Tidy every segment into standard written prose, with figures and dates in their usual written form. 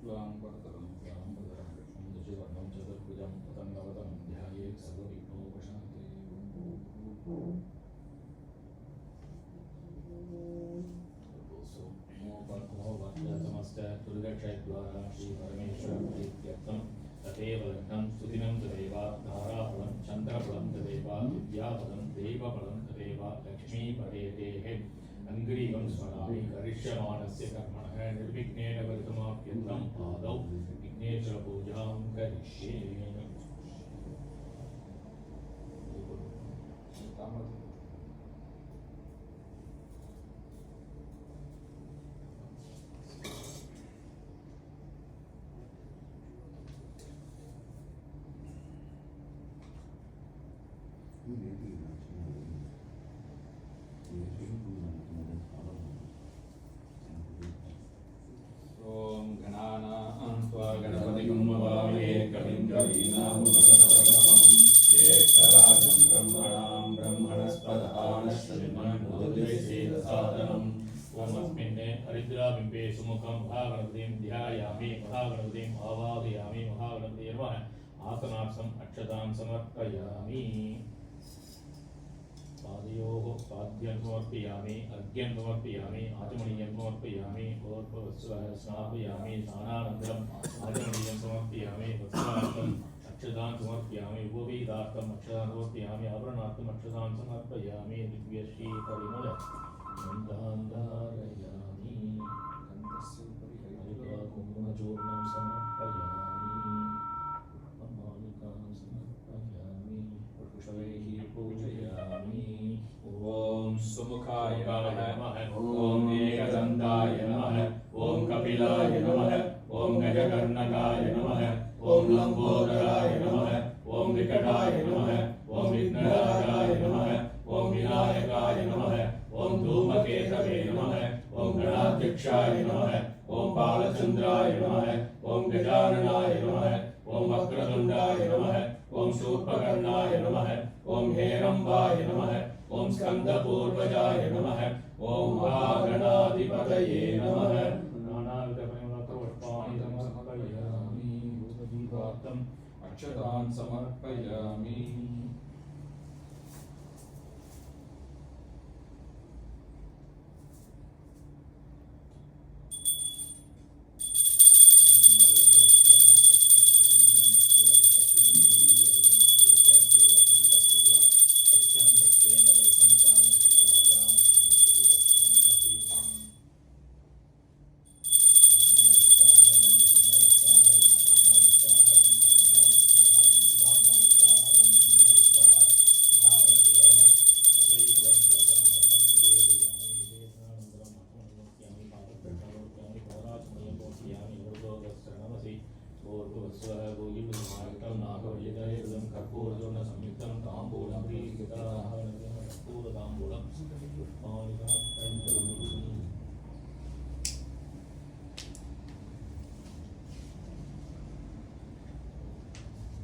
शुक्लांबरधरं व्यामोदरं कृष्णं दशवर्णं चतुर्भुजं तदङ्गवदनं ध्यायेत् सर्वविघ्नोपशान्ते। नमोवाक्यतमश्च दुर्गक्षयद्वारा श्रीपरमेश्वरप्रीत्यर्थं तथैव लग्नं सुदिनं तदेव धाराफलं चन्द्रफलं तदेव विद्याफलं देवफलं तदेव लक्ष्मीपदेः अङ्ग्रीवं स्मरामि करिष्यमाणस्य कर्मणः निर्विघ्नेन कर्तुमाप्यन्तम् आदौ विघ्नेश्वरपूजां करिष्ये। ओम गणानां त्वा गणपतिं ववामहे कविं कवीनामुपमश्रवणं ज्येष्ठराजं ब्रह्मणां ब्रह्मणस्पद आनश्वन्मन्मोदयसेदसादनम् ओमस्मिन् हरिद्राबिम्बे सुमुखं महागणपतिं ध्यायामि महागणपतिम् आवाहयामि महागणपतिये नमः। आसनार्थम् अक्षतां समर्पयामि। पादयोः पाद्यं समर्पयामि अर्घ्यं समर्पयामि आचमनीयं समर्पयामि स्नापयामि स्नानानन्तरम् आचमनीयं समर्पयामि वस्त्रार्थम् अक्षतां समर्पयामि उपवीतार्थम् अक्षतां समर्पयामि आभरणार्थम् अक्षतां समर्पयामि दिव्यश्रीपरिमलगन्धां धारयामि कुङ्कुमचूर्णं समर्पयामि मालिकां समर्पयामि पुष्पैः पूजयामि। ओम सुमुखाय नमः ओम एकदन्ताय नमः ओम कपिलाय नमः ओम गजकर्णकाय नमः ओम लंबोदराय नमः ओम विकटाय नमः ओम विघ्नराजाय नमः ओम विनायकाय नमः ओम धूमकेतवे नमः ओम गणाध्यक्षाय नमः ओम बालचंद्राय नमः ओम गजाननाय नमः ओम वक्रतुंडाय नमः ओम शूर्पकर्णाय नमः ओम हेरंबाय नमः ओम स्कंदपूर्वजाय नमः ओम महागणाधिपतये नमः। नानाविधपरिमलपुष्पाणि समर्पयामि भूतदीपार्थम् अक्षतान् समर्पयामि।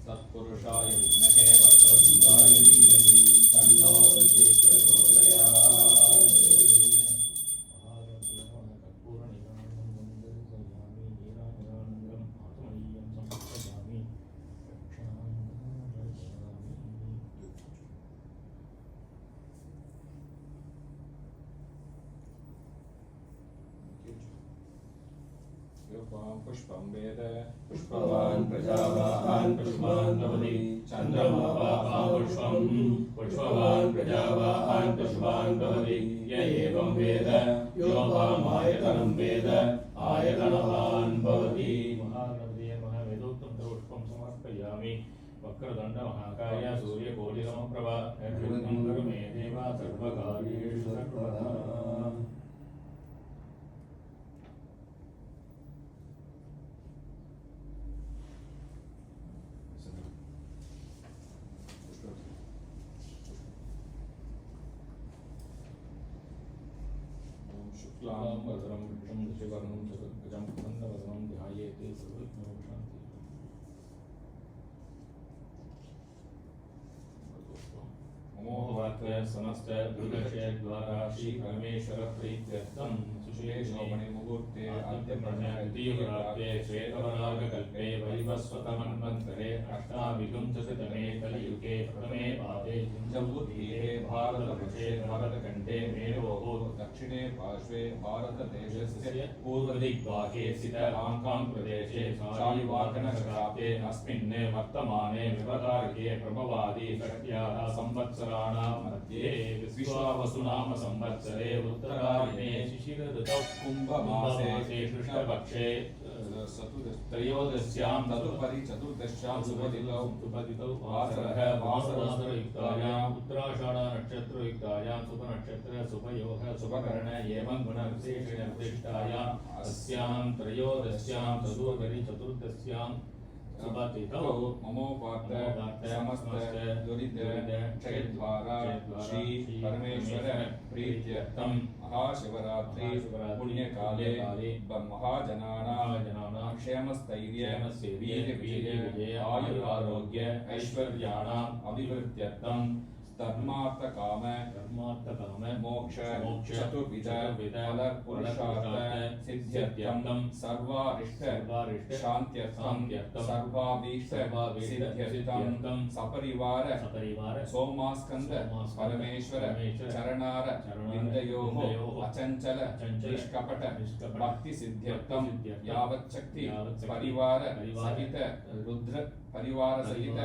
तत्पुरुषाय विद्महे वक्रतुण्डाय धीमहि तन्नो दन्ति प्रचोदयात्। पुष्पं वेद पुष्पवान् प्रजावान् पुष्पान् भवति चन्द्रमावाः पुष्पं पुष्पवान् प्रजावान् पुष्पान् भवति य एवं वेद योपामायतनं वेद आयतनवान् भवति। महागणपतये नमः। वेदोक्तं पुष्पं समर्पयामि। वक्रतुण्ड महाकाय सूर्यकोटिसमप्रभा निर्विघ्नं कुरु मे देव सर्वकार्येषु सर्वदा। शुक्लांबरधरं कृष्णं दशवर्णं चतुर्भुजं प्रसन्नवदनं ध्यायेत् सर्वविघ्नोपशान्तिः। नमो वाक्य समस्त दुर्दशे द्वारा श्री परमेश्वर प्रीत्यर्थं सुशेषोमणि मुहूर्ते अन्त्यप्रणयतीव्राते श्वेतवरागकल्पे वैवस्वतमन्वन्तरे अष्टाविंशतितमे कलियुगे प्रथमे पादे जम्बूद्वीपे भारतवर्षे भारतखण्डे मेरोः दक्षिणे पार्श्वे भारतदेशस्य पूर्वदिग्भागे स्थित हाङ्काङ्ग् प्रदेशे शालिवाहनशताब्दे अस्मिन् वर्तमाने विवतारके प्रभवादि षष्ट्याः संवत्सराणां मध्ये विश्वावसुनाम संवत्सरे उत्तरायणे शिशिरऋतौ कुम्भमासे कृष्णपक्षे त्रयोदश्यां तदुपरि चतुर्दश्यां सुपतितौ वासरः वासरयुक्तायाम् उत्तराषाढनक्षत्रयुक्तायां शुभनक्षत्र शुभयोः शुभकरण एवं गुणविशेषनिर्दिष्टायाम् अस्यां त्रयोदश्यां तदुपरि चतुर्दश्यां सुपतितौ ममोपात्त समस्त दुरित क्षयद्वारा श्री परमेश्वर प्रीत्यर्थं महाशिवरात्रि पुण्यकाले महाजनानां क्षेमस्थैर्य वीर्यविजय आयुरारोग्य ऐश्वर्याणाम् अभिवृद्ध्यर्थं धर्मार्थकाम मोक्ष चतुर्विध फल पुरुषार्थ सिद्ध्यर्थं सर्वारिष्ट शान्त्यर्थं सर्वाभीष्ट सिद्ध्यर्थं सपरिवार सोमास्कंद परमेश्वर चरणार विन्दयोः अचंचल निष्कपट भक्ति सिद्ध्यर्थं यावच्छक्ति परिवार सहित रुद्र परिवार सहित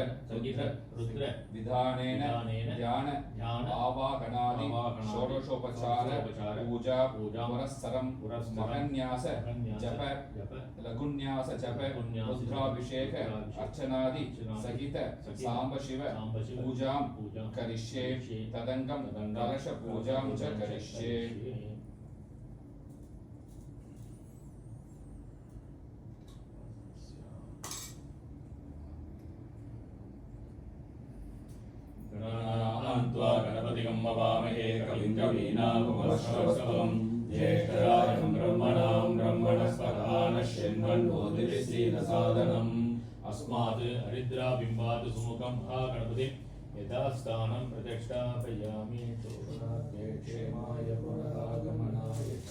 रुद्र विधानेन ध्यान आवाहनादि षोडशोपचार पूजा पुरस्सरं महन्यास जप लघुन्यास जप रुद्राभिषेक अर्चनादि सहित सांब शिव पूजां करिष्ये तदंगं कलश पूजां च करिष्ये। गणपतिं मवामहे कविं कवीनामुपमश्रवस्तवम् ज्येष्ठराजं ब्रह्मणां ब्रह्मणस्पदानश्यन्वन्नोतिभिस्सीदसादनम् अस्मात् हरिद्राबिम्बात् सुमुखं महागणपतिं यथास्थानं प्रतिष्ठापयामि शोभनार्थे क्षेमाय पुनरागमनाय च।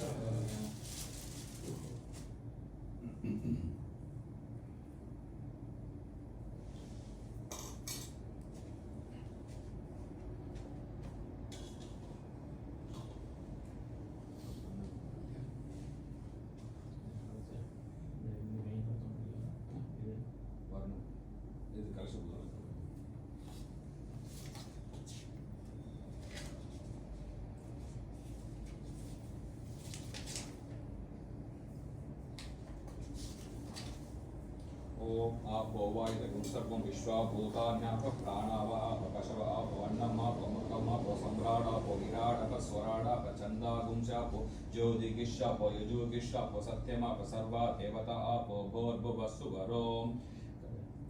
ओम आपो वायुदेवं सर्वं विश्वाभूतान्याप प्राणावाप पशवाप वन्नमाप अमृतमाप सम्राडाप विराडप स्वराडाप चन्दागुंशाप ज्योतिगिश्शाप यजुगिश्शाप सत्यमाप सर्वा देवता आपो भोर्भुवस्सुवरोम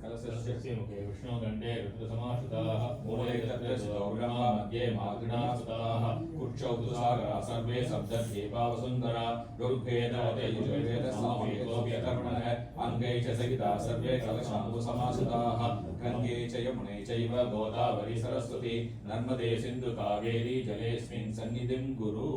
कलशस्य मुखे विष्णुगण्डे रुद्रसमाश्रिताः मूले तत्र ब्रह्मा मध्ये मातृणास्तुताः कुक्षौ तुषारा सर्वे सप्तद्वीपावसुन्धरा ऋग्वेदवते यजुर्वेदसामवेदोऽप्यतर्पणः अंगै च सहिता सर्वे कलशाम्बुसमाश्रिताः गङ्गे च यमुने चैव गोदावरी सरस्वती नर्मदे सिन्धु कावेरी जलेऽस्मिन् सन्निधिं कुरु।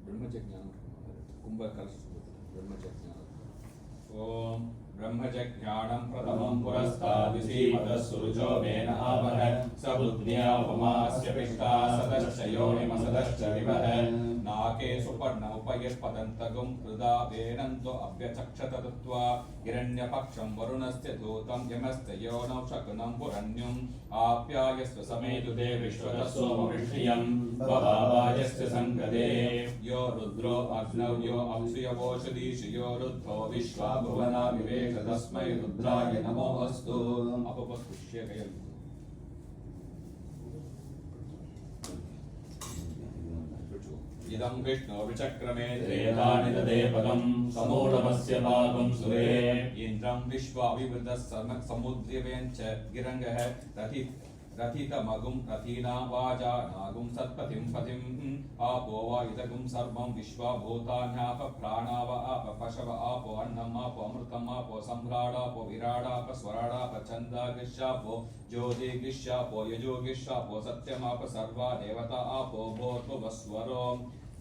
ब्रह्मज्ञान कुंभ कलश ब्रह्मज्ञान ओम ब्रह्मजज्ञानं प्रथमं पुरस्ताद्विसीमतः सुरुचो मेन आवह स बुद्ध्या उपमास्य पिष्टा सदश्च योनिमसदश्च विवह नाके सुपर्णमुपयत्पदन्तगुं हृदा वेनन्तो अभ्यचक्षत दत्त्वा हिरण्यपक्षं वरुणस्य दूतं यमस्य योनौ शकुनं पुरन्युम् आप्यायस्व समेतुदे विश्वतः सोमवृष्टियं वभावायस्य सङ्गदे यो रुद्रो अग्नौ यो अप्सुयवोषधीषु यो रुद्धो विश्वा भुवना विवेक तस्मै रुद्राय नमो अस्तु अपपस्पृश्य गयन्तु इदं विष्णु विचक्रमे त्रेतानि ददे पदं समूढमस्य भागं सुरे इन्द्रं विश्वाविवृतः समुद्रवेञ्च गिरङ्गः रथितमगुं रथीना वाजा नागुं सत्पतिं पतिम् आपो वा इदगुं सर्वं विश्वभूतान्याप प्राणाव आप पशव आपो अन्नम् आपो अमृतम् आपो सम्राडापो विराडाप स्वराडाप छन्दागिष्यापो ज्योतिगिष्यापो यजुगिष्यापो सत्यमाप सर्वा देवता आपो भूर्भुवस्वरो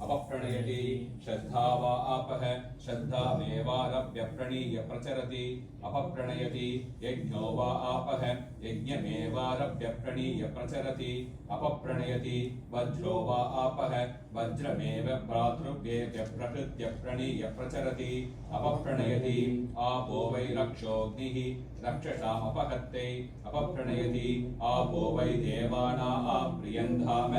अपप्रणयति श्रद्धा वा आपः श्रद्धामेवारभ्य प्रणीय प्रचरति अपप्रणयति यज्ञो वा आपः यज्ञमेवारभ्य प्रणीय प्रचरति अपप्रणयति वज्रो वा आपः वज्रमेव भ्रातृभ्येभ्य प्रकृत्य प्रणीय प्रचरति अपप्रणयति आपो वै रक्षोऽग्निः रक्षसामपहत्यै अपप्रणयति आपो वै देवानां प्रियन्धाम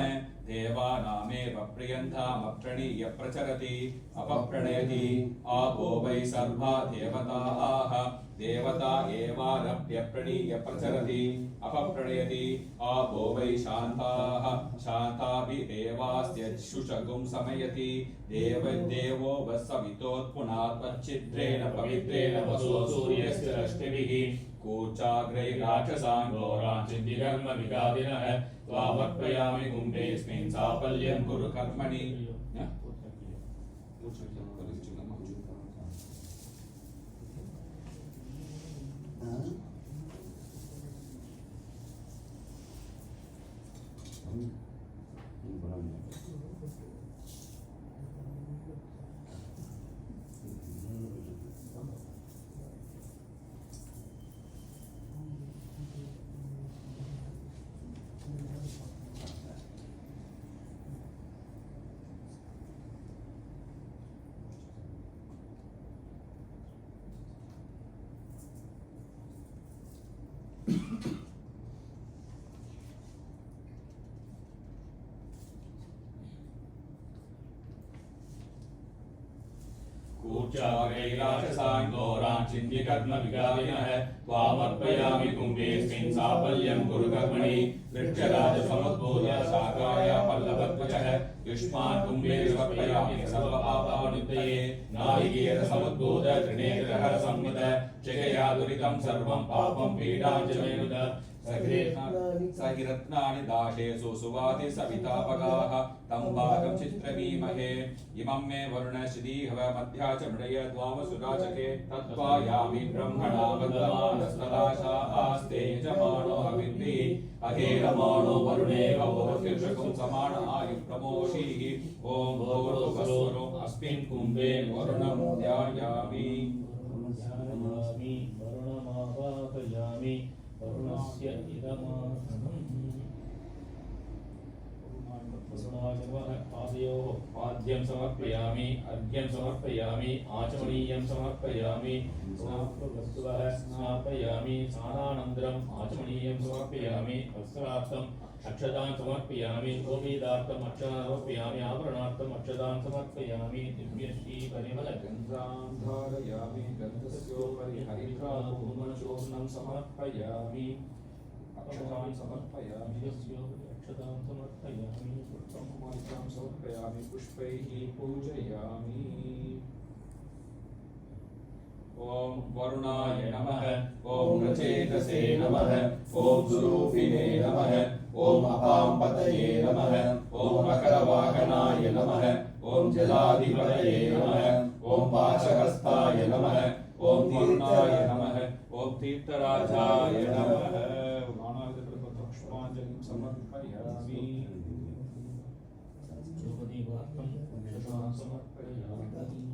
देवानामेव प्रियन्धामप्रणीय प्रचरति अपप्रणयति आपो वै सर्वा देवताः देवता एवारभ्य प्रणीय प्रचरति अपप्रणयति आपो वै शान्ताः शान्ताभिदेवास्य शुशगुं समयति देवो वसवितोत्पुनात्मच्छिद्रेण पवित्रेण वसो सूर्यस्य रश्मिभिः कूर्चाग्रै राक्षसान् घोरान् चिन्तिकर्म विगादिनः त्वामर्पयामि कुम्भेऽस्मिन् साफल्यं कुरु कर्मणि कूर्चाग्रैराक्षसान् घोरान् चिन्त्यकर्म विगादिनः त्वामर्पयामि कुम्भेऽस्मिन् साफल्यं कुरु कर्मणि वृक्षराजसमुद्भूत शाखाय पल्लवध्वजः युष्मान् कुम्भे समर्पयामि सर्वपापानुत्तये नारिकेलसमुद्भूत त्रिनेत्रहर संविद जगया दुरितं सर्वं पापं पीडां च मेनुद सहिरत्नानि दाशेषु सुवाति सवितापगाः तं भागं चित्रमीमहे इमं मे वरुणश्रीहव मध्या च मृडय द्वावसुराचके तत्त्वायामि ब्रह्मणा वन्दमानस्तदाशास्ते यजमानो हविन्द्रिः अहेरमाणो वरुणेव भवतिर्षकुं समान आयुप्रमोषीः ॐ भूर्भुवस्वरो अस्मिन् कुम्भे वरुणं ध्यायामि वरुणमावाहयामि वरुणस्य इदमासनम् पादयोः पाद्यं समर्पयामि अर्घ्यं समर्पयामि आचमनीयं समर्पयामि स्नापयामि स्नानानन्तरम् आचमनीयं समर्पयामि वस्त्रार्थम् अक्षतान् समर्पयामि गोपीदार्थम् अक्षतान् समर्पयामि आभरणार्थम् अक्षतान् समर्पयामि दिव्यश्री परिमलगन्धां धारयामि गन्धस्योपरि हरिद्राचूर्णं समर्पयामि अक्षतान् समर्पयामि अक्षतां समर्पयामि पुष्पमालिकां समर्पयामि पुष्पैः पूजयामि ओम वरुणाय नमः ओम रचेतसे नमः ओम सुरूपिणे नमः ओम अपाम्पतये नमः ओम मकरवाहनाय नमः ओम जलाधिपतये नमः ओम पाशहस्ताय नमः ओम तीर्थाय नमः ओम तीर्थराजाय नमः पुष्पाञ्जलिं समर्पयामि जोगदीवार्थं समर्पयामि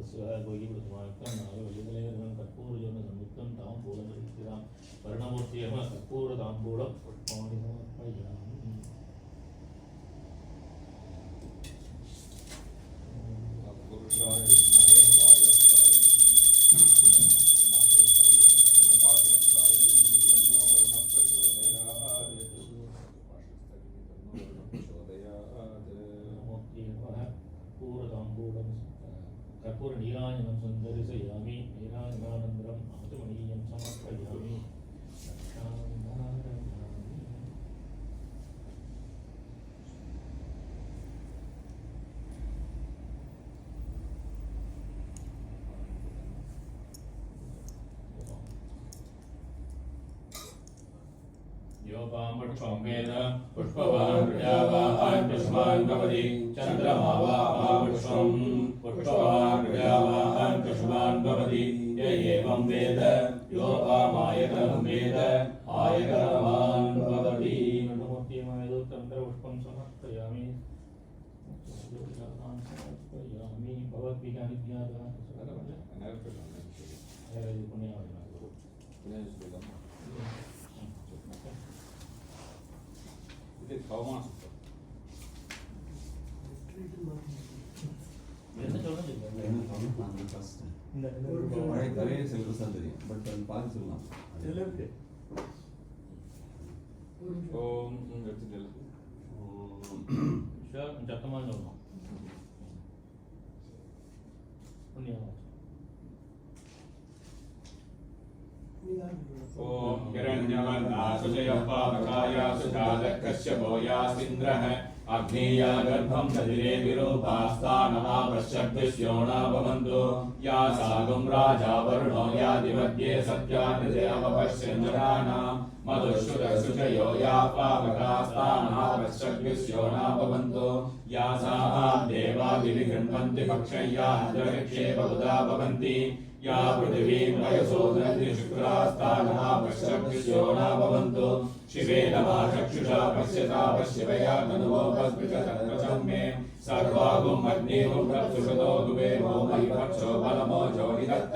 तस्य गोगी प्रथमायुक्तं नागवल्लितलेरनं कर्पूरजोन संयुक्तं ताम्बूलमरिक्तिरां वर्णमूर्तियः कर्पूरताम्बूलं पुष्पाणि समर्पयामि। पुरुषाय विद्महे वायुरस्ताय धीमहि महापुरुषाय तन्नो वरुणः प्रचोदयात्। कर्पूरताम्बूलं कर्पूरनीराजनं सन्दर्शयामि नीराजनानन्तरम् आचमनीयं समर्पयामि। योपामुष्पं वेद पुष्पवान् प्रजावान् पुष्पान् भवति चन्द्रमा वापुष्पं पुष्पवान् प्रजावान् पुष्पान् भवति य एवं वेद योपामायतनं वेद आयतनवान् भवति। तन्त्रपुष्पं समर्पयामि समर्पयामि भगवद्गीतानिज्ञातः ಇದು ಹವಾಮಾನ ओम हिरण्यवर्णासुजयपावकाय सुजातकश्यपोयासिन्द्रः अग्नेया गर्भं दधिरे विरूपास्तानमापश्यद्विष्योणा भवन्तु या सागुं राजा वरुणो यादिमध्ये सत्यानिदेवपश्यन्जनानां मधुश्रुतसुजयो या पावकास्तानमापश्यद्विष्योणा भवन्तु या साहां देवादिविगृह्णन्ति पक्षय्या अन्तरिक्षे बहुधा भवन्ति या पृथिवीं वयसो दन्ति शुक्रास्तानः पश्यद्विष्योणा भवन्तु शिवे नमः चक्षुषा पश्यता पश्यवया तनुवोपस्पृशतन्वचं मे सर्वागुं अग्निगुं तत्सुषतो दुवेमो मयिपक्षो बलमो जोनिदत्त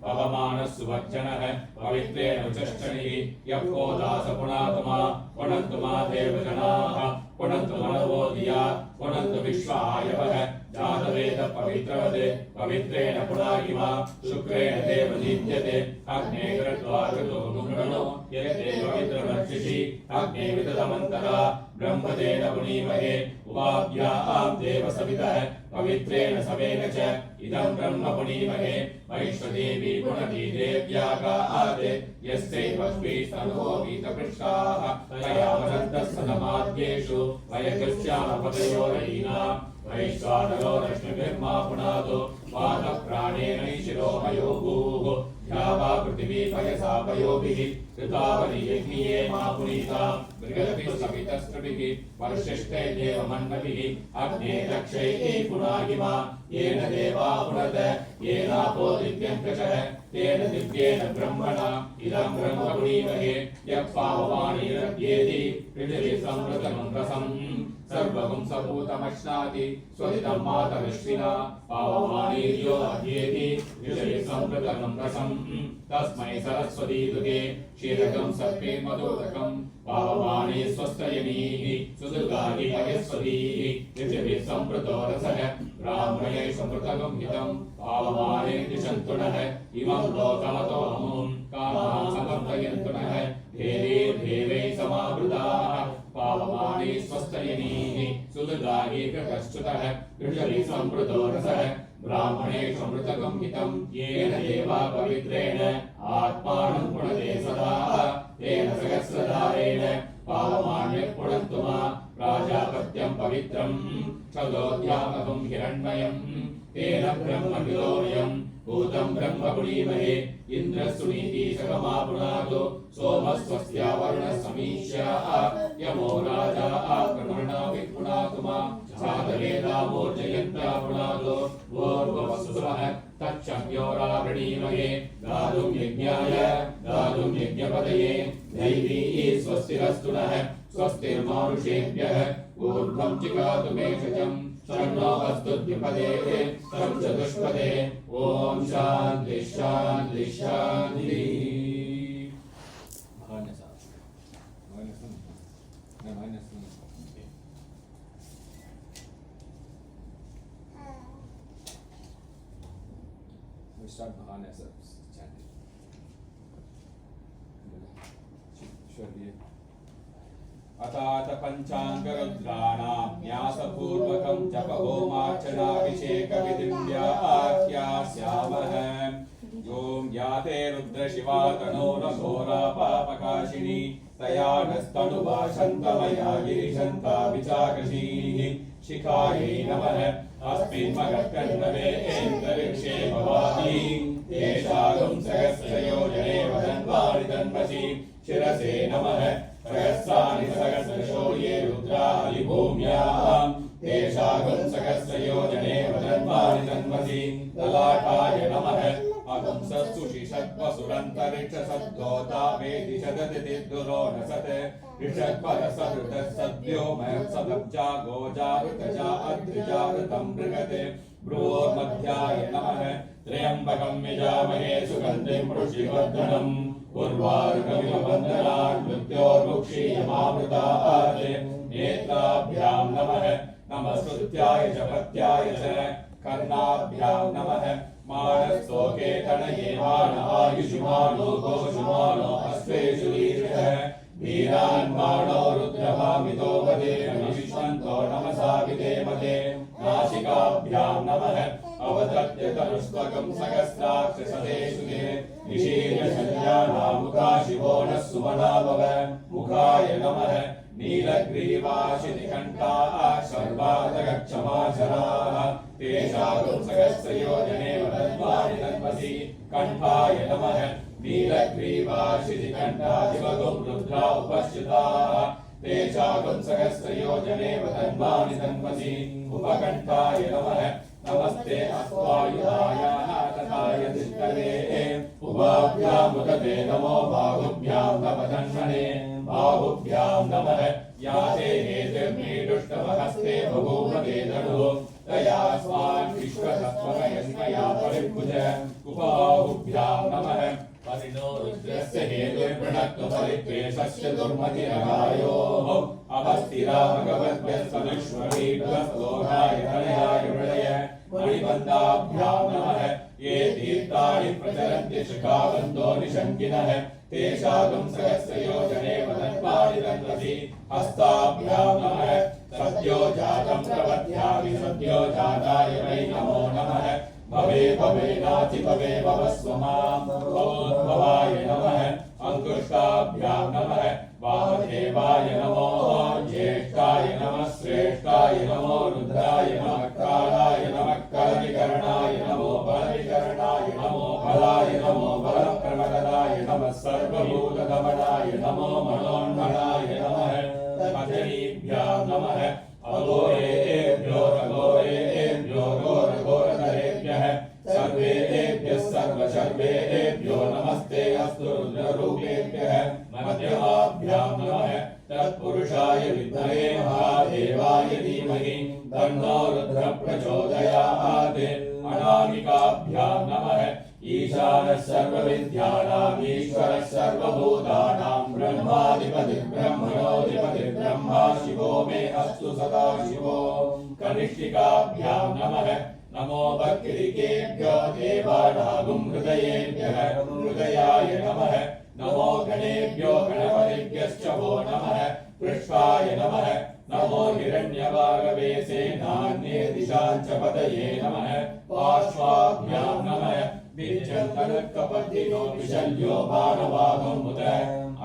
पवमानः सुवर्चनः पवित्रेण उचश्चनिः यः पोदास पुनातुमा पुनन्तु मा देवजनाः पुनन्तु मनवो धिया पुनन्तु विश्वायवः जातवेद पवित्रवते पवित्रेण पुनाहिमा शुक्रेण देवदीप्यते अग्ने कृत्वा ऋतुः गुणनो यद्दे पवित्रमर्चिषि अग्ने विदधमन्तरा ब्रह्मतेन पुनीमहे उपाभ्यां देवसवितः पवित्रेण सवेन च इदं ब्रह्म पुनीमहे वैश्वदेवी पुनती देव्यागाते यस्यैवस्मिस्तनुवो वीतपृष्ठाः तया वदन्तः सदमाद्येषु वयकृष्यामपतयोरयीना वैश्वानरो रश्मिभिर्मा पुनातो वातप्राणेनैशिरो मयो या वा पृथिवी पयसा पयोभिः कृतावलियज्ञिये मा पुनीता मृगभिः सवितस्त्रिभिः वर्षिष्ठै देवमन्नभिः अग्ने दक्षैः पुनाहिमा येन देवा पुनत येनापो दिव्यङ्कषः तेन दिव्येन ब्रह्मणा इदं ब्रह्म पुनीमहे यः पावमानिरभ्येति पृथिवी संवृतनं रसम् सर्वगुं सपूतमश्नाति स्वदितं मातरश्विना पावमानीर्यो अध्येति ऋषि संवृतनं रसम् तस्मै सरस्वती दुगे क्षीरकं सर्पे मधुरकं पावमाने स्वस्तयनीः सुदुर्गाहि पयस्वतीः ऋषिभिः संवृतो रसः ब्राह्मणे संवृतगं हितं पावमाने दिशन्तु नः इमं लोकमतो अमुं कामां समर्पयन्तु नः देवैर्देवैः समावृताः पावमाने स्वस्तयनीः सुदुर्गाहि कृतश्च्युतः ऋषिभिः संवृतो रसः ब्राह्मणे संवृतगं हितं येन देवा पवित्रेण आत्मानं पुनते सदा तेन सहस्रधारेण पावमान्यः पुनन्तु मा प्राजापत्यं पवित्रं क्षदोद्यामकं हिरण्मयं तेन ब्रह्मविदोऽयं भूतं ब्रह्म पुनीमहे इन्द्रस्तुनीतीशकमा पुनातो सोमस्वस्या वरुणः समीक्ष्य यमो राजा आक्रमणा विपुनातु मा जातवेदामोर्जयन्त्या पुनातो भूर्भुवस्सुवः तच्छम्योरावृणीमहे गातुं यज्ञाय गातुं यज्ञपतये दैवी स्वस्तिरस्तु नः स्वस्तिर्मानुषेभ्यः ऊर्ध्वं चिगातु मे शचं शन्नो अस्तु द्विपदे तं चतुष्पदे ॐ शान्ति शान्ति शान्ति We start Mahanasa chanting. अतात पंचांगरुद्राणां न्यासपूर्वकं जपहोमार्चनाभिषेकविधिं व्याख्यास्यामः। यों याते रुद्रशिवा तनो न घोरा पापकाशिनी तया नस्तनुभाषन्तमया गिरिशन्ता विचाकशीः शिखायै नमः। अस्मिन् महत्कण्डवे एन्तरिक्षे भवामि एषागं सहस्रयोजने वदन्वानि तन्मसि शिरसे नमः। सहस्राणि सहस्रशो ये रुद्राणि भूम्यां तेषागं सहस्रयोजने वदन्वानि तन्मसि ललाटाय नमः। अगुंसस्तुषिषद्वसुरन्तरिक्षसद्गोता वेदि शततिथिर्दुरो न सत् ऋषत्परसहृतसद्भ्यो महत्सदब्जा गोजा ऋतजा अद्रिजा ऋतं मृगते भ्रूर्मध्याय नमः। त्र्यम्बकं यजामहे सुगन्धिं पुष्टिवर्धनम् उर्वारुकमिव बन्धनान् मृत्योर्मुक्षीयमामृतात् नेत्राभ्यां नमः। नमस्कृत्याय च पत्याय च कर्णाभ्यां नमः। मानस्तोके तनये मान आयुष्मानो घोषमानो अश्वेषु वीरः वीरान् मानो रुद्रभामितो वदे विश्वन्तो नमसा विधेमते। नासिकाभ्यां नमः। अवतत्य तनुष्वकं सहस्राक्षसदेषु ते निशीर्य संज्ञाना मुखा शिवो नः सुमना भव। मुखाय नमः। नीलग्रीवाशितिकण्ठा सर्वार्थगक्षमाचराः तेषागं सहस्रयोजने वदन्वानि तन्मसि कण्ठाय नमः। नीलग्रीवाशितिकण्ठा दिवगुं रुद्रा उपश्रिताः तेषागं सहस्रयोजने वदन्वानि तन्मसि उपकण्ठाय नमः। नमस्ते अस्वायुधाय तथाय तिष्ठते उभाभ्यामुदते नमो बाहुभ्यां नमधन्मने बाहुभ्यां नमः। याते हेतिर्मीडुष्टमहस्ते बभूवते धनुः तया स्वान् विश्वसत्त्वमयन्मया परिभुज उपाहुभ्यां नमः। परिणो रुद्रस्य हेतिर्वृणक्तु परित्वेषस्य दुर्मतिरगायोः अवस्थिरा भगवद्भ्यस्तनुष्वरीभ्यस्तोहाय तनयाय मृळय मणिबन्धाभ्यां नमः। ये तीर्थानि प्रचरन्ति शिखाबन्धो निशङ्किनः तेषागं सहस्रयोजने वदन्वानि तन्मसि हस्ताभ्यां नमः। सद्यो जातं प्रपद्यामि सद्यो जाताय वै नमो नमः। भवे भवे नाति भवे भवस्व मां भवोद्भवाय नमः। अंकुष्टाभ्यां नमः। वामदेवाय नमो ज्येष्ठाय नमः श्रेष्ठाय नमो रुद्राय नमः कालाय नमः कलविकरणाय नमो बलविकरणाय नमो बलाय नमो बलप्रमदनाय नमः सर्वभूतदमनाय नमो मनोन्मनाय नमः। पतनीभ्यां नमः। अघोरेभ्यो रघोरेभ्यो घोरघोरधरेभ्यः सर्वेभ्यः सर्वशर्वेभ्यो नमस्ते अस्तु रुद्ररूपेभ्यः। मध्यमाभ्यां नमः। तत्पुरुषाय विद्महे महादेवाय धीमहि तन्नो रुद्रः प्रचोदयात्। अनामिकाभ्यां नमः। ईशानः सर्वविद्यानाम् ईश्वरः सर्वभूतानां ब्रह्माधिपतिर्ब्रह्मणोऽधिपतिर्ब्रह्मा शिवो मे अस्तु सदा शिवो। कनिष्ठिकाभ्यां नमः। नमो भक्तिकेभ्यो देवानागुं हृदयेभ्यः हृदयाय नमः। नमो गणेभ्यो गणपतिभ्यश्च वो नमः। पृष्ठाय नमः। नमो हिरण्यवागवे सेनान्ये दिशाञ्च पतये नमः। पार्श्वाभ्यां नमः। विद्यन्तनकपतिनो विशल्यो बाणवागमुत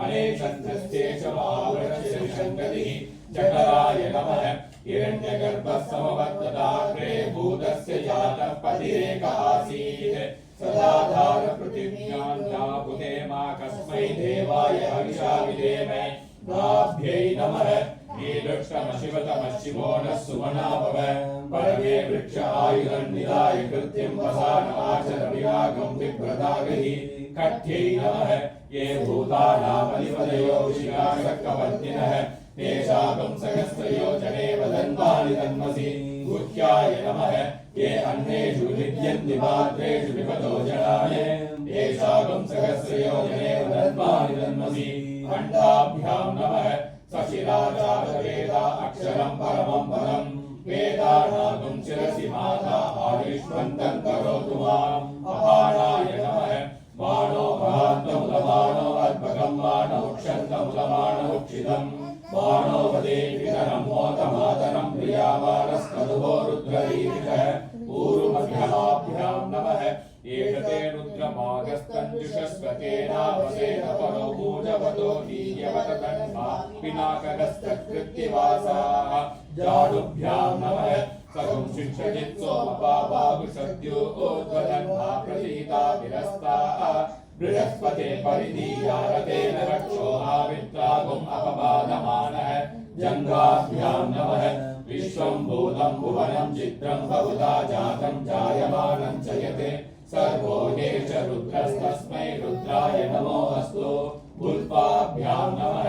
अनेशन्त्रस्तेषमावृष्यशङ्कतिः जठराय नमः। हिरण्यगर्भः समवर्तदाग्रे भूतस्य जातः पतिरेक आसीत् सदाधार पृथिव्यां जाबुधे मा कस्मै देवाय हविषा विधेम। नाभ्यै नमः। ईदृष्टमशिवतमशिवो नः सुमना भव परमे वृक्ष आयुधं निधाय कृत्यं वसानमाचरविरागं विप्रदागहि कट्यै नमः ये भूतानामधिपतयो शिखाशक्कवर्तिनः तेषां सहस्रयोजने वदन्वानि तन्मसि गुह्याय नमः ये अन्येषु विद्यन्ति पात्रेषु विपतो जनाय तेषां सहस्रयोजने वदन्वानि तन्मसि अण्डाभ्यां नमः सशिराचारवेदा अक्षरं परमं पदं वेदानागं शिरसि माता आयुष्मन्तं करोतु माम् अपानाय नमः मानो महान्तमुदमानो अर्भकं मानो क्षन्तमुदमानमुक्षितम् मानो वदेपितरं मोतमातरं प्रियावारस्तदुभो रुद्ररीरिषः पूर्वमभ्यमाभ्यां नमः एषते रुद्रमागस्तञ्जुषस्वतेनावसेन परो मूजवतो वीर्यवत तन्मा पिनाकगस्तकृत्तिवासाः जाडुभ्यां नमः सगुं शिक्षजित्सोमपापाकुशद्योद्वदन्मा प्रतीता विरस्ताः बृहस्पते परिदीयारतेन रक्षो आवित्रागुम् अपबाधमानः जङ्घाभ्यां नमः विश्वं भूतं भुवनं चित्रं बहुधा जातं जायमानं च यते सर्वो ये च रुद्रस्तस्मै रुद्राय नमो अस्तु पुष्पाभ्यां नमः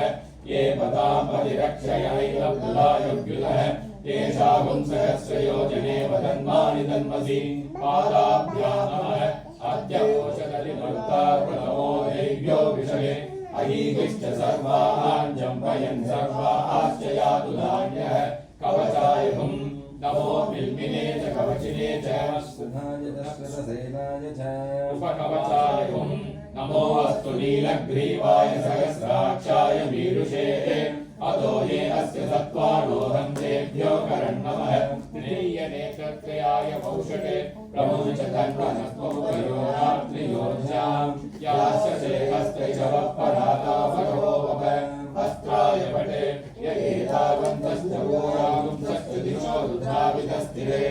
ये पदां परिरक्षयैलब्धुलायुग्युतः तेषां सहस्रयोजने वदन्मानि तन्मसि पादाभ्यां नमः अद्यवोचदलिमरुतार्पणमो देव्यो विषये अहीविश्च सर्वान् जम्पयन् सर्वाश्च यातु नान्यः कवचाय हुं नमो बिल्मिने च कवचिने च उपकवचाय हुं नमो अस्तु नीलग्रीवाय सहस्राक्षाय मीरुषे अतो ये अस्य सत्त्वानोहं तेभ्यो करन्नमः त्रिनेयनेत्रत्रयाय वौषटे प्रमुच तन्वनस्त्वमुपयोरात्रियोज्यां यास्य हस्तैषवः पराता भगवोपभ अस्त्राय पटे यगेतावन्तश्च गोरागुंसश्च दिशो रुद्रावितस्थिरे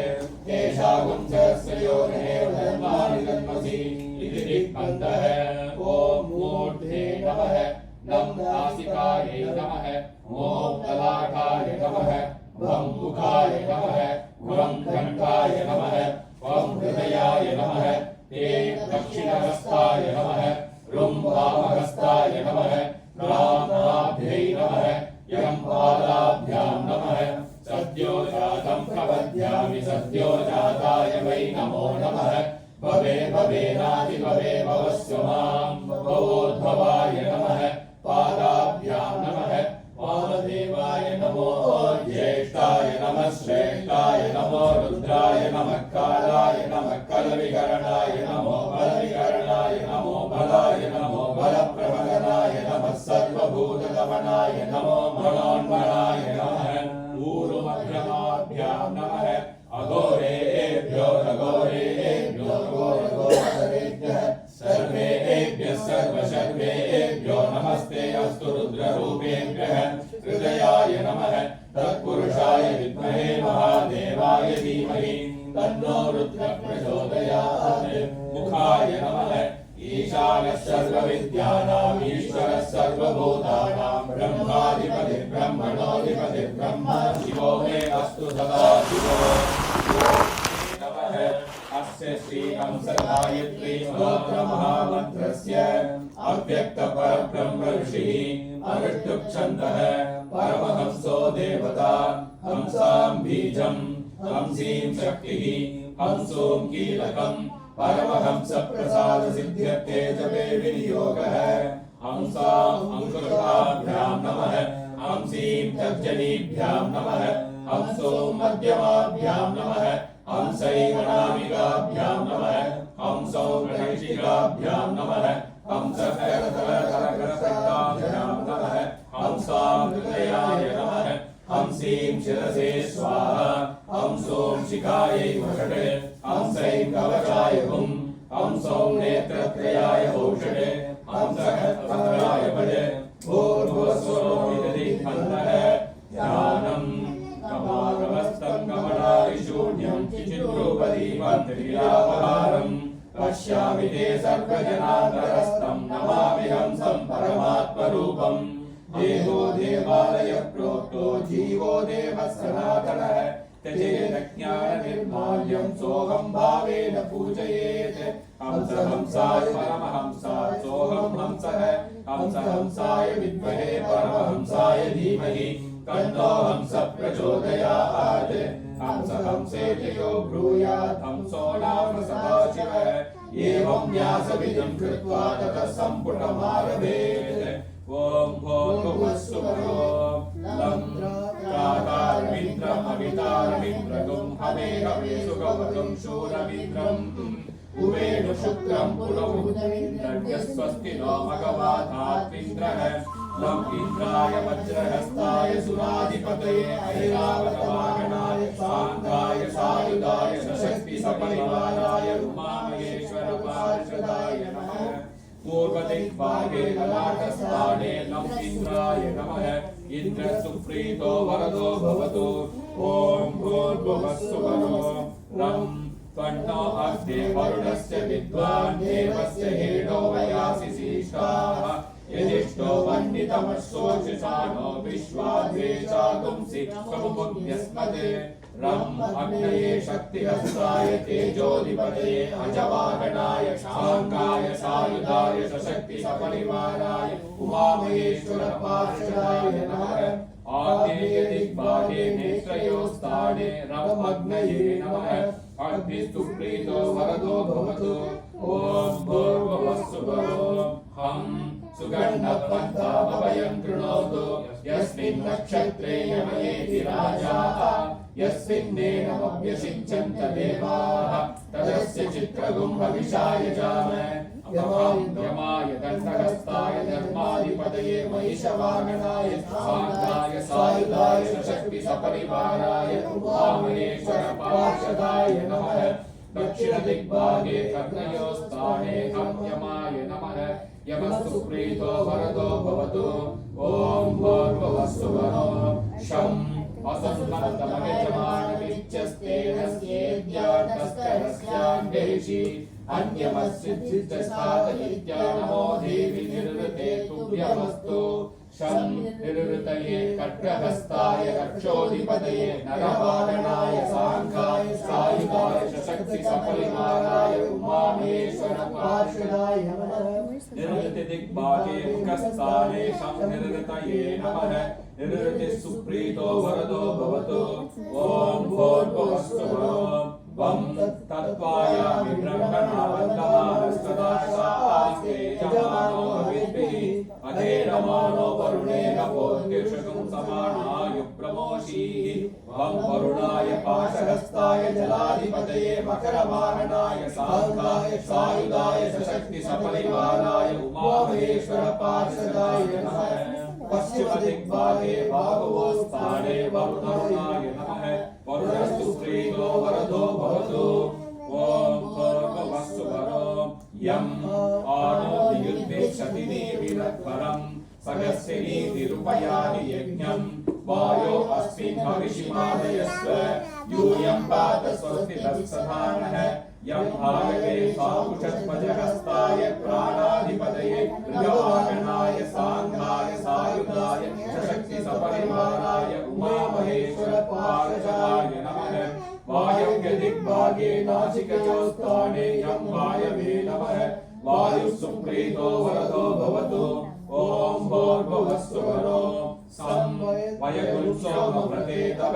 तेषागुं सहस्रयोजने वदन्मानि तन्मसि इति दिक्पन्दः ॐ मूर्धे नमः नम नासिकाय नमः ॐ ललाटाय नमः वं मुखाय नमः वं कण्ठाय नमः वं हृदयाय नमः ते दक्षिणहस्ताय नमः रुं वामहस्ताय नमः रां नाभ्यै नमः यं पादाभ्यां नमः सद्यो जातं प्रपद्यामि सद्यो जाताय वै नमो नमः भवे भवेनाधिभवे भवस्व मां भवोद्भवाय नमः पादाभ्यां नमः वामदेवाय नमो ज्येष्ठाय नमः श्रेष्ठाय नमो रुद्राय नमः कालाय नमः कलविकरणाय नमो बलविकरणाय नमो बलाय नमो बलप्रभगनाय नमः सर्वभूतदमनाय नमो मनोन्मनाय नमः पूर्वमध्यमाभ्यां नमः अघोरेभ्यो रघोरेभ्यो घोरघोरेभ्यः सर्वेभ्यः सर्वशर्वेभ्यो नमस्ते अस्तु रुद्ररूपेभ्यः हृदयाय नमः तत्पुरुषाय विद्महे महादेवाय धीमहि तन्नो रुद्रः प्रचोदयात् मुखाय नमः ईशानः सर्वविद्यानाम् ईश्वरः सर्वभूतानां ब्रह्माधिपतिः ब्रह्मणोऽधिपतिः ब्रह्मा शिवो मे अस्तु सदा शिवो नमः अस्य श्रीहंसगायत्री महामन्त्रस्य अव्यक्तपरब्रह्म ऋषिः अनुष्टुप्छन्दः परमहंसो देवता हंसां बीजं हंसीं शक्तिः हंसों कीलकम् परमहंस प्रसाद सिद्ध्यर्थे जपे विनियोगः हंसां अंकुरताभ्यां नमः हंसीं तर्जनीभ्यां नमः हंसों मध्यमाभ्यां नमः हंसैवनामिकाभ्यां नमः हंसों गणेशिकाभ्यां नमः हंसकरतलकरकरसक्ताभ्यां नमः हंसां हृदयाय नमः हंसीं शिरसे स्वाहा हंसों शिखायै वषटे हंसैं कवचाय हुं हंसों नेत्रत्रयाय औषधे हंसकर्त्राय भजे भूर्भुवस्वरोमितिदिक्पन्दः ध्यानं कमालवस्तं कमलादिशून्यं चिद्रूपदीपं त्रिलापहारं पश्यामि ते सर्वजनान्तरस्तं नमामि हंसं परमात्मरूपं देवो देवालय प्रोक्तो जीवो देवः सनातनः त्यजेदज्ञाननिर्माल्यं सोऽहं भावेन पूजयेत् हंस हंसाय परमहंसाय सोऽहं हंसः हंस हंसाय विद्महे परमहंसाय धीमहि तन्नो हंसः प्रचोदयात् हंस हंसेति यो ब्रूयात् हंसो नाम सदाशिवः एवं व्यासविधिं कृत्वा ततः सम्पुटमारभेत् ॐ भूर्भुवस्सुवरो लं त्रातारमिन्द्रमवितारमिन्द्रगुं हवे हवे सुगवतुं शूरमिन्द्रम् उवेनु शुक्रं पुरोहितमिन्द्रस्य स्वस्ति नो भगवाधात्विन्द्रः लं इन्द्राय वज्रहस्ताय सुराधिपतये ऐरावतवाहनाय शान्ताय सायुधाय सशक्ति सपरिवाराय उमामहेश्वर पार्षदाय नमः पूर्वदिग्भागे ललाटस्थाने लं इन्द्राय नमः इन्द्रः सुप्रीतो वरदो भवतु ॐ भूर्भुवस्सुवरो लं त्वन्नो अग्ने वरुणस्य विद्वान् देवस्य हेडो वयासि सीष्टाः यजिष्ठो वह्नितमश्शोषिषाणो विश्वाद्वे चागुंसि समुमुद्यस्मते रम् अग्नये शक्तिहस्ताय तेजोधिपतये अजवाहनाय शाङ्काय सायुधाय सशक्ति सपरिवाराय उमामहेश्वर पार्षदाय नमः आग्नेय दिग्भागे नेत्रयोस्ताने रमग्नये नमः अग्निस्तु प्रीतो वरदो भवतु ॐ भूर्भुवस्सुवरो हं सुगन्धपन्थामभयं कृणोतु यस्मिन् नक्षत्रे यमयेति राजाः यस्मिन्नेनमभ्यषिञ्चन्त देवाः तदस्य चित्रगुं हविषाय जाम यमाय दण्डहस्ताय धर्माधिपतये महिषवाहनाय शान्ताय सायुधाय सशक्ति सपरिवाराय उमामहेश्वर पार्षदाय नमः दक्षिणदिग्भागे कर्णयोस्ताने हं यमाय नमः यमस्तु प्रीतो वरदो भवतु ॐ भूर्भुवस्सुवरो शं असन्मतमगजमानविच्यस्तेनस्येद्यान्तस्तरस्यान्देशि अन्यमस्सिद्धिस्थातयित्या नमो देवि निर्वृते तुभ्यमस्तु शं निर्वृतये खड्गहस्ताय रक्षोधिपतये नरवाहनाय शाङ्काय सायुधाय सशक्ति सपरिवाराय उमामहेश्वर पार्षदाय नमः निर्वृतिदिग्भागे मुखस्थाने शं निर्वृतये नमः निर्वृतिः सुप्रीतो वरदो भवतु ॐ भूर्भुवस्सुवरो वं तत्त्वायामि ब्रह्मणा वन्दमानस्तदाशास्ते जमानो हविद्भिः अधेरमानो वरुणेन पोर्तिषगुं समानाय प्रमोषीः वं वरुणाय पाशहस्ताय जलाधिपतये मकरवाहनाय शान्ताय सायुधाय सशक्ति सपरिवाराय उमामहेश्वर पार्षदाय नमः पश्चिमदिग्भागे भागवोस्थाने वरुणाय नमः वरुणस्तु प्रीतो वरदो भवतु ॐ भूर्भुवस्सुवरो यम् आनो नियुद्धेक्षति देवीरत्परम् सगस्यनीतिरुपयानि यज्ञम् वायो अस्मिन् हविषिमादयस्व यूयं पात स्वस्तितत्सधानः यं भागवे साकुशध्वजहस्ताय प्राणाधिपतये गृहवाहनाय शान्ताय सायुधाय सशक्ति सपरिवाराय उमामहेश्वर पार्षदाय नमः वायव्यदिग्भागे नासिकयोस्ताने यं वायवे नमः वायुः सुप्रीतो वरदो भवतु ॐ भूर्भुवस्सुवरो सं वयगुंसोमव्रते तव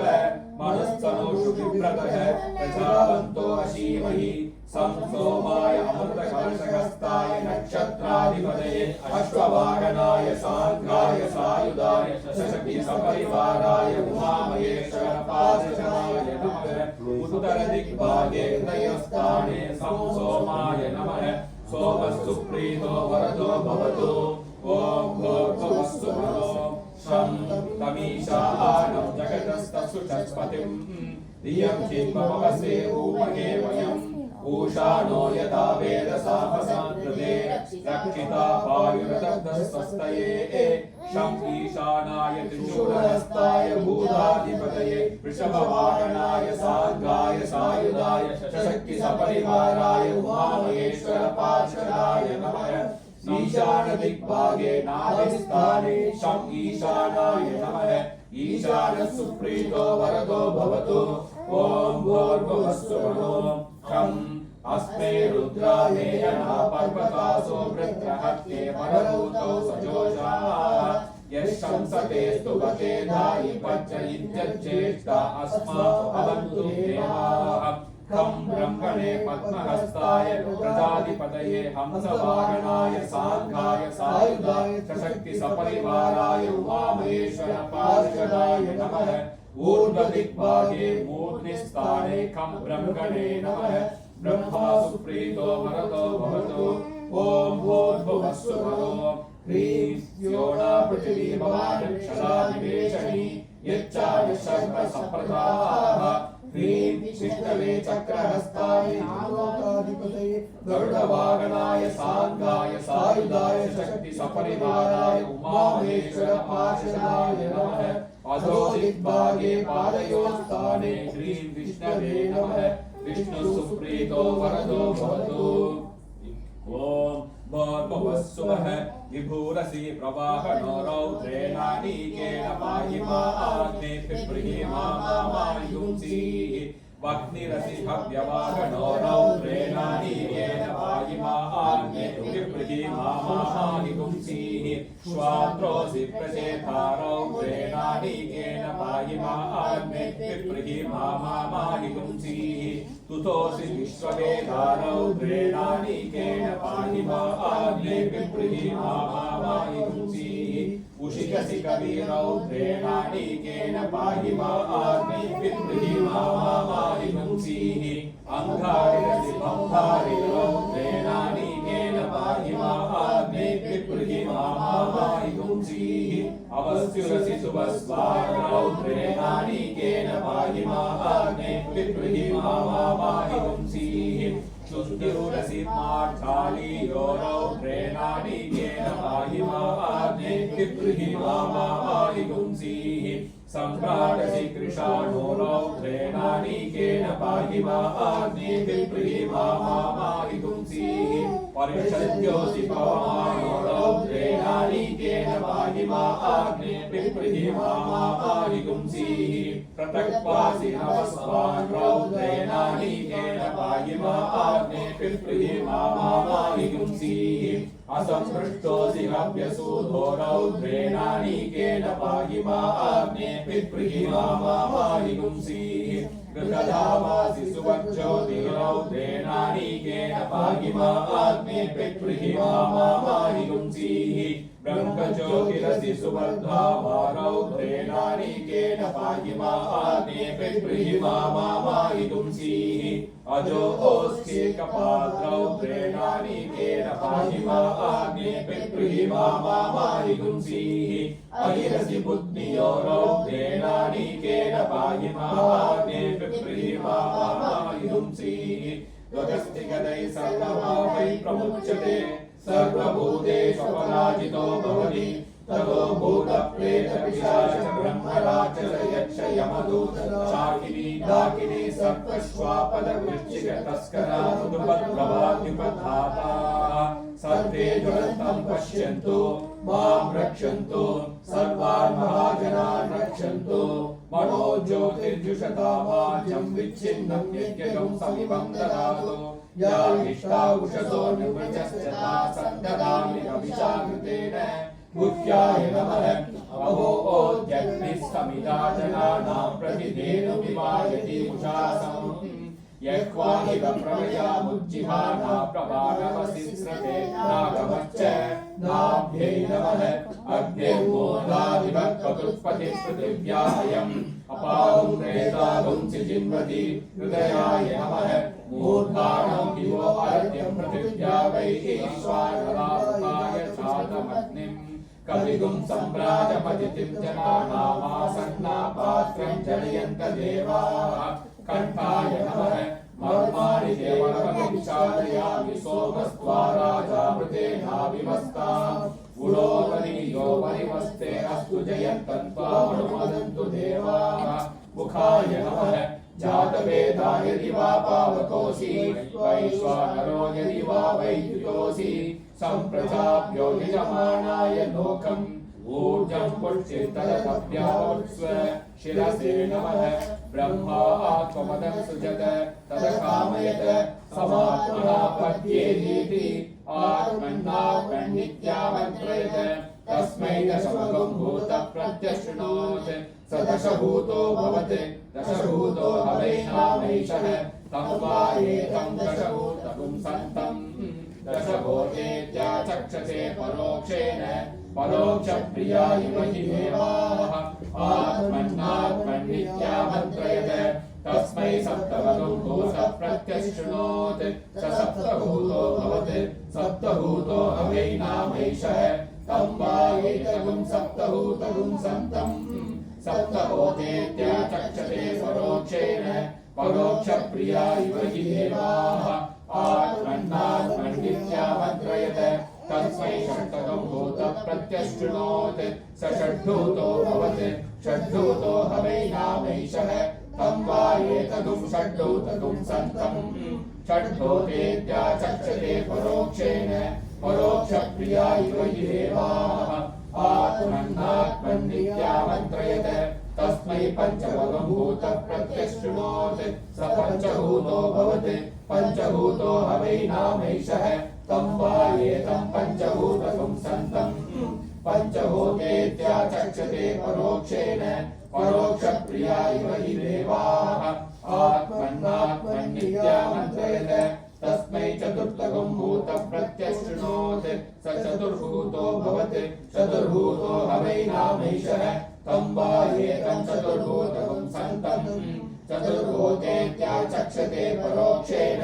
मनस्तनोषु विव्रतः प्रजावन्तो अशीमहि सं सोमाय अमृतकलशहस्ताय नक्षत्राधिपतये अश्ववाहनाय शाङ्काय सायुधाय सशक्ति सपरिवाराय उमामहेश्वर पार्षदाय नमः उत्तरदिग्भागे हृदयस्थाने सं सोमाय नमः सोमस्तु प्रीतो वरदो भवतु ॐ भूर्भुवस्सुवरो शं तमीशानं जगतस्तसुचस्पतिं धियं चिन्ममवसे ऊमहे वयम् ऊषानो यथा वेदसामसान्कृते रक्षिता वायुरदग्धस्वस्तये शं ईशानाय त्रिशूलहस्ताय भूताधिपतये वृषभवाहनाय शार्ङ्गाय सायुधाय सशक्ति सपरिवाराय उमामहेश्वर पार्षदाय नमः ईशानदिग्भागे नाभिस्थाने शं ईशानाय नमः ईशानः सुप्रीतो वरदो भवतु ॐ भूर्भुवस्सुवः खं अस्मै रुद्रामेयना पर्वतासो वृत्रहत्ये परभूतौ सजोषाः यः शंसते स्तुवते धायि पच्चयित्यज्येष्टा अस्मा भवन्तु देवाः खं ब्रह्मणे पद्महस्ताय प्रजाधिपतये हंसवाहनाय सांघाय सायुधाय शक्ति सपरिवाराय उमामहेश्वर पार्षदाय नमः ऊर्ध्वदिग्भागे मूर्ध्निस्थाने खं ब्रह्मणे नमः ब्रह्मा सुप्रीतो वरदो भवतु ॐ भूर्भुवस्सुवः ह्रीं योना पृथिवी भवानक्षरादिवेशनी यच्चाय सर्वसम्प्रदाः ह्रीं विष्णवे चक्रहस्ताय नालोकाधिपतये गरुडवाहनाय सांगाय सायुधाय शक्ति सपरिवाराय उमामहेश्वर पार्षदाय नमः अधो दिग्भागे पादयोस्ताने ह्रीं विष्णवे नमः विष्णु सुप्रीतो वरदो भवतु ॐ भूर्भुवस्सुवः विभूरसि प्रवाहनो रौद्रेणानीकेन पाहिमा आग्ने पिप्रीमामायुंसीः वह्निरसि हव्यवाहनो रौद्रेणानीकेन पाहिमा आग्ने पिप्रीमामायुंसीः श्वात्रोऽसि प्रचेता रौद्रेणानीकेन पाहिमा आग्ने पिप्रीमामायुंसीः तुतोऽसि विश्ववेदा रौद्रेणानीकेन पाहिमा आग्ने पिप्रीमामायुंसीः उशिकसि कविरौद्रेणानीकेन पाहिमा आग्ने पिप्रीमामायुंसीः अंगारिरसि बन्धारि रौद्रेणानीकेन पाहिमा आग्ने पिप्रीमामायुंसीः अवस्युरसि सुभस्वान् रौद्रेणानीकेन पाहिमा आग्ने पिप्रीमामायुंसीः शुद्धिरुरसि मार्जालीयो रौद्रेणानीकेन पाहिमा आग्ने पिप्रीमामायुंसीः सम्राटसि कृशाणो रौद्रेणानीकेन पाहिमा आग्ने पिप्रीमामायुंसीः परिषद्योऽसि पवमानो रौद्रेणानीकेन पाहिमा आग्ने पिप्रीमामायुंसीः पृथक्वासि नवस्वान् रौद्रेणानीकेन पाहिमा आग्ने पिप्रीमामायुंसीः असंपृष्टोऽसि हव्यसूधो रौद्रेणानीकेन पाहिमा आग्ने पिप्रीमामायुंसीः गृहधामासि सुवर्ज्योति रौद्रेणानीकेन पाहिमा आग्ने पिप्रीमामायुंसीः ब्रह्मज्योतिरसि सुवर्धामा रौद्रेणानीकेन पाहिमा आग्ने पिप्रीमामायुंसीः अजो ओस्केकपात् रौद्रेणानीकेन पाहिमा आग्ने पिप्रीमामायुंसीः अहिरसि बुद्धियो रौद्रेणानीकेन पाहिमा आग्ने पिप्रीमामायुंसीः त्वगस्तिगतैः सर्वपापैः प्रमुच्यते सर्वभूतेषु पराजितो भवति ततो भूतप्रेतपिशाच ब्रह्मराक्षस यक्ष यमदूत शाकिनी डाकिनी सर्पश्वापदवृश्चिक तस्करा मधुपद्रवाद्युपधाताः सर्वे ज्वलन्तं पश्यन्तु मां रक्षन्तु सर्वान् महाजनान् रक्षन्तु मनो ज्योतिर्जुषतामाज्यं विच्छिन्नं यज्ञकं समिवं ददातु या इष्टा उषसो निवृजश्चता सन्ददामि अभिषाकृतेन बुद्ध्याय नमः अहोऽद्यग्निः समिधा जनानां प्रतिधेनुमिवायति उषासम् यक्वानिव प्रवयामुज्जिहाना प्रवाहवसिस्रते नागमश्च नाभ्यै नमः अग्निर्मोदादिवत्पतुत्पतिः पृथिव्यायम् अपाहुं प्रेताहुं चिजिन्वति हृदयाय नमः मूर्धानं दिवो अर्घ्यं पृथिव्या वै ईश्वानराय चातमग्निम् कविगुं सम्भ्राजपतिथिं जनानामासन्नापात्रं जलयन्त देवाः कण्ठाय नमः मर्माणि देवलकमिच्छादयामि सोमस्त्वा राजामृतेनाभिमस्ताम् गुणोदनीयो परिमस्ते अस्तु जयन्तन्त्वामनुमदन्तु देवाः मुखाय नमः जातवेदा यदि वा पावकोऽसि वैश्वानरो यदि वा वैद्युतोऽसि सम्प्रजाभ्यो यजमानाय लोकम् ऊर्जं पुष्टिस्तदभ्यावत्स्व शिरसे नमः ब्रह्मा त्वमदं सृजत तदकामयत समात्मना पद्येति आत्मन्नात्मन्नित्यामन्त्रयत तस्मै दशमुखं भूतप्रत्यशृणोत् स दशभूतो भवति दशभूतो हवैनामैषः तं वा एतं दशभूतं सन्तम् दशभूतेत्याचक्षते परोक्षेण परोक्षप्रिया इव हि देवाः आत्मन्नात्मन्नित्यामन्त्रयत तस्मै सप्तमगं भूतप्रत्यशृणोत् स सप्तभूतो भवति सप्तभूतो हवैनामैषः तं वा एतगुं सप्तभूतगुं सन्तम् सप्तभूतेत्याचक्षते परोक्षेण परोक्षप्रिया इव हि देवाः आत्मन्नात्मन्नित्यामन्त्रयत तस्मै षट्टगं भूतप्रत्यशृणोत् स षड्भूतो भवति षड्भूतो हवैनामैषः तं वा एतगुं षड्भूतगुं सन्तम् षड्भूतेत्याचक्षते परोक्षेण परोक्षप्रिया इव हि देवाः आत्मन्नात्मन्नित्यामन्त्रयत तस्मै पञ्चभगं भूतप्रत्यशृणोत् स पञ्चभूतो भवति पञ्चभूतो हवैनामैषः तं वा एतं पञ्चभूतगं सन्तम् पञ्चभूतेत्याचक्षते परोक्षेण परोक्षप्रिया इव हि देवाः आत्मन्नात्मन्नित्यामन्त्रयत तस्मै चतुर्थगं भूतप्रत्यशृणोत् स चतुर्भूतो भवति चतुर्भूतो हवैनामैषः तं वा एतं चतुर्भूतगं सन्तम् चतुर्भूतेत्याचक्षते परोक्षेण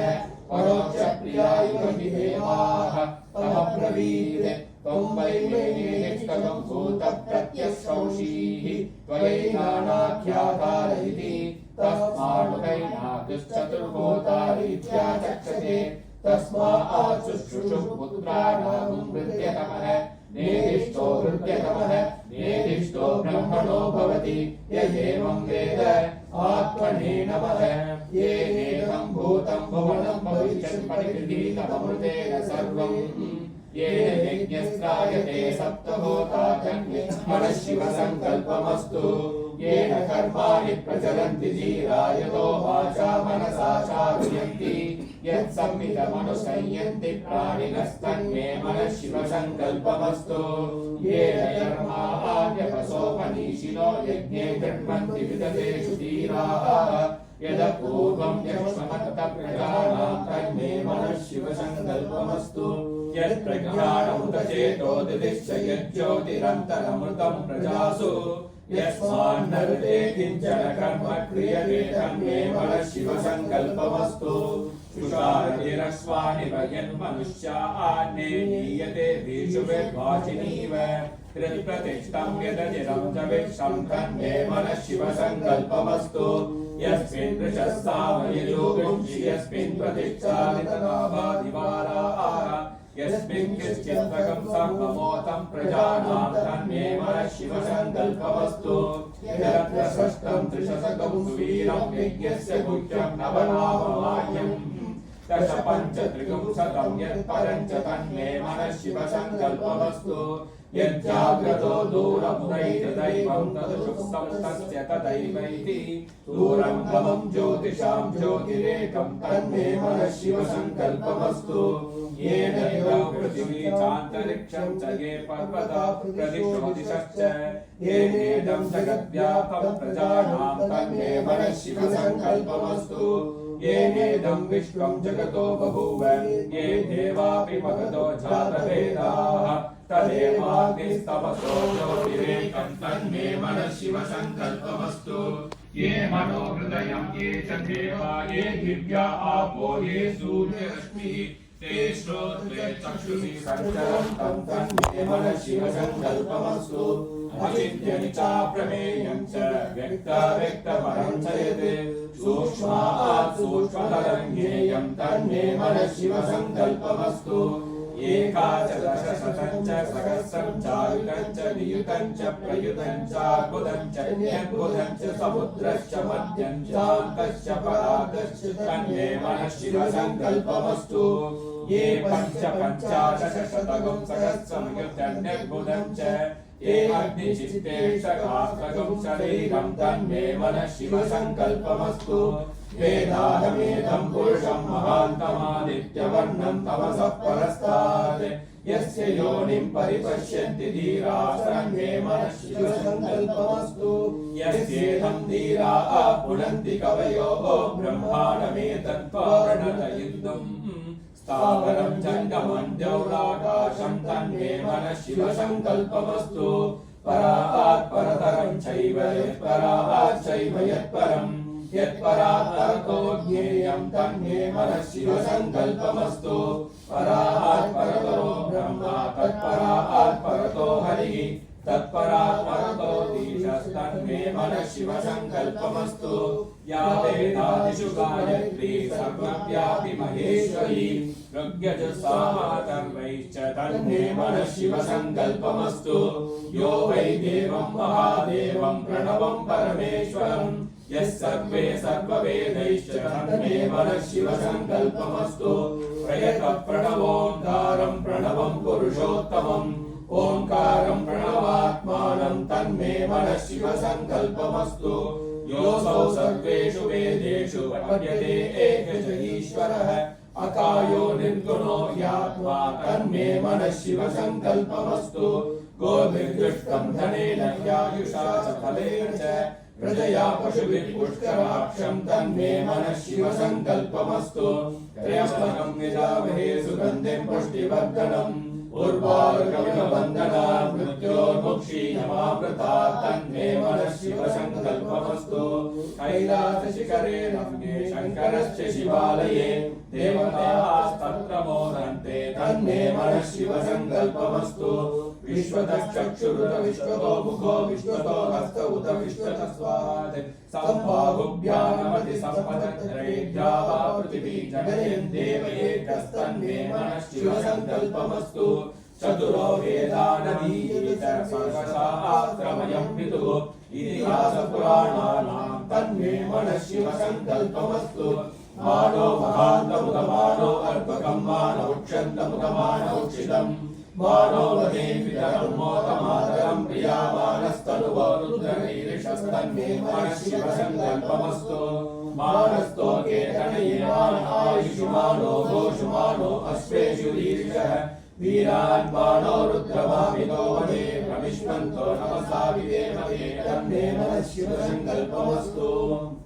परोक्षप्रिया इव हि देवाः तमब्रवीत् त्वं वै मेनेष्टगं भूतप्रत्यश्रौषीः त्वयैनानाख्यातार इति तस्मादुकैनातिश्चतुर्भूतारीत्याचक्षते तस्मात् शुश्रूषुः पुत्राणां वृद्ध्यतमः नेदिष्टो वृद्ध्यतमः नेदिष्टो ब्रह्मणो भवति य एवं वेद आत्मने नमः येनेदं भूतं भुवनं भविष्यत् परिगृहीतममृतेन सर्वम् येन यज्ञस्त्रायते सप्तभूतानि मनः शिवसङ्कल्पमस्तु येन कर्माणि प्रचलन्ति धीरायतो वाचा मनसा चार्यन्ति यत्संवितमनुसंयन्ति प्राणिनस्तन्मे मनः शिवसङ्कल्पमस्तु येन कर्माण्यपसोपनीशिनो यज्ञे गृह्णन्ति विदतेषु धीराः यदपूर्वं यक्ष्मत्तप्रजानां तन्मे मनः शिवसङ्कल्पमस्तु यत्प्रज्ञानमुदचेतो दिदिश्च यज्ज्योतिरन्तरमृतं प्रजासु यस्मान्नरते किञ्चन कर्म क्रियते तन्मे मनः शिवसङ्कल्पमस्तु तुषारतिरश्वानि वयन्मनुष्यान्ने नीयते वीषुविर्वाचिनीव कृत्प्रतिष्ठं यदजिरं च विश्वं तन्मे मनः शिवसङ्कल्पमस्तु यस्मिन् वृषः सामययोगुंषि यस्मिन् प्रतिष्ठादितनाभादिवाराः यस्मिन् किश्चित्त्वकं सर्वमोतं प्रजानां तन्मे मनः शिवसङ्कल्पमस्तु यत्र षष्ठं त्रिशतकं सुवीरं यज्ञस्य गुह्यं नवनाममाह्यम् दश पञ्चत्रिकं शतं यत्परं च तन्मे मनः शिवसङ्कल्पमस्तु यज्जाग्रतो दूरमुदैर्दैवं तदुषुप्तं तस्य तदैवैति दूरं गमं ज्योतिषां ज्योतिरेकं तन्मे मनः शिवसङ्कल्पमस्तु येन इदं पृथिवी चान्तरिक्षं च ये पर्वता प्रदिशो दिशश्च येनेदं जगद्व्यापं प्रजानां तन्मे मनः शिवसङ्कल्पमस्तु येनेदं विश्वं जगतो बभूव ये देवापि भगतो जातवेदाः तदेवाग्निस्तपसो ज्योतिरेकं तन्मे मनः शिवसङ्कल्पमस्तु ये मनोहृदयं ये च देवा ये दिव्या आपो ये सूर्यरश्मिः ते श्रोत्रे चक्षुषि सञ्चरन्तं तन्मे मनः शिवसङ्कल्पमस्तु अचिन्त्यनिचाप्रमेयं च व्यक्ताव्यक्तपरं च यत् सूक्ष्मात् सूक्ष्मतरं ज्ञेयं तन्मे मनः शिवसङ्कल्पमस्तु एकादश शतं च सहस्रं चायुतं च नियुतं च प्रयुतं चार्बुदं च निर्बुदं च समुद्रश्च मध्यं चान्तश्च परागश्च तन्मे मनः शिवसङ्कल्पमस्तु ये पञ्चादशशतकं सहस्रं युतं निर्बुदं च ये अग्निचित्तेक्षकात्मकं शरीरं तन्मे मनः शिवसङ्कल्पमस्तु वेदाहमेदं पुरुषं महान्तमादित्यवर्णं तमसः परस्तात् यस्य योनिं परिपश्यन्ति धीराः तन्मे मनः शिवसङ्कल्पमस्तु यस्येदं धीराः पुनन्ति कवयो ब्रह्माण्डमेतत्त्वारणतयिन्दुम् स्थावरं जङ्गमं द्यौराकाशं तन्मे मनः शिवसङ्कल्पमस्तु परात् परतरं चैव यत्परात् चैव यत्परम् यत्परात् परतो ज्ञेयं तन्मे मनः शिवसङ्कल्पमस्तु परात् परतो ब्रह्मा तत्परात् परतो हरिः तत्परात् परतो धीशस्तन्मे मनः शिवसङ्कल्पमस्तु या वेदादिषु गायत्री सर्वव्यापि महेश्वरी ऋग्यजुस्सामातर्वैश्च तन्मे मनः शिवसङ्कल्पमस्तु यो वै देवं महादेवं प्रणवं परमेश्वरम् यः सर्वे सर्ववेदैश्च तन्मे मनः शिवसङ्कल्पमस्तु प्रयतः प्रणवोङ्कारं प्रणवं पुरुषोत्तमम् ओङ्कारं प्रणवात्मानं तन्मे मनः शिवसङ्कल्पमस्तु योऽसौ सर्वेषु वेदेषु पठ्यते एकः ईश्वरः अकायो निर्गुणो यात्मा तन्मे मनः शिवसङ्कल्पमस्तु गोभिर्दुष्टं धनेन यायुषा च फलेन च प्रजया पशुभिः पुष्कराक्षं तन्मे मनः शिवसङ्कल्पमस्तु त्रयम्बकं यजामहे सुगन्धिं पुष्टिवर्धनम् उर्वारुकमिमवन्दनात् मृत्योर्मुक्षीयमामृतात् तन्मे मनः शिवसङ्कल्पमस्तु कैलासशिखरे रम्ये शङ्करस्य शिवालये देवतास्तत्र मोदन्ते तन्मे मनः शिवसङ्कल्पमस्तु विश्वतः चक्षुरुत विश्वतो मुखो विश्वतो हस्त उत विश्वतः स्वात् सम्बाहुभ्यां नमति सम्पदत्रयेभ्या वा पृथिवी जनयन् देवयेकस्तन्मे मनः शिवसङ्कल्पमस्तु चतुरो वेदानधीत सर्वशास्त्रमयं विदुः इतिहासपुराणानां तन्मे मनः शिवसङ्कल्पमस्तु मानो महान्तमुदमानो अल्पकं मानो उक्षन्तमुदमानौक्षितम् मानो वदेन्द्रियं मोदमादरं प्रियामानस्तनुवो रुद्रैरिषस्तन्मे मनः शिवसङ्कल्पमस्तु मानस्तोके तनये मान आयुष्मानो घोषमानो अश्वेषु रीरिषः वीरान् मानो रुद्रमाविदो वदे प्रविश्वन्तो नमसा विदेमहे तन्मे मनः शिवसङ्कल्पमस्तु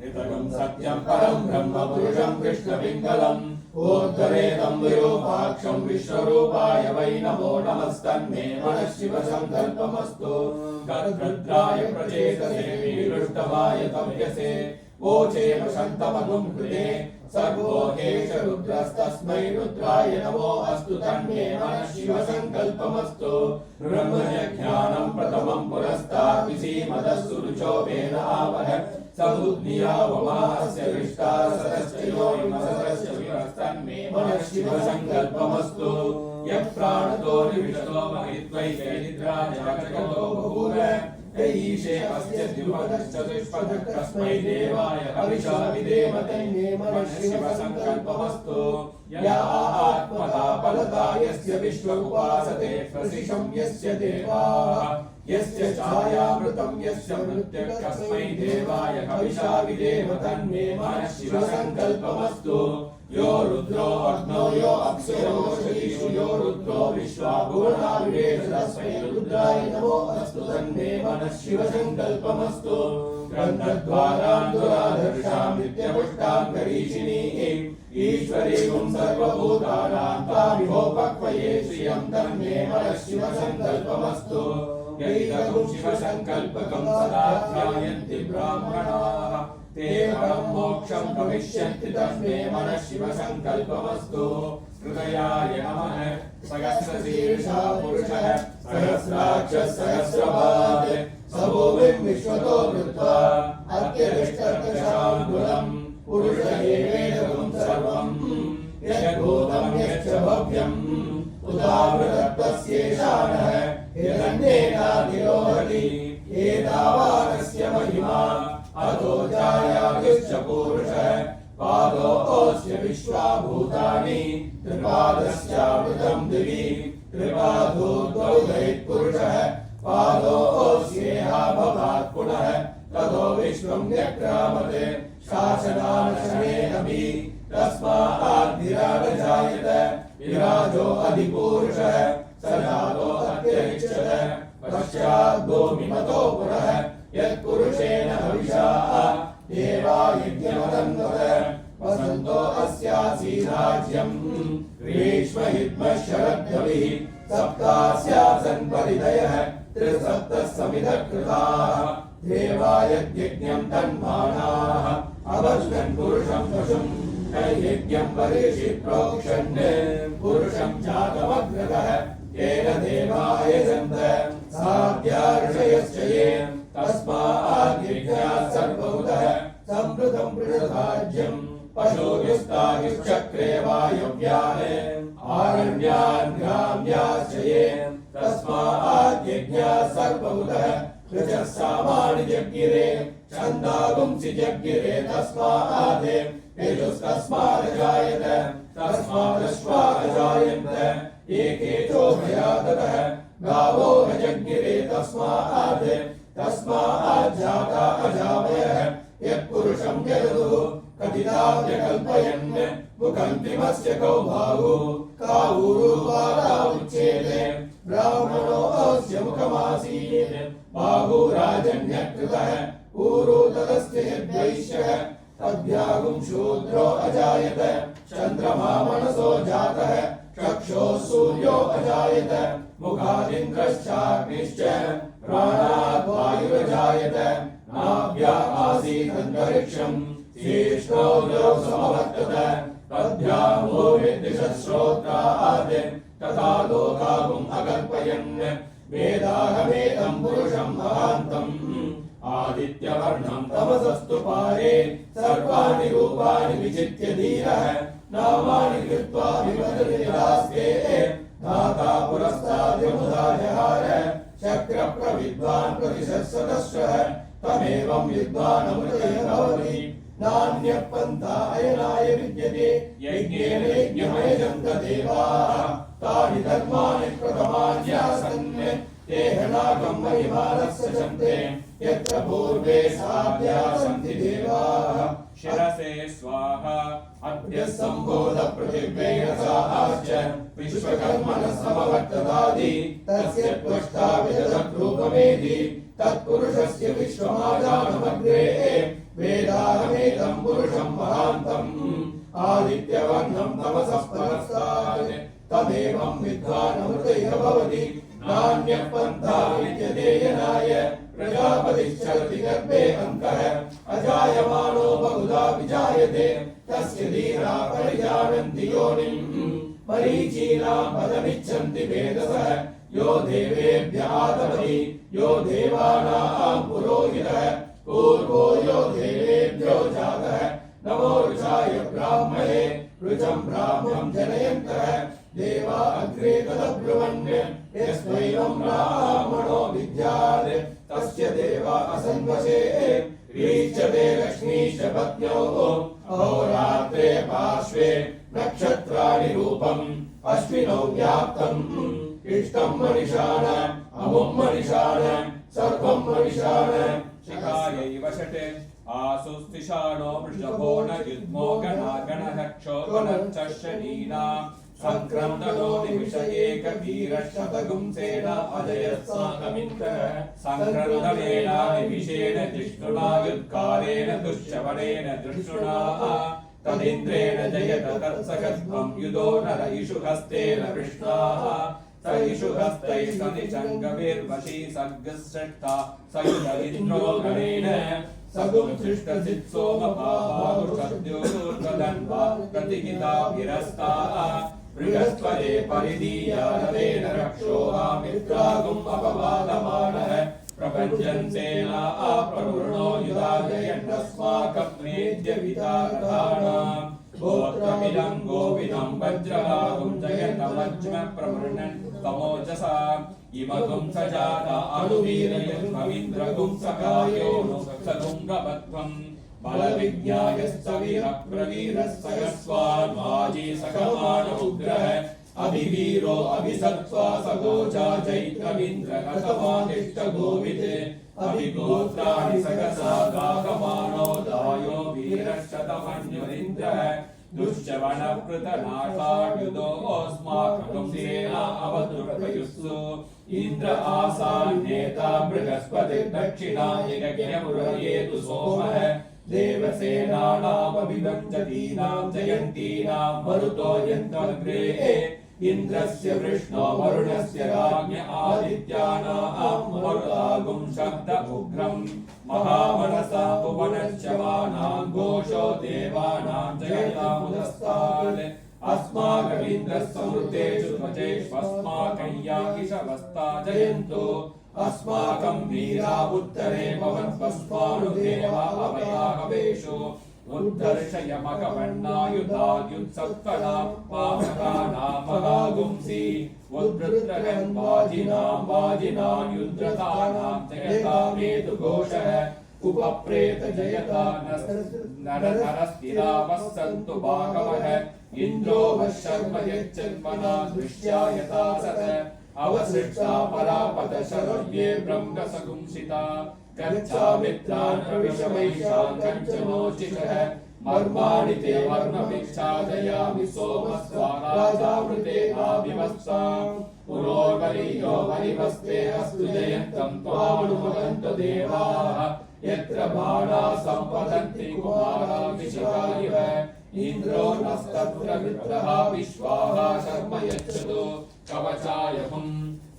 नितगं सत्यं परं ब्रह्म पुरुषं कृष्णपिङ्गलम् ऊर्ध्वरेदं विरूपाक्षं विश्वरूपाय वै नमो नमस्तन्मे मनः शिवसङ्कल्पमस्तु गद्गद्राय प्रचेतसे विरुष्टमाय तव्यसे वोचेम शन्तमनुं हृदे सर्वोहेश रुद्रस्तस्मै रुद्राय नमो अस्तु तन्मे मनः शिवसङ्कल्पमस्तु ब्रह्मज्ञानं प्रथमं पुरस्तात् विसीमदस्तु रुचो वेन आवह समुद्नियावमास्य विष्टा सदस्य योनिमसदस्य विरस्तन्मे मनः शिवसङ्कल्पमस्तु यः प्राणतो निविष्टो महित्वैकैनिद्रा जगतो बभूव ईशे अस्य द्विपदश्चतुष्पदः तस्मै देवाय हविषा विधेम तन्मे मनः शिवसङ्कल्पमस्तु या आत्मता फलता यस्य विश्व उपासते प्रसिषं यस्य देवाः यस्य छायामृतं यस्य मृत्युः तस्मै देवाय हविषा विधेम तन्मे मनः शिवसङ्कल्पमस्तु यो रुद्रो अग्नौ यो अप्सरो शरीषु यो रुद्रो विश्वा भुवनाविवेश तस्मै रुद्राय नमो अस्तु तन्मे मनः शिवसङ्कल्पमस्तु ग्रन्थद्वारान्तुराधर्षां नित्यपुष्टां करीषिणीं ईश्वरीं सर्वभूतानां तामिहोपक्वये श्रियं तन्मे मनः शिवसङ्कल्पमस्तु यैदगुं शिवसङ्कल्पकं सदा ध्यायन्ति ब्राह्मणाः ते परं मोक्षं गमिष्यन्ति तन्मे मनः शिवसङ्कल्पमस्तु हृदयाय नमः सहस्रशीर्षः पुरुषः सहस्राक्षः सहस्रपात् सभुविं विश्वतो कृत्वा अत्यधिष्ठर्दशाङ्गुलम् पुरुष एवेदं सर्वं यद्भूतं यच्च भव्यम् उत पादश्च पूरुषः पादोऽस्य विश्वाभूतानि त्रिपादस्यामृतं दिवि त्रिपादोद्वौदैः पुरुषः पादोऽस्येहा भवात् पुनः ततो विश्वं व्यक्रामते शासनानशनेऽपि तस्माद् जायत विराजो अधिपूरुषः स जातो अत्यरिच्यत पश्चात् गोमिमतो पुरः यत्पुरुषेण हविषा देवा यज्ञमदन्वत वसन्तो अस्यासीद्राज्यम् ग्रीष्म हिद्मः शरद्रविः सप्तास्यासन् परिधयः त्रिसप्तः समिधः कृताः देवा यज्ञं तन्मानाः अवश्यन् पुरुषं पशुम् यज्ञं परीक्षित् प्रोक्षन् पुरुषं जातमग्रतः येन देवा यजन्त साध्या ऋषयश्च ये तस्माद् यज्ञात् सर्वभूतः संवृतं पृषधाज्यम् पशुयुस्तायुश्चक्रे वायव्यान् आरण्यान् ग्राम्याश्च ये तस्माद् यज्ञात् सर्वभूतः ऋचः सामानि जज्ञिरे छन्दागुंसि जज्ञिरे तस्माद् यजुस्तस्मादजायत तस्मादश्वा अजायन्त एकेचो मया ततः गावो न जज्ञिरे तस्माद् जाता अजावयः यत्पुरुषं यदुः कथिता व्यकल्पयन् मुखं किमस्य कौ बाहुरुपादा उच्येते ब्राह्मणो अस्य मुखमासीत् बाहुराजन्यकृतः ऊरु तदस्य यद्वैश्यः तद्भ्यागुं शूद्रो अजायत चन्द्रमा मनसो जातः चक्षुः सूर्यो अजायत मुखादिन्द्रश्चाग्निश्च प्राणाद् वायुरजायत नाभ्या आसीत् अन्तरिक्षम् शीर्ष्णौ द्यौ समवर्तत तद्भ्यां भूमिर्दिशश्रोत्राद् तथा लोकागुम् अकल्पयन् वेदाहमेदं पुरुषं महान्तम् आदित्यवर्णं तमसस्तु पारे सर्वाणि रूपाणि विचित्य धीरः नामानि कृत्वा विवदन्ति धाता पुरस्ताद्यमुदा जहार शक्रप्रविद्वान् प्रतिशतसहस्रः तमेवं विद्वानमृतः भवति नान्यः पन्था अयनाय विद्यते यज्ञेन यज्ञमयजन्त देवाः तानि धर्माणि प्रथमान्यासन् ते हनाकं महिमानः सचन्ते यत्र पूर्वे साध्या सन्ति देवाः शिरसे स्वाहा अद्य सम्बोध पृथिव्यै रसाश्च विश्वकर्मणः समवर्ततादि तस्य त्वष्टा विदधत् रूपमेधि तत्पुरुषस्य विश्वमाजानमग्रे वेदाहमेदं पुरुषं महान्तम् आदित्यवर्णं तमसः परस्तात् तमेवं विद्वानमृतैः भवति नान्यः पन्था विद्यते यनाय प्रजापतिश्चरति गर्भे अन्तः अजायमानो बहुधा विजायते तस्य धीरा परिजानन्ति योनिम् मरीचीनां पदमिच्छन्ति वेदसः यो देवेभ्य आदमति यो देवानां पुरोहितः पूर्वो यो देवेभ्यो जातः नमो ऋषाय ब्राह्मणे ऋचं ब्राह्मं जनयन्तः देवा अग्रे तदब्रुवन् यस्त्वैवं ब्राह्मणो विद्यात् तस्य देवा असन्वशे रीच्यते लक्ष्मीश्च पत्न्योः अहोरात्रे पार्श्वे नक्षत्राणि रूपम् अश्विनौ व्याप्तम् इष्टं मनिषाण अमुं मनिषाण सर्वं मनिषाण शिखायैव षट् आसुस्तिषाणो वृषभो न युग्मो गणागणहक्षोगणश्च शनीनाम् संक्रन्दनो निमिष एकवीरशतगुंसेन अजयस्साकमिन्द्रः संक्रन्दनेन निमिषेण जिष्णुना युत्कालेन दुश्शवनेन दृष्णुना तदिन्द्रेण जयत तत्सखत्वं युधो नर इषुहस्तेन कृष्णाः स इषुहस्तैः सनिचङ्गभिर्वशी सर्गश्रेष्ठा सयुधरिन्द्रो गणेन सगुं सृष्टसित् सोमपाहुषद्योर्वदन्वा प्रतिहिताभिरस्ताः बृहस्पते परिदीयानवेन रक्षोहामित्रागुम् अपवादमानः प्रपञ्चन्तेना प्रवृणो युधाजयन्नस्माकं मेद्य विदारधानाम् गोत्रमिदं गोविदं वज्रबाहुं जयन्तमज्म प्रवृणन् तमोजसा इमगुं सजाता अनुवीरयन्ममिन्द्रगुं सकायो नु सगुङ्गपद्मम् बलविज्ञायस्तवीरः प्रवीरः सयस्वान् वाजी सकमान उग्रः अभिवीरो अभिसत्त्वा सगोचा चैत्रमिन्द्रकतमादिष्ट गोविदे अभिगोत्राणि सकसा गाकमानो दायो वीरशतमन्युरिन्द्रः दुश्चवनपृतनाशायुधोऽस्माकं सेना अवतुर्पयुस्सु इन्द्र आसान्नेता बृहस्पतिर्दक्षिणायज्ञमुरयेतु सोमः देवसेनानामभिवञ्चतीनां जयन्तीनां मरुतो यन्त्वग्रे इन्द्रस्य वृष्णो वरुणस्य राज्ञ आदित्यानां मरुतागुं शब्द उग्रम् महामनसा भुवनश्चवानां घोषो देवानां जयतामुदस्तात् अस्माकमिन्द्रः समृतेषु त्वचेष्वस्माकं याकिशवस्ता जयन्तु अस्माकं वीरा उत्तरे भवन्त्वस्मानुदेवा अवयाहवेषु उद्धर्षयमकवर्णायुधाद्युत्सत्कलां पावकानां महागुंसि उद्धृत्रगन् वाजिनां युद्धतानां जयतामेतु घोषः उपप्रेत जयता नरस्थिरावः सन्तु भागवः इन्द्रो वः शर्म यच्चन्मना दृश्यायता सत अवसृष्टा परापत शरण्ये ब्रह्मसगुंसिता गच्छामित्रान् प्रविश वैशान् कञ्चनोचिषः मर्माणि ते वर्णमिच्छादयामि सोमस्वाराजामृतेनाभिवस्ताम् पुरोर्वरीयो वरिवस्ते अस्तु जयन्तं त्वामनुमोदन्तु देवाः यत्र बाणाः सम्पतन्ति कुमारा विशिखा इव इन्द्रो नस्तत्र मित्रः विश्वाः शर्म यच्छतु कवचायहुं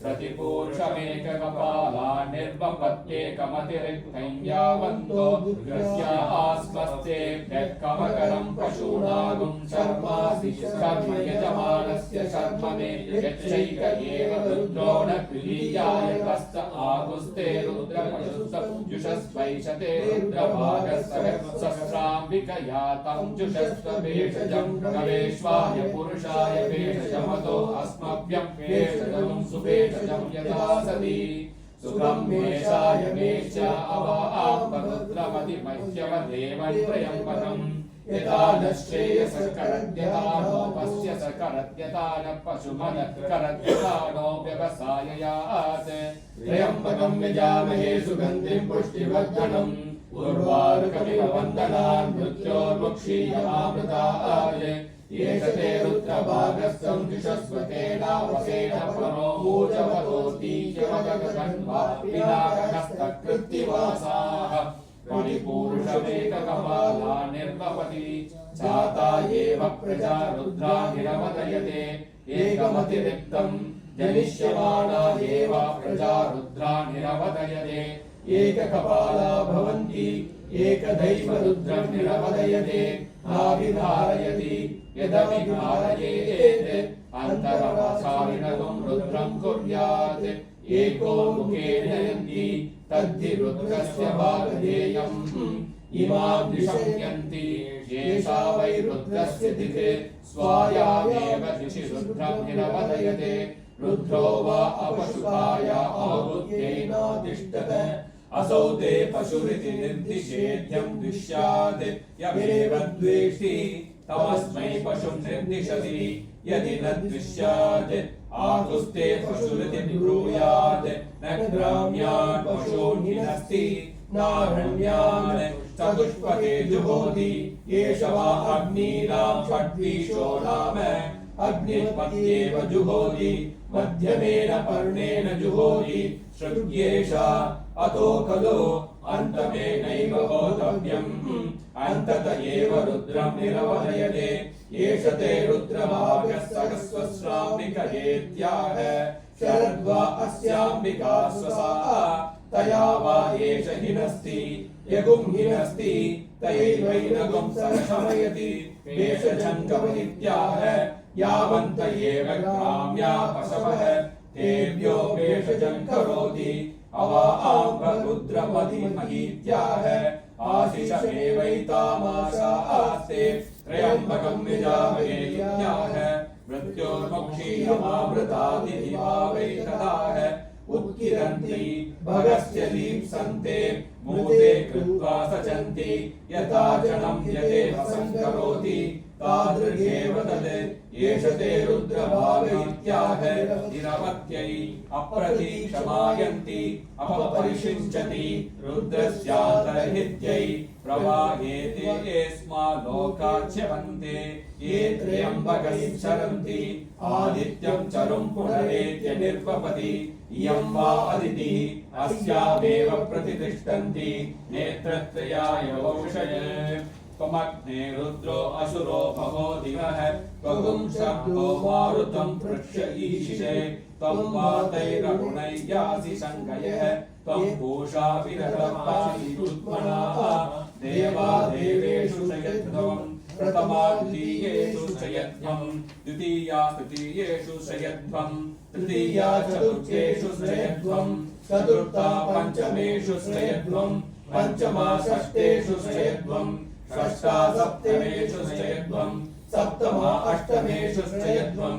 प्रतिपूरुषमेककपाला निर्वपत्येकमतिरिक्तं यावन्तो दुर्गस्य आस्मस्तेभ्यः कमकरं पशूनागुं शर्मासि शर्म यजमानस्य शर्म मे यच्चैक एव रुद्रो न क्रीयाय कश्च आगुस्ते रुद्रपशुषस्वैषते रुद्रभागसहस्राम्बिकया तं जुषस्व भेषजं कवेश्वाय पुरुषाय भेषजमतो अस्मभ्यं भेषजं सुभेषजं यथा सति सुखं मेषाय मेष अवाम्बरुद्रमतिमह्यवदेवं यथा न श्रेयसकरद्यथा नोपस्य सकरद्यथा न पशुमनकरद्यथा नो व्यवसाययात् त्र्यम्बकं यजामहे सुगन्धिं पुष्टिवर्धनम् उर्वारुकमिव वन्दनान् मृत्योर्मुक्षीयमामृताय एष ते रुद्रभागस्तं जुषस्वतेनावसेन परो मूजवतोऽतीयवदगन्वा पिनाकस्तकृत्तिवासाः परिपूरुषमेककपाला निर्वपति जाता एव प्रजा रुद्रा निरवदयते एकमतिरिक्तं जनिष्यमाना एव प्रजा रुद्रा निरवदयते एककपाला भवन्ति एकदैव रुद्रं निरवदयते नाभिधारयति यदभिधारयेत् अन्तरवसारिणं रुद्रं कुर्यात् एको मुखेन यन्ति तद्धि रुद्रस्य भागधेयम् इमां निशम्यन्ति येषा वै रुद्रस्य दिक् स्वायामेव दिशि रुद्रं निरवदयते रुद्रो वा अपशुकाय आहुत्येनातिष्ठत असौ ते पशुरिति निर्दिशेद्यं दृश्यात् यमेव द्वेष्टि तमस्मै पशुं निर्दिशति यदि न दृश्यात् आहुस्ते पशुरिति ब्रूयात् न ग्राम्यान् पशून् हिनस्ति नारण्यान् चतुष्पदे जुहोति एष वा अग्नीनां षड्वीशो नाम अग्निपत्येव जुहोति मध्यमेन पर्णेन जुहोति श्रुत्येषा अतो खलु अन्तमेनैव होतव्यम् अन्तत एव रुद्रं निरवदयते एष ते रुद्रभागः सरस्वस्राम्बिकयेत्याह शरद्वा अस्याम्बिका स्वसा तया वा एष हिनस्ति यगुं हिनस्ति तयैवैनगुं सरशमयति भेषजङ्गमनित्याह यावन्त एव ग्राम्या पशवः तेभ्यो भेषजं करोति अवाम्ब रुद्रमधिमहीत्याह आशिषमेवैतामाशास्ते त्र्यम्बकं यजामहे यज्ञाः मृत्योर्मुक्षीयमामृतादिभावैतदाः उत्किरन्ति भगस्य लीप्सन्ते मूते कृत्वा सचन्ति यथा जनं यदेव संकरोति तादृगेव तद् एष ते रुद्रभाव इत्याह निरवत्यै अप्रतीक्षमायन्ति अपपरिषिञ्चति रुद्रस्यान्तर्हित्यै प्रवाहेते येऽस्माल्लोकाच्यवन्ते ये त्र्यम्बकं चरन्ति आदित्यं चरुं पुनरेत्य निर्वपति इयं वा अदितिः अस्यामेव प्रतितिष्ठन्ति नेत्रत्रयाय वौषये त्वमग्ने रुद्रो असुरो भवो दिवः त्वगुं शब्दो मारुतं पृक्ष्य ईशिषे त्वं वातैररुणैयासि शङ्कयः त्वं पूषा विरहपासि उत्मनाः देवा देवेषु शयध्वं प्रथमा द्वितीयेषु शयध्वं द्वितीया तृतीयेषु शयध्वं तृतीया चतुर्थेषु शयध्वं चतुर्था पञ्चमेषु शयध्वं पञ्चमा षष्ठेषु शयध्वं षष्ठा सप्तमेषु शयध्वं सप्तमा अष्टमेषु शयध्वं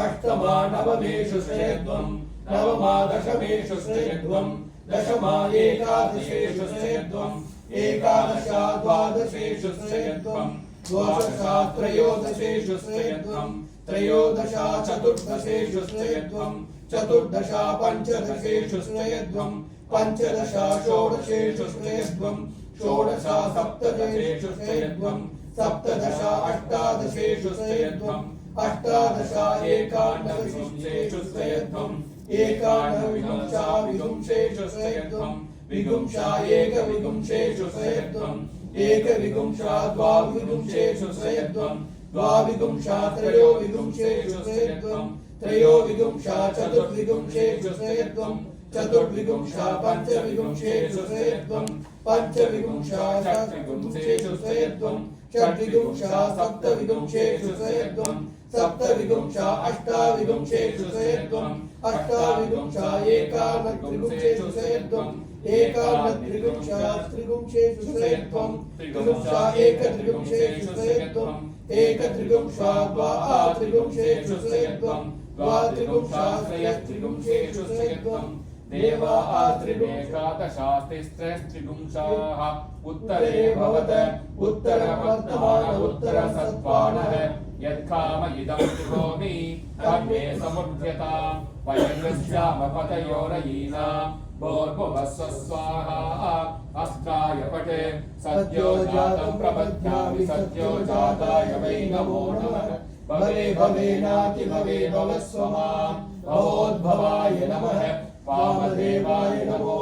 अष्टमा नवमेषु शयध्वं नवमा दशमेषु शयध्वं दशमा एकादशेषु शयध्वं एकादशा द्वादशेषु शयध्वं द्वादशा त्रयोदशेषु शयध्वं त्रयोदशा चतुर्दशेषु शयध्वं चतुर्दशा पञ्चदशेषु शयध्वं पञ्चदशा षोडशेषु शयध्वं षोडशा सप्तदशेषु शयध्वं सप्तदशा अष्टादशेषु शयध्वं अष्टादशा एकादशेषु शयध्वं एकादशविंशा विंशेषु शयध्वं विंशा एकविंशेषु शयध्वं एकविंशा द्वाविंशेषु शयध्वं द्वाविंशा त्रयोविंशेषु शयध्वं त्रयोविंशा चतुर्विंशेषु शयध्वं चतुर्विंशा पञ्चविंशेषु शयध्वं पञ्चविंशा षट्विंशेषु शयध्वं षट्विंशा सप्तविंशेषु शयध्वं सप्तविंशा अष्टाविंशेषु शयध्वं अष्टाविंशा एकादशविंशेषु शयध्वं एकादशविंशा त्रिविंशेषु शयध्वं त्रिविंशा एकत्रिविंशेषु शयध्वं एकत्रिविंशा द्वात्रिविंशेषु शयध्वं द्वात्रिविंशा त्रयस्त्रिविंशेषु शयध्वं देवा त्रिमेकादशास्तिस्त्रयस्त्रिविंशाः उत्तरे भवत उत्तरवर्तमान उत्तरसत्त्वानः यत्काम इदं त्रिभुवि तन्मे समुद्यतां वयं गच्छाम पतयोरयीनां भोर्भुवस्व स्वाहा अस्त्राय पटे सद्यो जातं प्रबध्यामि सद्यो जाताय वै नमो नमः भवे भवेनाति भवे भवस्व मां भवोद्भवाय नमः वामदेवाय नमो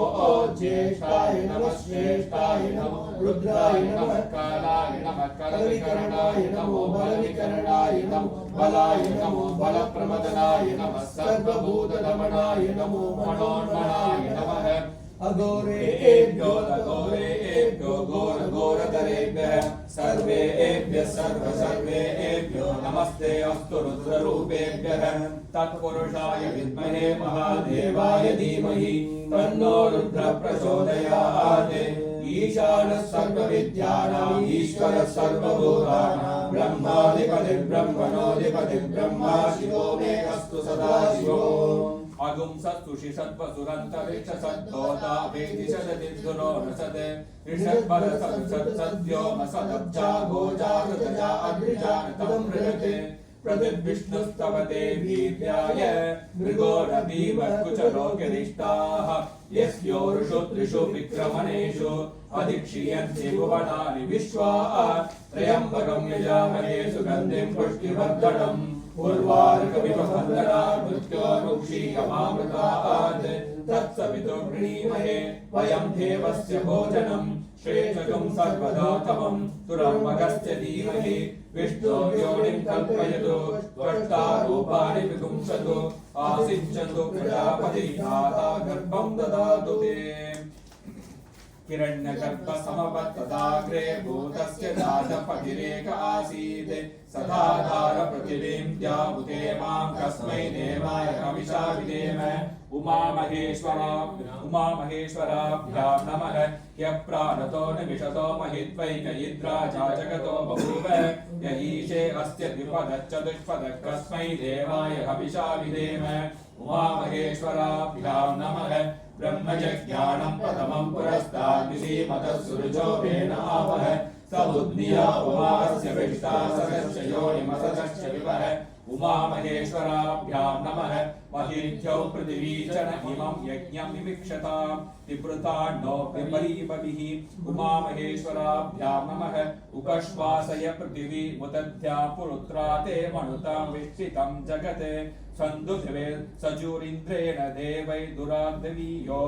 ज्येष्ठाय नमः श्रेष्ठाय नमो रुद्राय नमः कालाय नमः कलविकरणाय नमो बलविकरणाय नमो बलाय नमो बलप्रमदनाय नमः सर्वभूतदमनाय नमो मनोन्मनाय नमः अघोरेभ्यो अघोरेभ्यो घोरघोरतरेभ्यः सर्वेभ्यः सर्वेभ्यो नमस्ते अस्तु रुद्ररूपेभ्यः तत्पुरुषाय विद्महे महादेवाय धीमहि तन्नो रुद्रः प्रचोदयात् ईशानः सर्वविद्यानाम् ईश्वरः सर्वभूतानां ब्रह्माधिपतिर्ब्रह्मणोऽधिपतिः ब्रह्मा शिवो मे अस्तु सदा शिवो अगुं सत्तुषि सत्त्वसुरन्तरिक्ष सद्दोता वेदि सदतिर्दुरो न सद ऋषद्वर सद्यो न सदब्जा गोजा ऋतजा अद्रिजा न तं मृगते प्रतिद्विष्णुस्तवते वीर्याय मृगो न भीमकुचरो गिरिष्टाः यस्योरुषु त्रिषु विक्रमणेषु अधिक्षीयन्ति भुवनानि विश्वा त्र्यम्बकं यजामहे सुगन्धिं पुष्टिवर्धनम् उर्वारुकमिवबन्धनात् मृत्योर्मुक्षीयमामृतात् तत्सवितुर्गृणीमहे वयं देवस्य भोजनं श्रेष्ठं सर्वदोत्तमं तुरम्बकस्य धीमहि विष्णो योनिं कल्पयतु त्वष्टा रूपाणि विपुंसतु आसिञ्चतु प्रजापतिर्धाता गर्भं ददातु ते हिरण्यगर्भसमवर्तताग्रे भूतस्य जातपतिरेक आसीत् सदाधार पृथिवीं द्यावुते मां कस्मै देवाय हविषा विधेम उमामहेश्वराभ्यां नमः ह्यप्राणतो निमिषतो महित्वैकयिद्रा जगतो बभूव य ईशे अस्य द्विपदश्चतुष्पदः कस्मै देवाय हविषा विधेम उमामहेश्वराभ्यां नमः ब्रह्मजज्ञानं प्रथमं पुरस्तात् विसीमतः सुरुचो वेन आवह समुद्निया उमास्य विष्टा सरश्च योनिमसश्च विवह उमामहेश्वराभ्यां नमः महीर्घ्यौ पृथिवी च न इमं यज्ञं विविक्षताम् विवृतान्नो विपरीपभिः उमामहेश्वराभ्यां नमः उपश्वासय पृथिवी मुदध्या पुरुत्रा ते मनुतां विक्षितं जगत् सन्दुषवे सजुरिन्द्रेण देवै दुराद्वीयो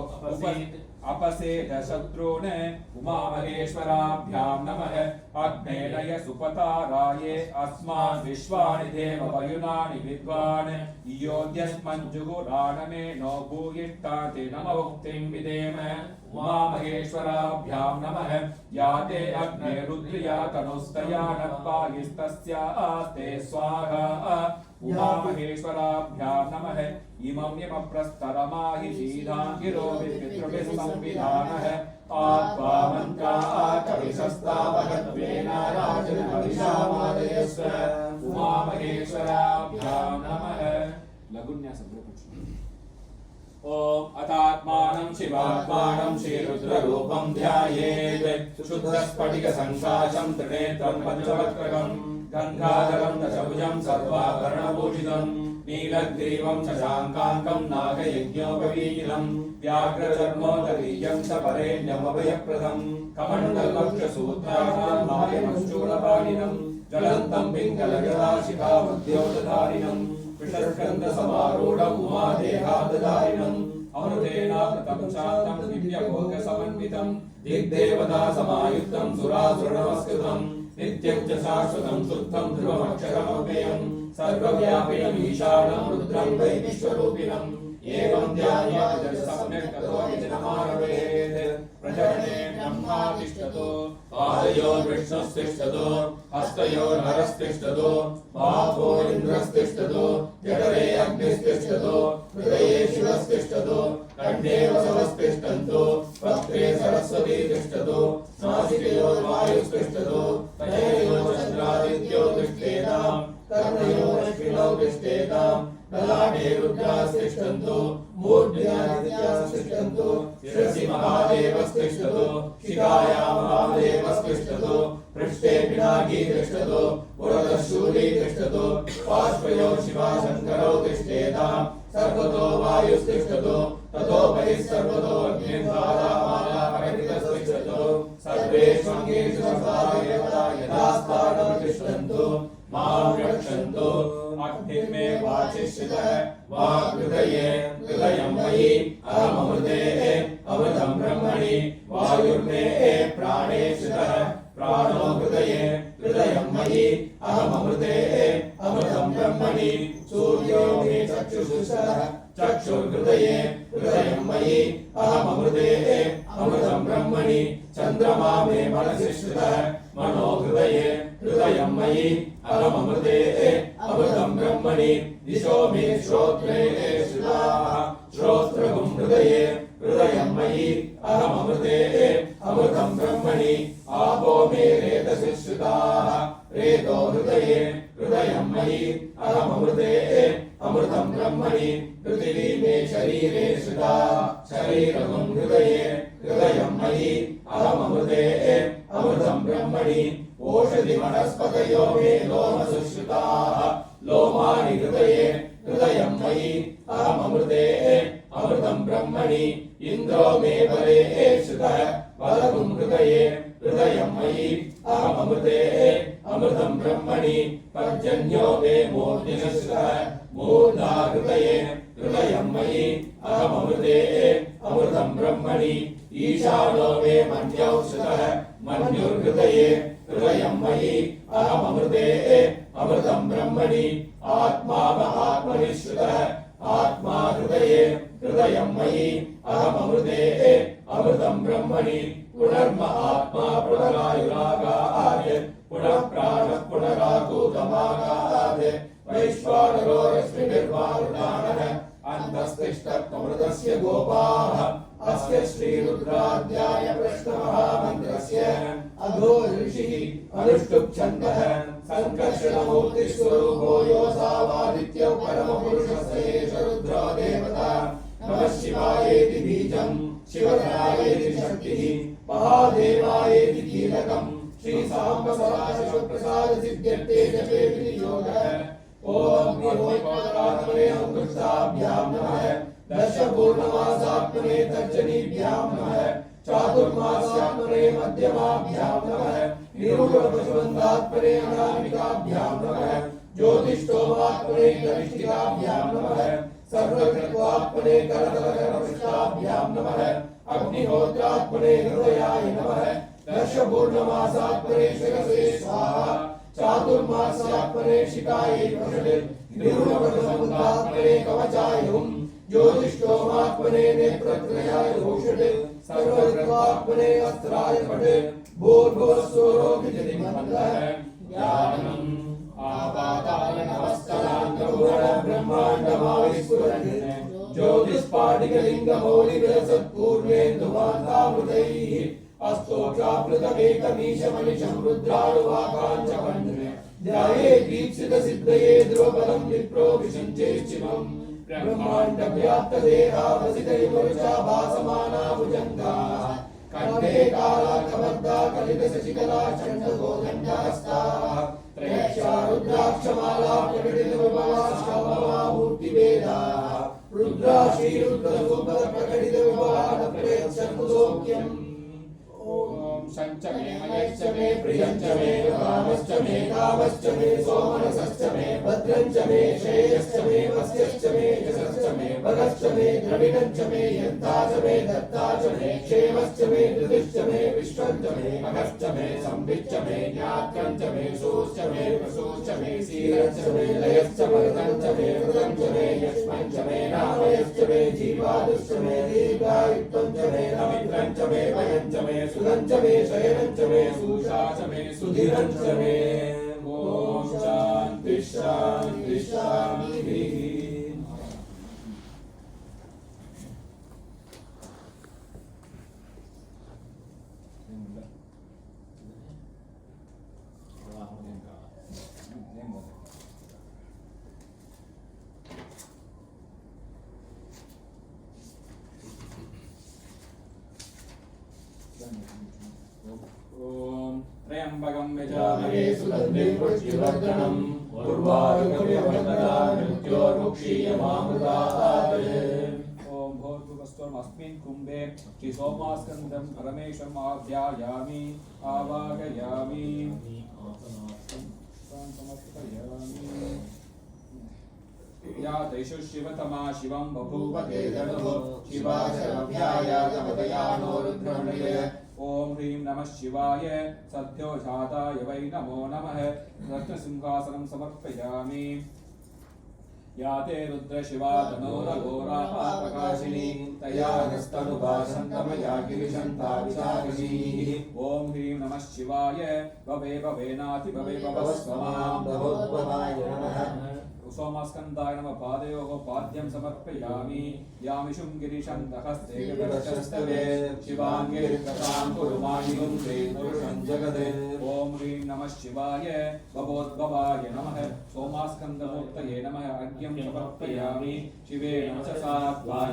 अपसेद शत्रून् उमामहेश्वराभ्यां नमः अग्नेनय सुपताराये अस्मान् विश्वानि देव वयुनानि विद्वान् योद्यस्मञ्जुगुराणमेनो भूयिष्ठाति नमोक्तिं विदेम उमामहेश्वराभ्यां नमः या ते अग्ने रुद्रिया तनुस्तया न पायिस्तस्यास्ते स्वाहा उमामहेश्वराभ्यां नमः इमं यमप्रस्तरमाहि शीधाङ्गिरो पितृभिः संविधानः आत्वा मन्त्रा कविशस्तावगद्वेनाराजनमभिषामादयस्व उमामहेश्वराभ्यां नमः ओम अतात्मानं शिवात्मानं श्रीरुद्ररूपं ध्यायेत् शुद्धस्फटिकसङ्काशं त्रिनेत्रं पञ्चवक्त्रकं गन्धाधरं दशभुजं सर्वाभरणभूषितं नीलग्रीवं शशाङ्काङ्कं नागयज्ञोपवीतं व्याघ्रचर्मोदरीयं च परेण्यमभयप्रदं कमण्डलवक्षसूत्राणां मायमश्चूलपाणिनं ज्वलन्तं पिङ्गलगदाशिखामध्योदधारिणं विषस्कन्दसमारूढम् उमादेहादधारिणम् अमृतेनावृतं शान्तं दिव्यभोगसमन्वितं दिग्देवतासमायुक्तं सुरासुरनमस्कृतं नित्यं च शाश्वतं शुद्धं ध्रुवमक्षरमव्ययं सर्वव्यापिनमीशानं रुद्रं वै विश्वरूपिणम् एवं ध्यात्वा सम्यक् ततो विजनमारभेत् प्रचरणे ब्रह्मा तिष्ठतो पादयोर्विष्णुस्तिष्ठतो हस्तयोर्हरस्तिष्ठतो बाहोरिन्द्रस्तिष्ठतो जठरे अग्निस्तिष्ठतो हृदये शिवस्तिष्ठतो कण्ठे वसवस्तिष्ठन्तो वक्त्रे सरस्वती तिष्ठतो नासिकयोर्वायुस्तिष्ठतो तनयोर्चन्द्रादित्यो तिष्ठेताम् कर्णयोरश्विनौ तिष्ठेताम् ललाटे रुद्रास्तिष्ठन्तो मूर्ध्यादित्यास्तिष्ठन्तो शिरसि महादेवस्तिष्ठतो शिखायां महादेवस्तिष्ठतो पृष्ठे पिनाकी तिष्ठतो पुरतः शूली तिष्ठतो पार्श्वयो शिवाशङ्करौ तिष्ठेताम् सर्वतो वायुस्तिष्ठतो ततो बहिः सर्वतो अग्निर्बाधामालापरितस्तिष्ठतो सर्वेष्वङ्गेषु सर्वादेवता यथास्थानं तिष्ठन्तु मां रक्षन्तु अग्निर्मे वाचिष्ठितः वाग्हृदये हृदयं मयि अहममृते अमृतं ब्रह्मणि वायुर्मे प्राणे स्थितः प्राणो हृदये हृदयं मयि अहममृते अमृतं ब्रह्मणि सूर्यो मे चक्षुषः चक्षुर्हृदये हृदयं मयि अहममृते अमृतं ब्रह्मणि चन्द्रमा मे मनसि स्थितः मनो हृदये हृदयं मयि अहममृते अमृतं ब्रह्मणि दिशो मे श्रोत्रे स्थिताः श्रोत्रगुं हृदये हृदयं मयि अहममृते अमृतं ब्रह्मणि आपो मे रेतसि स्थिताः रेतो हृदये हृदयं मयि अहममृते अमृतं ब्रह्मणि पृथिवी मे शरीरे स्थिता शरीरगुं हृदये हृदयं मयि अहममृते अमृतं ब्रह्मणि ओषधि वनस्पतयो मे लोमसु स्थिताः लोमानि हृदये हृदयं मयि अहममृते अमृतं ब्रह्मणि इन्द्रो मे बले स्थितः बलगुं हृदये हृदयं मयि अहममृते अमृतं ब्रह्मणि पर्जन्यो मे मूर्ध्नि स्थितः मूर्धा हृदये हृदयं मयि अहममृते अमृतं ब्रह्मणि ईशानो मे मन्यौ स्थितः मन्युर्हृदये हृदयं मयि अहममृते अमृतं ब्रह्मणि आत्मा महात्मनि स्थितः आत्मा हृदये हृदयं मयि अहममृते अमृतं ब्रह्मणि पुनर्म आत्मा पुनरायुरागात् पुनः प्राणः पुनराकूतमागात् वैश्वानरो रश्मिभिर्वावृतानः अन्तस्तिष्ठत्वमृतस्य गोपाः अस्य श्रीरुद्राध्याय प्रश्नमहामन्त्रस्य अधो ऋषिः अनुष्टुप्-छन्दः सङ्कर्षणमूर्तिस्वरूपो योऽसावादित्यौ परमपुरुषस्य एष रुद्रो देवता नमः शिवायेति बीजं महादेवायेति कीलकम् श्रीसाम्ब सदाशिवप्रसाद सिद्ध्यर्थे जपे विनियोगः ओम निहोत्रात्मने अंकुशाभ्यां नमः दशपूर्णमासात्मने तर्जनीभ्यां नमः चातुर्मास्यात्मने मध्यमाभ्यां नमः निरूढपशुबन्धात्मने अनामिकाभ्यां नमः ज्योतिष्ठोमात्मने कनिष्ठिकाभ्यां नमः सर्वकृत्वात्मने करतलकरपृष्ठाभ्यां नमः अग्निहोत्रात्मने हृदयाय नमः दशपूर्णमासात्मने शिरसे स्वाहा चातुर्मास्यात्मने शिखायै वषडे निरूढपशुबन्धात्मने कवचाय हुम् ज्योतिष्ठोमात्मने नेत्रत्रयाय भूषणे सर्वकृत्वात्मने अस्त्राय पटे भूर्भुवस्सुरोऽभिजनिमन्दः ज्ञानम् आपातालनमस्तकान्तपूर्ण ब्रह्माण्डमाविस्फुरन् ज्योतिष्पाटिकलिङ्गमौलिविलसत्पूर्णेन्दुवान्तामृतैः अस्तोक्षाप्लुतमेकमीशमनिशं रुद्राणुवाकाञ्चवन्ने ध्याये दीप्सितसिद्धये ध्रुवपदं विप्रो विषञ्चेश्चिमम् ब्रह्माण्डव्याप्तदेहावसितैर्मरुचा भासमाना भुजङ्गाः कण्ठे कालाकबद्धा कलितशशिकला चण्डगोदण्डहस्ताः त्रयक्षा रुद्राक्षमाला प्रकटितविभवाश्रममूर्तिवेदाः रुद्राश्रीरुद्रसूपप्रकटितविभवानप्रयच्छन्मुदोऽख्यम् ओम शञ्च मे मयश्च मे प्रियञ्च मे रामश्च मे कामश्च मे सोमनसश्च मे भद्रञ्च मे श्रेयश्च मे वस्यश्च मे यशश्च मे भगश्च मे द्रविणञ्च मे यन्ता च मे दत्ता च मे क्षेमश्च मे धृतिश्च मे विश्वञ्च मे मघश्च मे संविच्च मे ज्ञात्रञ्च मे सूश्च मे प्रसूश्च मे सीरञ्च मे लयश्च मरुतञ्च मे मृतञ्च मे यक्ष्मञ्च मे नामयश्च मे जीवादुश्च मे दीर्घायुत्वञ्च मे नमित्रञ्च मे भयञ्च मे सुदञ्च मे शयनञ्च मे सूषा च मे सुधीरञ्च मे ओम शान्ति शान्ति शान्तिः ओम त्र्यंबकं यजामहे सुगन्धिं पुष्टिवर्धनम् उर्वारुकमिववर्धनात् मृत्योर्मुक्षीयमामृतात् ओम भूर्भुवस्त्वमस्मिन् कुम्भे श्रीसोमास्कन्दं परमेश्वरम् आध्यायामि आवाहयामि समर्पयामि या तेषु शिवतमा शिवं बभूव ते धनुः शिवा शरभ्याया तपदयानो रुद्रमणये ओम ह्रीं नमः शिवाय सद्यो जाताय वै नमो नमः रत्नसिंहासनं समर्पयामि या ते रुद्रशिवा तनोरघोरा प्रकाशिनी तया नस्तनुभाषन्तमया गिरिशन्ता विशाखिनीः ओम ह्रीं नमः शिवाय भवे भवेनाति भवे भवस्वमां भवोद्भवाय नमः सोमास्कन्दाय नमः पादयोः पाद्यं समर्पयामि यामिषुं गिरिशन्तहस्ते गतस्तवे शिवाङ्गिरिकतां कुरुमायुं ते पुरुषं जगदे ओम ह्रीं नमः शिवाय भवोद्भवाय नमः सोमास्कन्दमूर्तये नमः अर्घ्यं समर्पयामि शिवे नमसा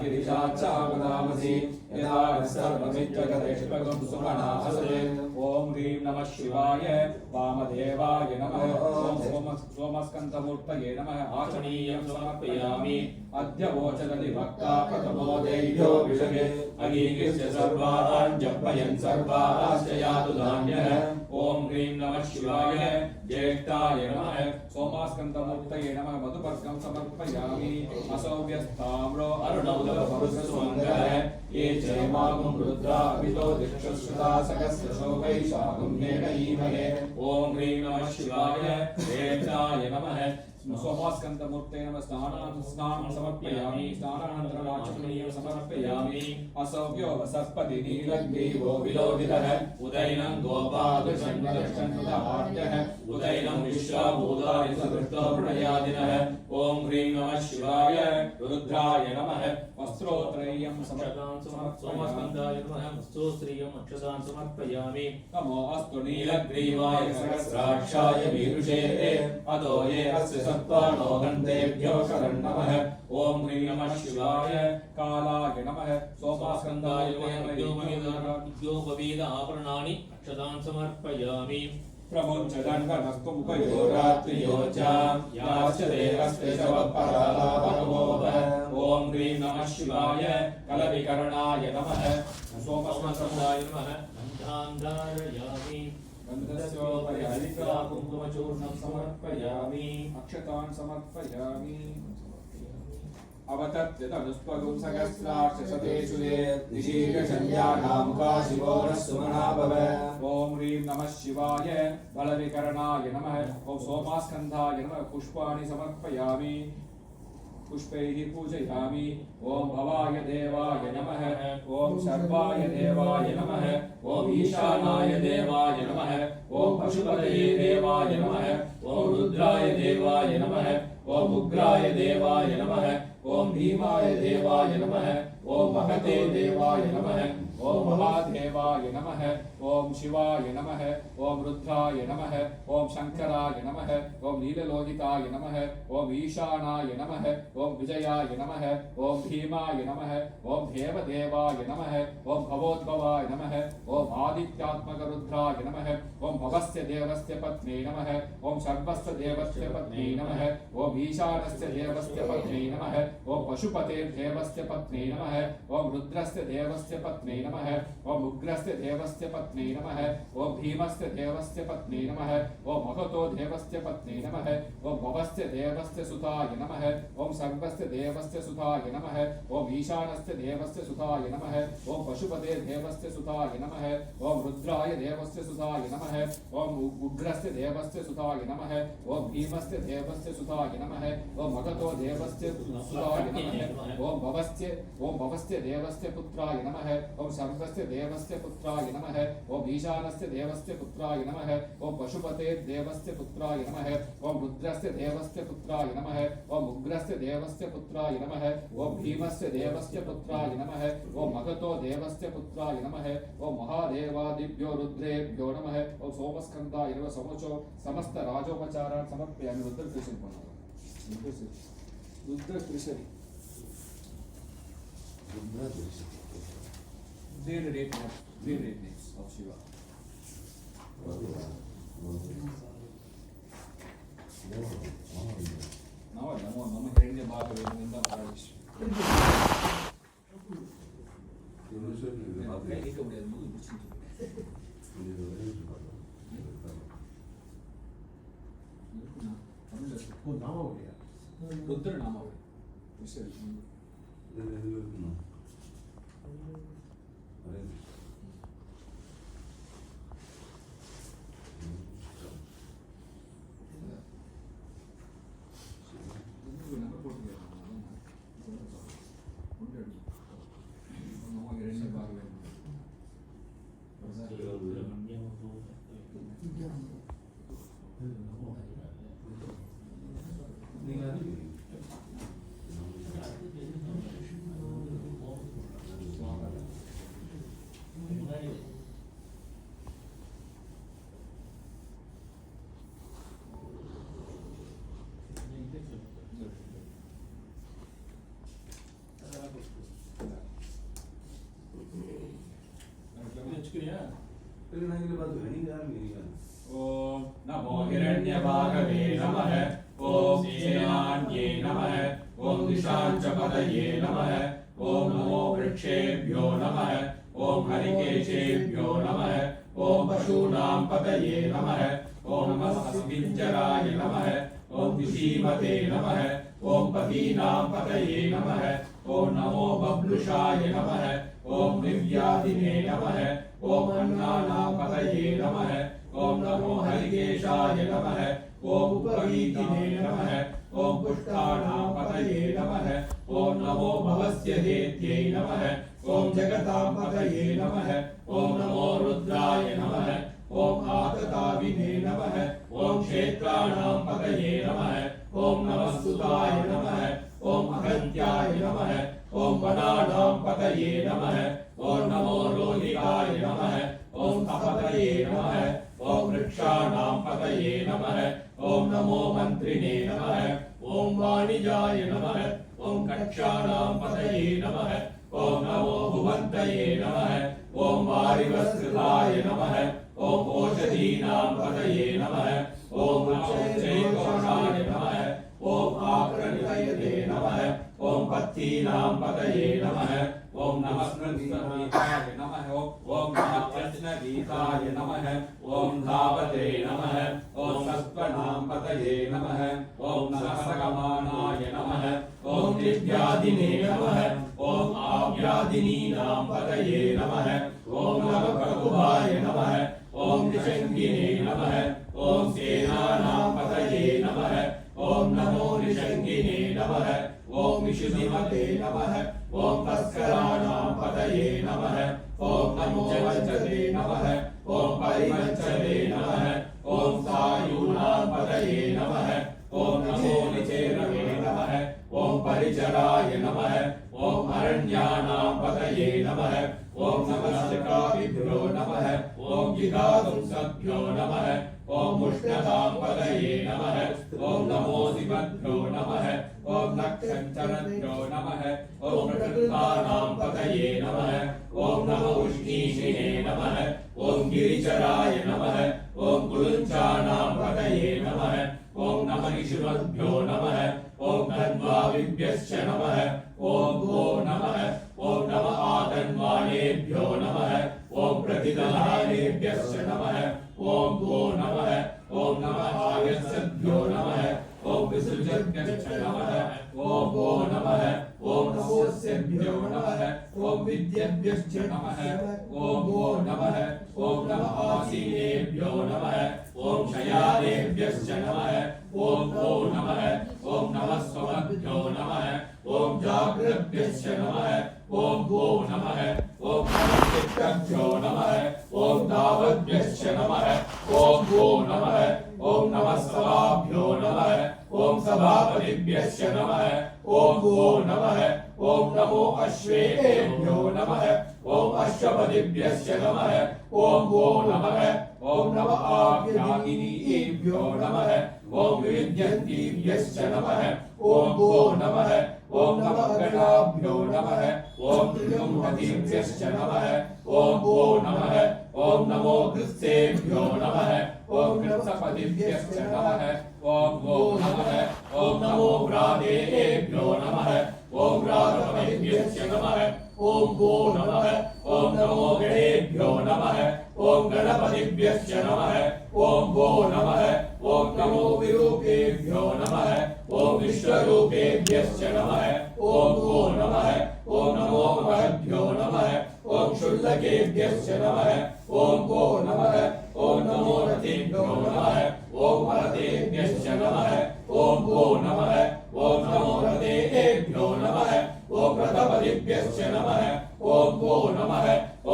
गिरिशाचावदामसि यदा सर्वमिज्जगदेष्पगं सुमनाहसते ओम ह्रीं नमः शिवाय वामदेवाय नमः ओम सोमस्कन्दमूर्तये नमः आचमनीयं समर्पयामि अद्य वोचदति भक्ता प्रथमो देव्यो विषगे अगीकृत्य सर्वान् जपयन् सर्वाश्च यातु धान्यः ओम ह्रीं नमः शिवाय ज्येष्ठाय नमः सोमास्कन्दमूर्तये नमः मधुपर्कं समर्पयामि असौव्यस्ताम्रो अरुणौदलपरुषस्वङ्गः ये जयमागुं रुद्रा अभितो दिक्षुश्रुता सकस्य शोभैषागुं नेणयीमहे ओम ह्रीं नमः शिवाय ज्येष्ठाय नमः सोमास्कन्दमूर्तये नमः स्नानं समर्पयामि स्नानानन्तरं समर्पयामि असौव्यो वसस्पति नीलग्रीवो विलोकितः उदैनं गोपादृशन्वदर्शन्वदहार्यः उदैनं विश्वाभूताय सदृष्टो प्रणयादिनः ओम ह्रीं नमः शिवाय रुद्राय नमः वस्त्रोत्रयं सोमस्कन्दाय नमः वस्त्रोत्रयम् अक्षतान् समर्पयामि नमो अस्तु नीलग्रीवाय सहस्राक्षाय वीरुषे अतो ये अस्य सत्त्वानो गन्धेभ्यो शरणं नमः ॐ ह्रीं नमः शिवाय कालाय नमः सोमास्कन्दाय नमः विद्योपवेद आभरणानि अक्षतान् समर्पयामि प्रमुञ्च दण्डनस्तुमुपयोरात्रियोजां याश्च देवस्ते शवपरालाभगवोः ॐ ह्रीं नमः शिवाय कलविकरणाय नमः सोमस्कन्दाय नमः गन्धान् धारयामि गन्धस्योपरि हरिद्रा कुङ्कुमचूर्णं समर्पयामि अक्षतान् समर्पयामि अवतत्यतनुस्त्वगुं सहस्राक्षसतेषु दिशीर्षसंज्ञानां काशिवो नः सुमना भव ॐ ह्रीं नमः शिवाय बलविकरणाय नमः ॐ सोमास्कन्धाय नमः पुष्पाणि समर्पयामि पुष्पैः पूजयामि ॐ भवाय देवाय नमः ॐ सर्वाय देवाय नमः ॐ ईशानाय देवाय नमः ॐ पशुपतये देवाय नमः ॐ रुद्राय देवाय नमः ॐ उग्राय देवाय नमः ॐ भीमाय देवाय नमः ॐ महते देवाय नमः ॐ महादेवाय नमः ॐ शिवाय नमः ॐ रुद्राय नमः ॐ शङ्कराय नमः ॐ नीललोहिताय नमः ॐ ईशानाय नमः ॐ विजयाय नमः ॐ भीमाय नमः ॐ देवदेवाय नमः ॐ भवोद्भवाय नमः ॐ आदित्यात्मकरुद्राय नमः ॐ भवस्य देवस्य पत्न्यै नमः ॐ सर्वस्य देवस्य पत्न्यै नमः ॐ ईशानस्य देवस्य पत्न्यै नमः ॐ पशुपतेर्देवस्य पत्न्यै नमः ॐ रुद्रस्य देवस्य पत्न्यै नमः ॐ उग्रस्य देवस्य पत्न्यै नमः ॐ भीमस्य देवस्य पत्न्यै नमः ॐ महतो देवस्य पत्न्यै नमः ॐ भवस्य देवस्य सुताय नमः ॐ सर्वस्य देवस्य सुताय नमः ॐ ईशानस्य देवस्य सुताय नमः ॐ पशुपते देवस्य सुताय नमः ॐ रुद्राय देवस्य सुताय नमः ॐ उग्रस्य देवस्य सुताय नमः ॐ भीमस्य देवस्य सुताय नमः ॐ महतो देवस्य सुताय नमः ॐ भवस्य देवस्य पुत्राय नमः ॐ सर्वस्य देवस्य पुत्राय नमः ॐ ईशानस्य देवस्य पुत्राय नमः ॐ पशुपते देवस्य पुत्राय नमः ॐ रुद्रस्य देवस्य पुत्राय नमः ॐ उग्रस्य देवस्य पुत्राय नमः ॐ भीमस्य देवस्य पुत्राय नमः ॐ महतो देवस्य पुत्राय नमः ॐ महादेवादिभ्यो रुद्रेभ्यो नमः ॐ सोमस्कन्दाय नमः समोचो समस्त राजोपचारान् समर्पयामि रुद्रत्रिशूल रुद्रत्रिशूल Three names of Shiva. Now Mama Hirannya Bhagavinda Maharaj. Rudra Nama. ओम नमो हिरण्यभागवे नमः ओम सेनान्ये नमः ओम दिशांचपतये नमः ओम नमो वृक्षेभ्यो नमः ओम हरिकेशेभ्यो नमः ओम पशूनां पतये नमः ओम नमस्पिञ्जराय नमः ओम दिशीमते नमः ओम पतीनां पतये नमः ओम नमो बब्लुषाय नमः ओम दिव्यादिने नमः ओम अन्नानां पतये नमः ओम नमो हरिकेशाय नमः ओम उपवीतिने नमः ओम पुष्टानां पतये नमः ओम नमो भवस्य हेत्यै नमः ओम जगतां पतये नमः ओम नमो रुद्राय नमः ओम आतताविने नमः ओम क्षेत्राणां पतये नमः ओम नमस्तुताय नमः ओम अगन्त्याय नमः ओम वनानां पतये नमः ओम नमो रोहिताय नमः ओम तपतये नमः ओम वृक्षाणां पतये नमः ओम नमो नमो मन्त्रिणे नमः ॐ वाणिजाय नमः ॐ कक्षाणां पतये नमः ॐ नमो भुवन्तये नमः ॐ वारिवस्कृताय नमः ॐ ओषधीनां पतये नमः ॐ उच्चैघोषाय नमः ॐ आकृतये नमः ॐ पत्तीनां पतये नमः ॐ नमः स्मृतिगीताय नमः ॐ नमः कृष्णगीताय नमः ॐ धावते नमः ॐ सत्त्वनां पतये नमः ॐ सहस्रकमानाय नमः ॐ दिव्यादिने नमः ॐ आव्यादिनीनां पतये नमः ॐ नमः प्रभुवाय नमः ॐ निषङ्गिने नमः ॐ सेनानां पतये नमः ॐ नमो निषङ्गिने नमः ॐ विशुद्धिमते नमः ॐ तस्कराणां पतये नमः ॐ नमो वञ्चते नमः ॐ परिवञ्चते नमः ॐ सायूनां पतये नमः ॐ नमो निचेरवे नमः ॐ परिचराय नमः ॐ अरण्यानां पतये नमः ॐ नमस्कारिभ्यो नमः ॐ जिगातुंसभ्यो नमः ॐ मुष्णदां पतये नमः ॐ नमो शिवभ्यो नमः ॐ नक्षत्रभ्यो नमः ॐ प्रकृतानां पतये नमः ॐ नमो उष्णीषिणे नमः ॐ गिरिचराय नमः ॐ कुलुञ्चानां पतये नमः ॐ नमः निषुमद्भ्यो नमः ॐ धन्वाविभ्यश्च नमः ॐ गो नमः ॐ नमः आतन्वानेभ्यो नमः ॐ प्रतिदलानेभ्यश्च नमः ॐ गो नमः ॐ नमः आयस्सद्भ्यो नमः ॐ विसृजद्भ्यश्च नमः ॐ गो नमः ॐ नमोऽस्यभ्यो नमः ॐ विद्येभ्यश्च नमः ॐ गो नमः ॐ नमः आसीनेभ्यो नमः ॐ शयानेभ्यश्च नमः ॐ गो नमः ॐ नमः स्वमभ्यो नमः ॐ जाग्रभ्यश्च नमः ॐ गो नमः ॐ नमस्तेभ्यो नमः ॐ दावद्भ्यश्च नमः ॐ गो नमः ॐ नमः सभाभ्यो नमः ॐ सभापतिभ्यश्च नमः ॐ गो नमः ॐ नमो अश्वेभ्यो नमः ॐ अश्वपतिभ्यश्च नमः ॐ गो नमः ॐ नमः आव्यागिनीभ्यो नमः ॐ विविध्यन्तीभ्यश्च नमः ॐ गो नमः ॐ नमः गणाभ्यो नमः ॐ त्रिगुंहतीभ्यश्च नमः ॐ गो नमः ॐ नमो गृत्सेभ्यो नमः ॐ गृत्सपतिभ्यश्च नमः ॐ गो नमः ॐ नमो व्रातेभ्यो नमः ॐ व्रातपतिभ्यश्च नमः ॐ गो नमः ॐ नमो गणेभ्यो नमः ॐ गणपतिभ्यश्च नमः ॐ गो नमः ॐ नमो विरूपेभ्यो नमः ॐ विश्वरूपेभ्यश्च नमः ॐ गो नमः ॐ नमो महद्भ्यो नमः ॐ शुल्लकेभ्यश्च नमः ॐ गो नमः ॐ नमो रथेभ्यो नमः ॐ मरतेभ्यश्च नमः ॐ गो नमः ॐ नमो रथेभ्यो नमः ॐ रथपतिभ्यश्च नमः ॐ गो नमः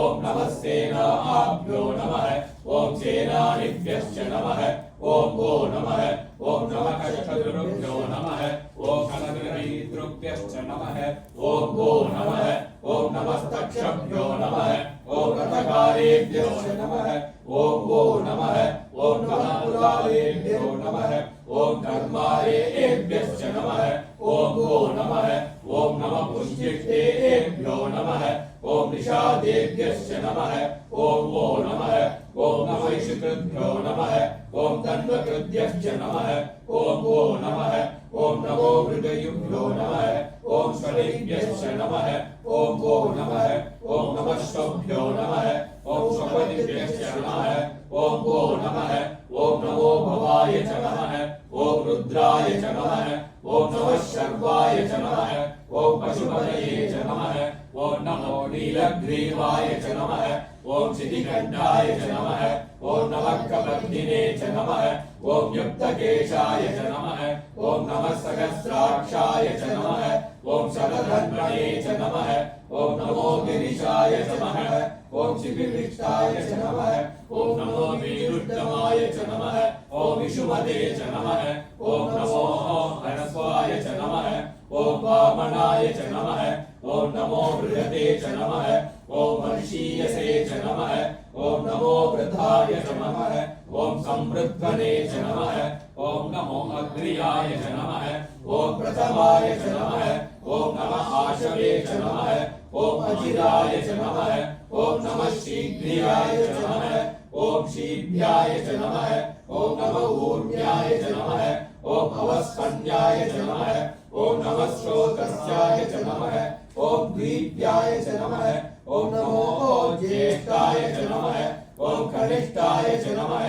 ॐ नमः सेनाभ्यो नमः ॐ सेनानिभ्यश्च नमः ॐ गो नमः ॐ नमः कक्षद्रुभ्यो नमः ॐ कनकद्रुभ्यश्च नमः ॐ गो नमः ॐ नमस्तक्षभ्यो नमः ॐ रथकारेभ्यश्च नमः ॐ गो नमः ॐ नमः पुरालेभ्यो नमः ॐ कर्मारेभ्यश्च नमः ॐ गो नमः ॐ नमः पुष्टिष्टेभ्यो नमः ॐ निषादेभ्यश्च नमः ॐ गो नमः ॐ नमः इषुकृभ्यो नमः ॐ तन्वकृद्भ्यश्च नमः ॐ गो नमः ॐ नमो मृगयुभ्यो नमः ॐ स्वनेभ्यश्च नमः ॐ गो नमः ॐ नमः श्वभ्यो नमः ॐ श्वपतिभ्यश्च नमः ॐ गो नमः ॐ नमो भवाय च नमः ॐ रुद्राय च नमः ॐ नमः शर्वाय च नमः ॐ पशुपतये च नमः ॐ नमो नीलग्रीवाय च नमः ॐ शितिकण्ठाय च नमः ॐ नमः कबन्धिने च नमः ॐ युक्तकेशाय च नमः ॐ नमः सहस्राक्षाय च नमः ॐ शरधन्वने च नमः ॐ नमो गिरिशाय च नमः ॐ शिबिविष्टाय च नमः ॐ नमो वीरुत्तमाय च नमः ॐ विषुमते च नमः ॐ नमो हरस्वाय च नमः ॐ वामनाय च नमः ॐ नमो बृहते च नमः ॐ वर्षीयसे च नमः ॐ नमो वृद्धाय च नमः ॐ संवृद्धने च नमः ॐ नमो अग्रियाय च नमः ॐ प्रथमाय च नमः ॐ नमः आशवे च नमः ॐ अजिराय च नमः ॐ नमः शीघ्रियाय च नमः ॐ शीभ्याय च नमः ॐ नमः ऊर्म्याय च नमः ॐ अवस्कन्याय च नमः ॐ नमः श्रोतस्याय च नमः ॐ द्वीप्याय च नमः ॐ नमो ज्येष्ठाय च नमः ॐ कनिष्ठाय च नमः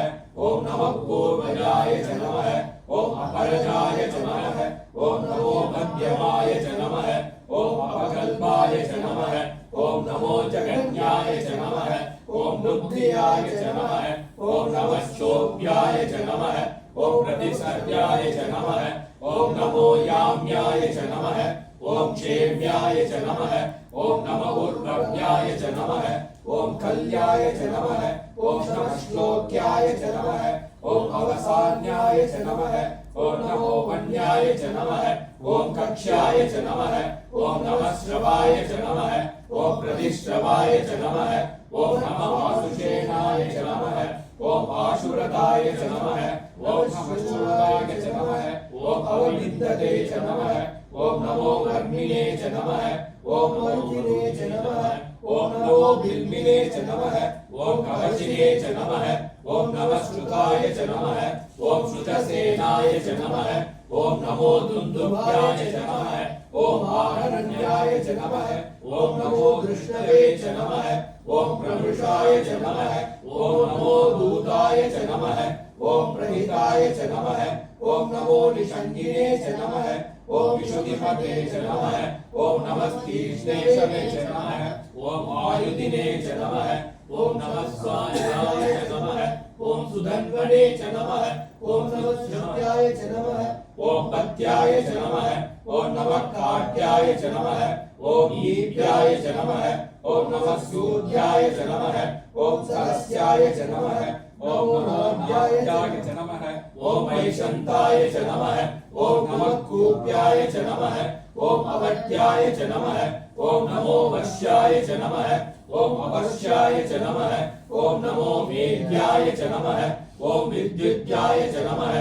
ॐ नमः पूर्वजाय च नमः ॐ अपरजाय च नमः ॐ नमो मध्यमाय च नमः ॐ अपकल्पाय च नमः ॐ नमो जगन्याय च नमः ॐ बुद्धियाय च नमः ॐ नमः शोभ्याय च नमः ॐ प्रतिसर्याय च नमः ॐ नमो याम्याय च नमः ॐ क्षेम्याय च नमः ॐ नमः उर्वव्याय च नमः ॐ कल्याय च नमः ॐ नमः श्लोक्याय च नमः ॐ अवसान्याय च नमः ॐ नमो वन्याय च नमः ॐ कक्ष्याय च नमः ॐ नमः श्रवाय च नमः ॐ प्रतिश्रवाय च नमः ॐ नमः आशुषेणाय च नमः ॐ आशुरताय च नमः ॐ नमः शूराय च नमः ॐ अवनिन्दते च नमः ॐ नमो वर्मिणे च नमः ॐ वर्जिने च नमः ॐ नमो बिल्मिने च नमः ॐ कवचिने च नमः ॐ नमः श्रुताय च नमः ॐ श्रुतसेनाय च नमः ॐ नमो दुन्दुभ्याय च नमः ॐ आरण्याय च नमः ॐ नमो दृष्टवे च नमः ॐ प्रमृषाय च नमः ॐ नमो दूताय च नमः ॐ प्रहिताय च नमः ॐ नमो निषङ्गिने च नमः ॐ विशुद्धिमते च नमः ॐ नमस्तीक्ष्णेशवे च नमः ॐ आयुधिने च नमः ॐ नमः स्वाहाय च नमः ॐ सुधन्वने च नमः ॐ नमः श्रुत्याय च नमः ॐ पत्याय च नमः ॐ नमः काट्याय च नमः ॐ ईप्याय च नमः ॐ नमः सूर्याय च नमः ॐ सरस्याय च नमः ॐ नमोऽध्याय च नमः ॐ वैशन्ताय च नमः ॐ नमः कूप्याय च नमः ॐ अवट्याय च नमः ॐ नमो वश्याय च नमः ॐ अवश्याय च नमः ॐ नमो मेध्याय च नमः ॐ विद्युत्याय च नमः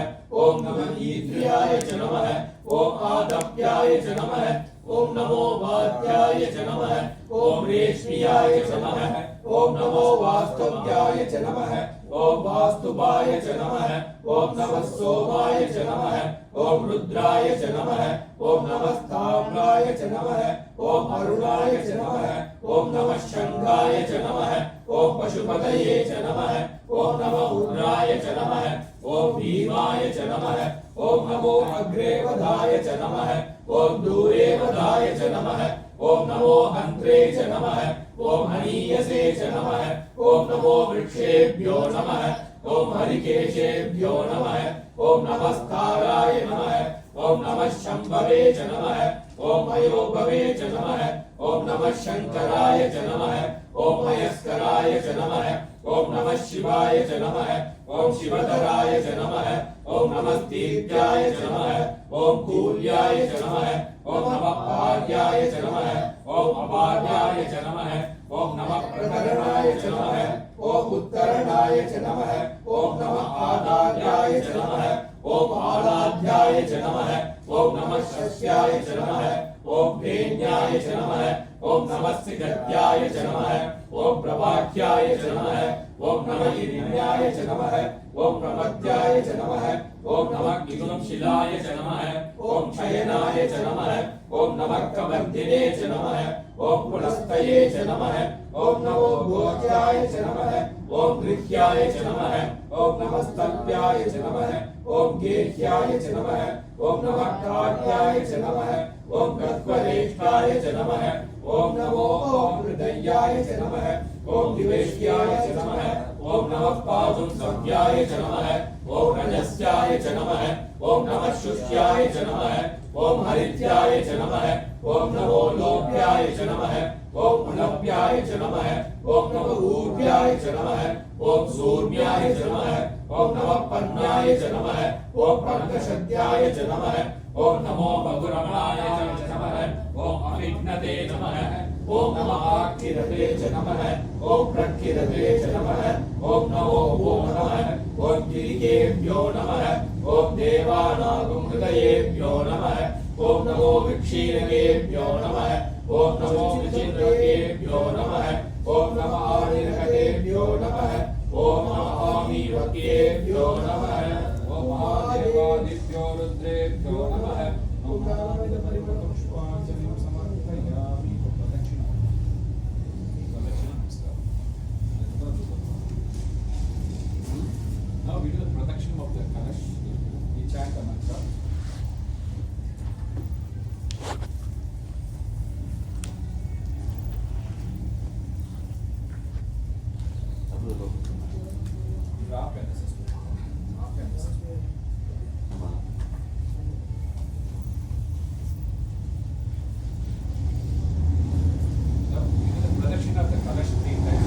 ॐ नमः ईद्र्याय च नमः ॐ आदप्याय च नमः ॐ नमो वाद्याय च नमः ॐ रेश्म्याय च नमः ॐ नमो वास्तव्याय च नमः ॐ वास्तुवाय च नमः ॐ नमः सोमाय च नमः ॐ रुद्राय च नमः ॐ नमः ताम्राय च नमः ॐ अरुणाय च नमः ॐ नमः शङ्खाय च नमः ॐ पशुपतये च नमः ॐ नमः रुद्राय च नमः ॐ भीमाय च नमः ॐ नमो अग्रे वधाय च नमः ॐ दूरे वधाय च नमः ॐ नमो हन्त्रे च नमः ॐ हनीयसे च नमः ॐ नमो वृक्षेभ्यो नमः ॐ हरिकेशेभ्यो नमः ॐ नमस्काराय नमः ॐ नमः शम्भवे च नमः ॐ मयोभवे च नमः ॐ नमः शङ्कराय च नमः ॐ मयस्कराय च नमः ॐ नमः शिवाय च नमः ॐ शिवधराय च नमः ॐ नमस्तीभ्याय च नमः ॐ कूल्याय च नमः ॐ नमः पार्याय च नमः ॐ अपार्याय च नमः ॐ नमः प्रकरणाय च नमः ॐ उत्तरणाय च नमः ॐ नमः आदार्याय च नमः ॐ आराध्याय च नमः ॐ नमः शस्याय च नमः ॐ प्रेण्याय च नमः ॐ नमः सिगत्याय च नमः ॐ प्रवाक्याय च नमः ॐ नमः हिरण्याय च नमः ॐ प्रमत्याय च नमः ॐ नमः किलुंशिलाय च नमः ॐ शयनाय च नमः ॐ नमः कवर्धिने च नमः ॐ पुलस्तये च नमः ॐ नमो भोज्याय च नमः ॐ गृह्याय च नमः ॐ नमः स्तभ्याय च नमः ॐ गेह्याय च नमः ॐ नमः काट्याय च नमः ॐ गद्वरेष्ठाय च नमः ॐ नमो हृदयाय च नमः ॐ दिवेश्याय च नमः ॐ नमः पादुंसव्याय च नमः ॐ रजस्याय च नमः ॐ नमः शुष्याय च नमः ॐ हरिद्याय च नमः ॐ नमो लोभ्याय च नमः ॐ उलभ्याय च नमः ॐ नमः ऊर्व्याय च नमः ॐ सूर्याय च नमः ॐ नमः पन्याय च नमः ॐ पङ्कषद्याय च नमः ॐ नमो बहुरमणाय च नमः ॐ अविघ्नते नमः ॐ नमः आक्किरते च नमः ॐ प्रक्किरते च नमः ॐ नमो वो नमः ॐ गिरिकेभ्यो देवताभ्यो नमः ॐ देवानागं हृदयेभ्यो नमः ॐ नमो विक्षीरकेभ्यो नमः ॐ नमो विचित्रकेभ्यो नमः ॐ नमः आदिर्घटेभ्यो नमः ॐ नमः आमीवकेभ्यो नमः ॐ महादेवादिभ्यो रुद्रेभ्यो नमः पुष्पाञ्जलिं समर्पयामि Now we do the protection of the Kalash. We chant the mantra. Drop and assist. Drop and assist. Now we do the protection of the Kalash 3 times.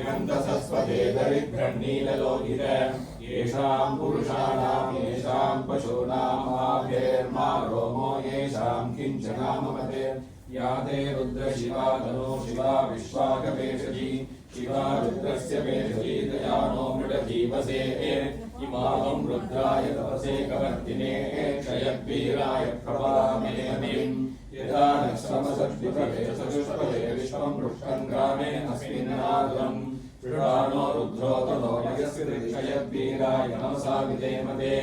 गन्धसस्वते दरिद्रन्नीललोहित येषां पुरुषाणां येषां पशूनाम् आभ्येर्मा रोमो येषां किञ्चनाममते या ते रुद्रशिवा तनो शिवा विश्वाकपेशजी शिवा रुद्रस्य पेशजी दयानो मृडजीवसे इमां रुद्राय तपसे कवर्तिने क्षयद्वीराय प्रभामेऽमिम् यदा नक्षमसद्विपदे चतुष्पदे विश्वं पृष्ठं ग्रामे अस्मिन्नाद्रम् शृणानो रुद्रो तनो यस्य क्षयद्वीराय नमसा विधेमते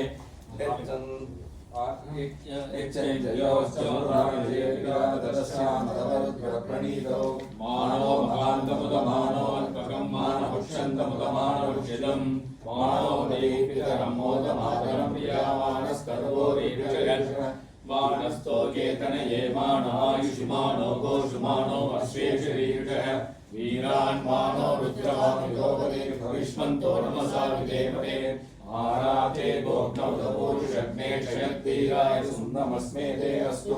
प्रणीतौ मानो महान्तमुदमानो अल्पकं मानहुष्यन्तमुदमानहुष्यदम् मानो देहितरं मोदमातरं प्रियामानस्तर्वोरीजगत् मानस्तो केतनये मानायुषिमानो गोषुमानो अश्वेशरीषः वीरान् मानो रुद्रमानुयोपदे भविष्मन्तो नमसा विधेमते आराते गोग्नौतपूरुषग्ने क्षयद्वीराय सुन्दमस्मे ते अस्तु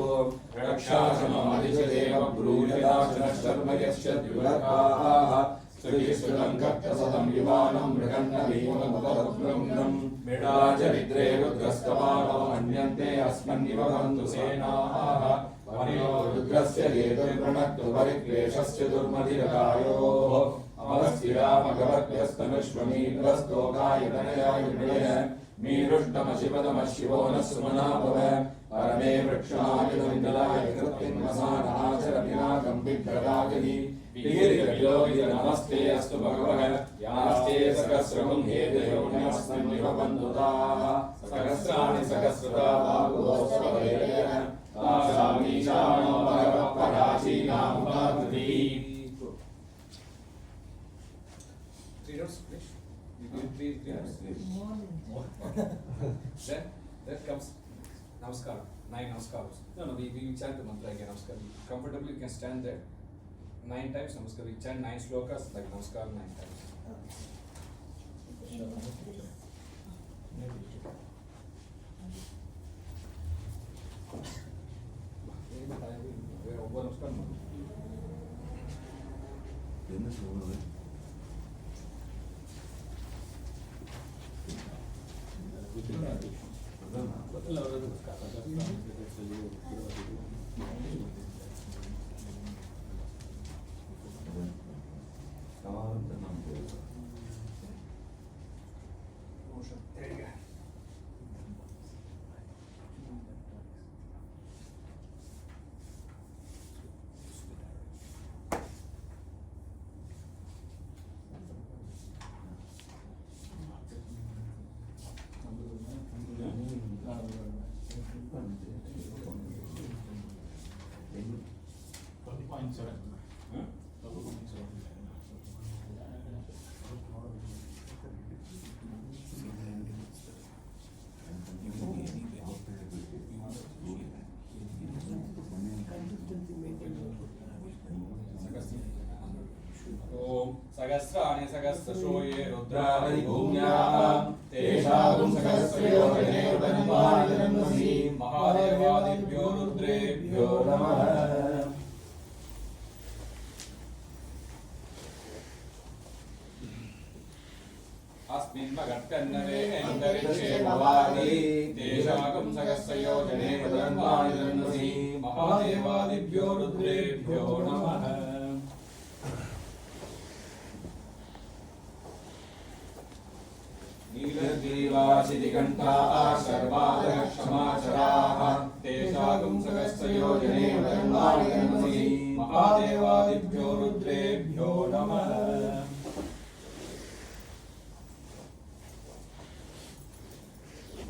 रक्षाशममधिजदेव ब्रूयदाशनशर्म यश्च द्युलकाः श्रीश्रुतं कक्तसदं युवानं मृगन्नभीममुपदग्नम् मृडाचरिद्रे रुद्रस्तवानो मन्यन्ते अस्मन्निव बन्धु सेनाः वन्यो रुद्रस्य हेतुर्वृणक्तु परिक्लेशस्य दुर्मधिरकायोः अमस्तिरामगवद्यस्तनुष्वमीन्द्रस्तोकायतनयायुनय मीरुष्टमशिवदमशिवो न सुमना भव परमे वृक्षायुधमिन्दलाय कृत्तिन्मसानाचरमिनाकं विभ्रदागनि नमस्ते अस्तु भगवः यास्ते सहस्रमुं हेदयोन्यस्मन्निव बन्धुताः सहस्राणि सहस्रता बाहुवोऽस्वभेदः तासामीशानो भगवः पराचीनामुपाकृतिः. Three notes, please. You give three notes. Then comes Namaskara. 9 Namaskaras. No, we chant the mantra again. Namaskar. Comfortably, you can stand there. 9 times Namaskar. We chant 9 slokas like Namaskar 9 times. सहस्राणि सहस्रशो ये रुद्राणि भूम्याः तेषां सहस्रयोजने महादेवादिभ्यो तत्कन्नवे अन्तरिक्षे भवानि तेषाकं सहस्र योजने वदन्तानि दन्मसि महादेवादिभ्यो रुद्रेभ्यो नमः नीलग्रीवाशितिकण्ठाः सर्वादः क्षमाचराः तेषाकं सहस्र योजने वदन्तानि दन्मसि महादेवादिभ्यो रुद्रेभ्यो नमः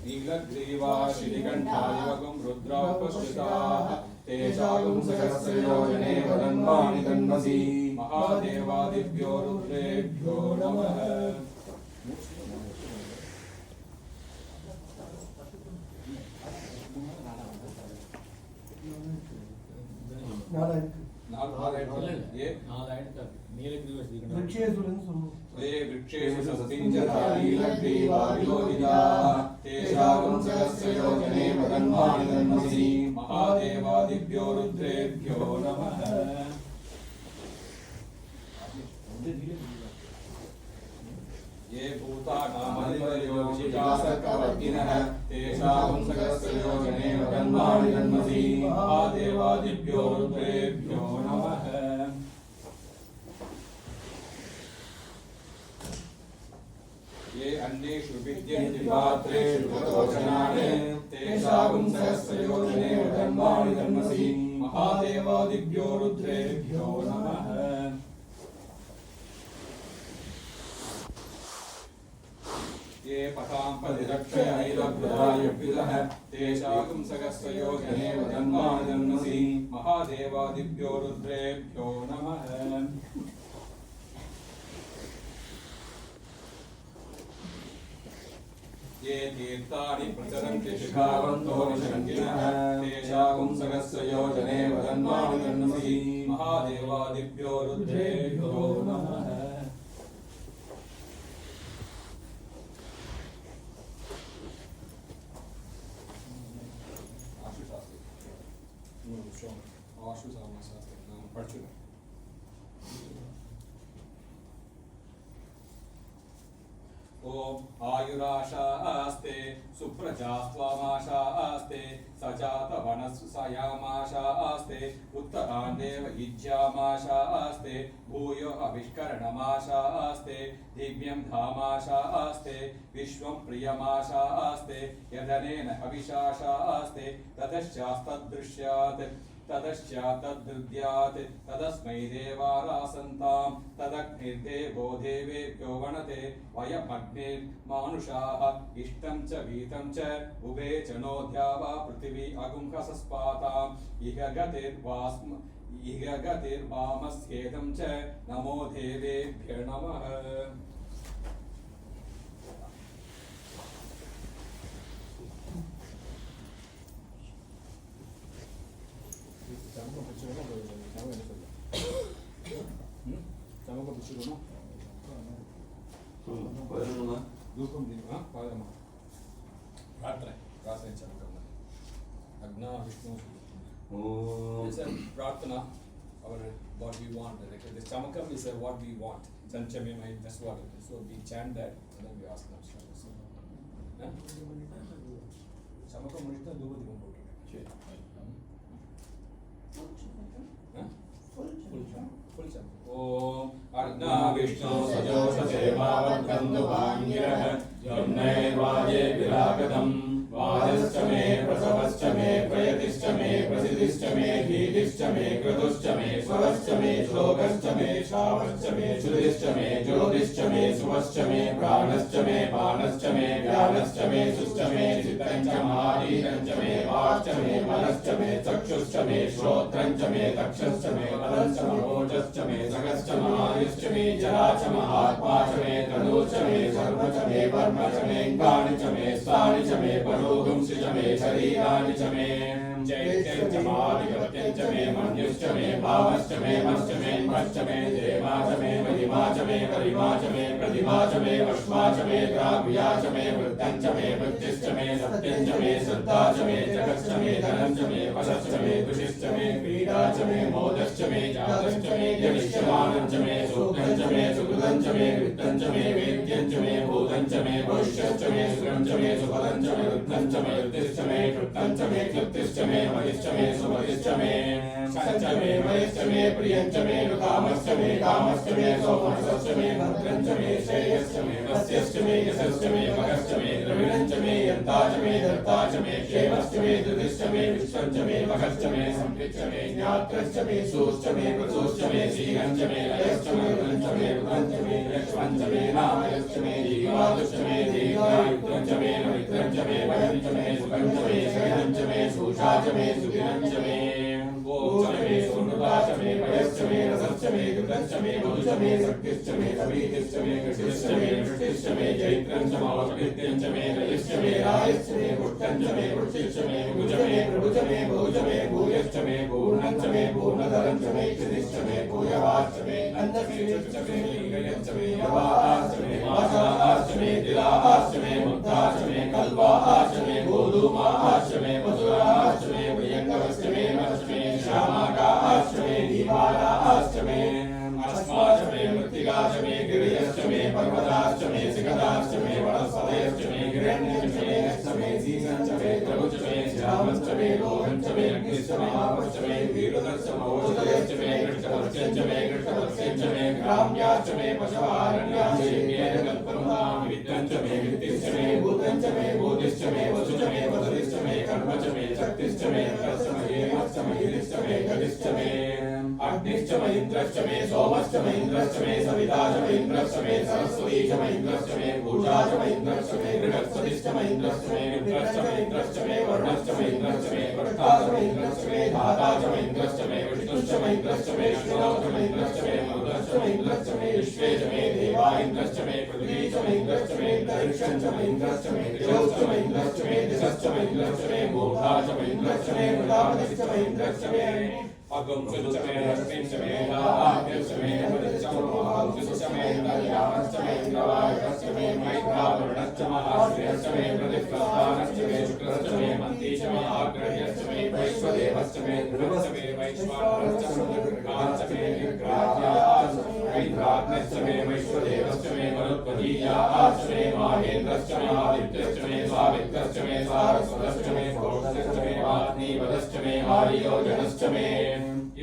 नीलग्रीवाशितिकण्ठायुवकं रुद्रापश्रिताः तेषाकं सहस्र योजने वदन्तानि दन्मसि महादेवादिभ्यो रुद्रेभ्यो नमः वृक्षेषु सस्तिञ्जता नीलग्रीवाविलोहिताः तेषाकं सहस्र योजने वदन्तानि दन्मसि महादेवादिभ्यो रुद्रेभ्यो नमः ये भूतानामधिपयोगिशासकवर्तिनः तेषाकं सहस्र योजने वदन्तानि दन्मसि महादेवादिभ्यो रुद्रेभ्यो नमः ये अन्येषु विद्यन्ति पात्रेषु प्रदोषणानि तेषाकं सहस्र योजने वदन्तानि दन्मसि महादेवादिभ्यो रुद्रेभ्यो नमः ये पतां परिरक्षयैरभ्युदायुभिदः तेषाकं सहस्र योजने वदन्तानि दन्मसि महादेवादिभ्यो रुद्रेभ्यो नमः ये तीर्थानि प्रचरन्ति शिखावन्तो निशङ्किनः तेषाकं सहस्र योजने वदन्तानि दन्मसि महादेवादिभ्यो रुद्रेभ्यो नमः ओम आयुराशास्ते सुप्रजास्त्वामाशास्ते सजात वनस्सयामाशास्ते उत्तरान्देव युज्यामाशास्ते भूयो अभिष्करणमाशास्ते दिव्यं धामाशास्ते विश्वं प्रियमाशास्ते यदनेन हविषाशास्ते ततश्चास्तदृश्यात् तदश्चात्तद्रुद्यात् तदस्मै देवारासन्तां तदग्निर्देवो देवेभ्यो वणते वयमग्निर्मानुषाः इष्टं च वीतं च उभे च नोऽध्यावा पृथिवी अगुंहसस्पाताम् इह गतिर्वामस्येदं च नमो देवेभ्यो नमः धूपं दीपः पादमः प्रार्थना प्रार्थना चमकम् अग्ना विष्णु This is प्रार्थना our what we want. Like this chamakam is what we want. Sanchame mai, that's what it is. So we chant that and then we ask them. Chamakam मुझे धूप दीपम बोलते हैं. Full chant. ओम अग्ना विष्णु सजोषसे भावद्गन्धुभाङ्गिरः यज्ञैर्वाजे विरागतम् वाजश्च मे प्रसवश्च मे प्रयतिश्च मे प्रसिद्धिश्च मे धीतिश्च मे क्रतुश्च मे स्वरश्च मे श्लोकश्च मे श्रावश्च मे श्रुतिश्च मे ज्योतिश्च मे सुवश्च मे प्राणश्च मे पानश्च मे व्यानश्च मे सुश्च मे चित्तञ्च महारीरञ्च मे वाक्च मे मनश्च मे चक्षुश्च मे श्रोत्रञ्च मे तक्षश्च मे पदञ्च महोजश्च मे सगश्च महायुश्च मे जरा च महात्मा च मे तनुश्च मे सर्व च मे worm च मे अङ्गानि च मे स्थानि च मे परोगुंसि च मे शरीराणि च मे चैत्यञ्च मादिगत्यञ्च मे मन्युश्च मे भावश्च मे मश्च मे मश्च मे देवा च मे महिमा च मे परिमा च मे प्रतिमा च मे वश्मा च मे द्राव्या च मे वृत्तञ्च मे वृत्तिश्च मे सत्यं च मे श्रद्धा च मे जगच्च मे धनं च मे वशश्च मे कृषिश्च मे क्रीडा च मे मोदश्च मे जातश्च मे जनिष्यमानं च मे सूक्तं च मे सुकृतं च मे वित्तं च मे वेद्यं च मे भूतं च मे भविष्यश्च मे सुखं च मे सुफलं च मे वृद्धं च मे वृद्धिश्च मे कृतं च मे क्लृप्तिश्च मे मतिश्च मे सुमतिश्च मे सच्च मे मयश्च मे प्रियं च मे कामश्च मे कामश्च मे सौमनसश्च मे भद्रं च मे श्रेयश्च मे वस्यश्च मे यशश्च मे मगश्च मे द्रविणं च मे यन्ता च मे धर्ता च मे क्षेमश्च मे धृतिश्च मे विश्वं च मे मगश्च मे संविच्च मे ज्ञात्रश्च मे सूश्च मे प्रसूश्च मे श्रीहं च मे लयश्च मे रुदं च मे रुदं च मे यक्ष्मं च मे नामयश्च मे जीवादुश्च मे दीर्घायुक्तं च मे मित्रं च मे भयं च मे सुखं च मे शयनं च मे सुषा च मे सुखिनं च मे च मे सुमृता च मे पयश्च मे रसश्च मे कृतश्च मे मधुश्च मे शक्तिश्च मे सवीतिश्च मे कृषिश्च मे वृष्टिश्च मे जैत्रं च मौष्टित्यं च मे रयश्च मे रायश्च मे पुष्टं च मे वृक्षिश्च मे भुज मे प्रभुज मे भोज मे भूयश्च मे पूर्णं च मे पूर्णधरं च मे क्षितिश्च मे भूयवाश्च मे अन्नक्षितिश्च मे लीलयश्च मे यवाश्च मे आशाश्च मे तिलाश्च मे मुक्ताश्च मे कल्वाश्च मे गोधूमाश्च मे मधुराश्च मे प्रियङ्करश्च मे वश्च मे श्यामाकाश्च मे दीपालाश्च मे अस्माश्च मे मृत्तिकाश्च मे गिरयश्च मे पर्वताश्च मे शिखराश्च मे वनस्पतयश्च मे हिरण्यश्च मे यश्च मे सीसञ्च मे प्रभुश्च मे श्यामश्च मे लोहञ्च मे अग्निश्च मे आपश्च मे वीरुदश्च मौषधयश्च मे कृष्णवत्स्यञ्च मे कृष्णवत्स्यञ्च मे ग्राम्याश्च मे पशवारण्याश्च येन कल्पनुतां विद्यञ्च मे वित्तिश्च मे भूतञ्च मे भूतिश्च मे वसुश्च मे वसुरिश्च मे कर्मच मे शक्तिश्च मे तश्च मे हेमश्च मे गिरिश्च मे गतिश्च मे अग्निश्च मे इन्द्रश्च मे सोमश्च मे इन्द्रश्च मे सविता च मे इन्द्रश्च मे सरस्वती च मे इन्द्रश्च मे पूजा च मे इन्द्रश्च मे बृहस्पतिश्च मे इन्द्रश्च मे रुद्रश्च मे इन्द्रश्च मे वर्णश्च मे इन्द्रश्च मे वृष्टा च मे इन्द्रश्च मे धाता च मे इन्द्रश्च मे विष्णुश्च मे इन्द्रश्च मे शिरो च मे इन्द्रश्च मे मरुदश्च मे इन्द्रश्च मे विश्वे च मे देवा इन्द्रश्च मे पृथ्वी च मे इन्द्रश्च मे दर्शं च मे इन्द्रश्च मे दिशश्च मे इन्द्रश्च मे दिशश्च मे इन्द्रश्च मे मूर्धा च मे इन्द्रश्च मे मृगापतिश्च मे इन्द्रश्च मे अगुंसुश्च मे रश्मिश्च मे आद्यश्च मे पतिश्च मोहांसुश्च मे कल्याणश्च मे इंद्रवायुश्च मे मैत्रावरुणश्च महाश्रेयश्च मे प्रतिष्ठानश्च मे शुक्रश्च मे मन्तीश्च मे आग्रह्यश्च मे वैश्वदेवश्च मे ध्रुवश्च मे वैश्वानरश्च मे मृगाश्च मे निर्ग्राह्याश्च ऐन्द्राग्नश्च मे वैश्वदेवश्च मे मरुत्पदीयाश्च मे माहेन्द्रश्च मे आदित्यश्च मे सावित्रश्च मे सारस्वतश्च मे भोक्तश्च मे आग्निवदश्च मे आर्योजनश्च मे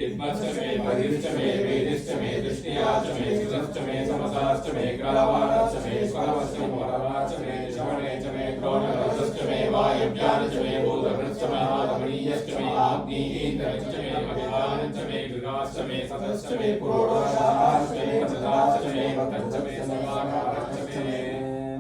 इद्मश्च मे बहिश्च मे वेदिश्च मे दृष्टियाश्च मे सुतश्च मे समसाश्च मे ग्रावाणश्च मे स्वरवश्च मे वरवाश्च मे श्रवणे च मे द्रोणरसश्च मे वायव्याश्च मे भूतभृश्च मे आदमनीयश्च मे आग्नीन्द्रश्च मे अभिधानश्च मे गृगाश्च मे सतश्च मे पुरोडाश्च मे पचदाश्च मे वक्तश्च मे समाकारश्च मे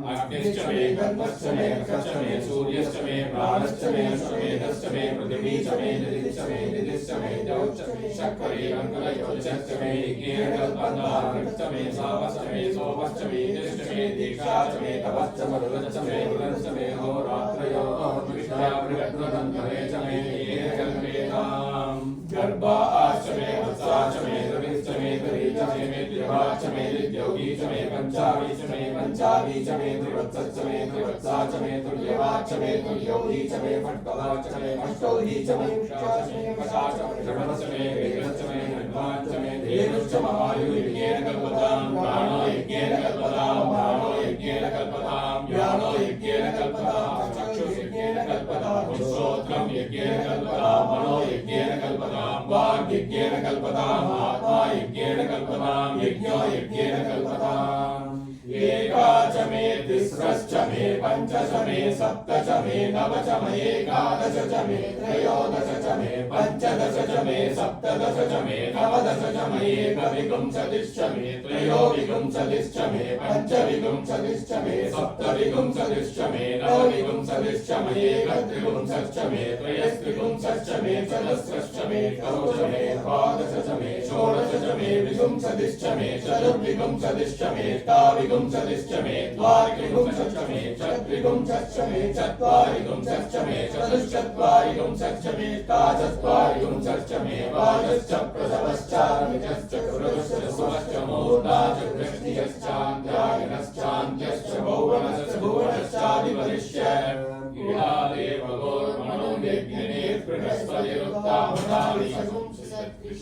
अग्निश्च मे गन्धश्च मे रसश्च मे सूर्यश्च मे प्राणश्च मे अश्वमेधश्च मे पृथिवी च मे दिदिश्च मे दिदिश्च मे द्यौश्च मे शक्वरे मङ्गलयोश्च मे यज्ञेन कल्पन्तार्घ्यश्च मे सावश्च मे सोमश्च मे दिश्च मे दीक्षाश्च मे तपश्च मरुदश्च मे मृदश्च मे होरात्रयोः विद्या बृहद्वदन्तरे च मे येन कल्पेताम् गर्भाश्च मे वत्साश्च मे रविश्च मे तरी च मे मेद्यवाश्च मे दिद्योगी च मे पञ्चावी च मे पञ्चावी च मे त्रिवत्सश्च मे त्रिवत्सा च मे तुल्यवाच्च मे तुल्योगी च मे फट्कवाच्च मे फट्टोगी च मे वृक्षाच्च मे वशाच्च मे षडश्च मे वेदश्च मे हन्वाच्च मे धेनुश्च महायुर्यज्ञेन कल्पताम् प्राणो यज्ञेन कल्पताम् प्राणो यज्ञेन कल्पताम् व्यानो यज्ञेन कल्पताम् चक्षुर्यज्ञेन कल्पताम् श्रोत्रम् यज्ञेन कल्पताम् मनो यज्ञेन कल्पताम् वाक् यज्ञेन कल्पताम् आत्मा यज्ञेन कल्पताम् यज्ञो यज्ञेन कल्पताम् एका च मे तिस्रश्च मे पञ्च च मे सप्त च मे नव च मे एकादश च मे त्रयोदश च मे पञ्चदश च मे सप्तदश च मे नवदश च मे एकविंशतिश्च मे त्रयोविंशतिश्च मे पञ्चविंशतिश्च मे सप्तविंशतिश्च मे नवविंशतिश्च मे एकत्रिंशच्च मे त्रयस्त्रिंशच्च मे चतुस्रश्च मे षोडश मे द्वादश च मे षोडश च मे विंशतिश्च मे चतुर्विंशतिश्च मे विंशतिश्च मे द्वाविंशतिश्च मे चतुर्विंशतिश्च मे चत्वारिंशतिश्च मे चतुश्चत्वारिंशतिश्च मे चतुश्चत्वारिंशतिश्च मे वाजश्च प्रसवश्चार्मिकश्च कृतश्च सुमश्च मुहूर्ताश्च वृष्टिश्चान्द्रायणश्चान्त्यश्च भुवनश्च भुवनश्चाधिपतिश्च यज्ञने बृहस्पतिरुक्तामृतानि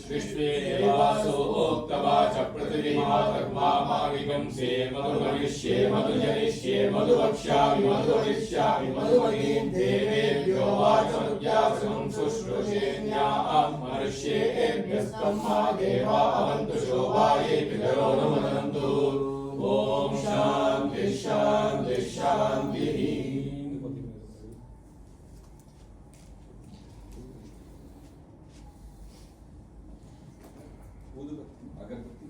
विश्वे देवासो उक्तवाच प्रतिदिमातर्मामाविगं से मधुमविष्ये मधुजनिष्ये मधुवक्ष्यामि मधुवदिष्यामि मधुमतीं देवेभ्यो वाचमद्यासनं शुश्रूषेण्यां मनुष्येभ्यस्तम्मा देवा अवन्तु शोभाये पितरो नमन्तु ओम शांति शांति शांति अगरबत्ती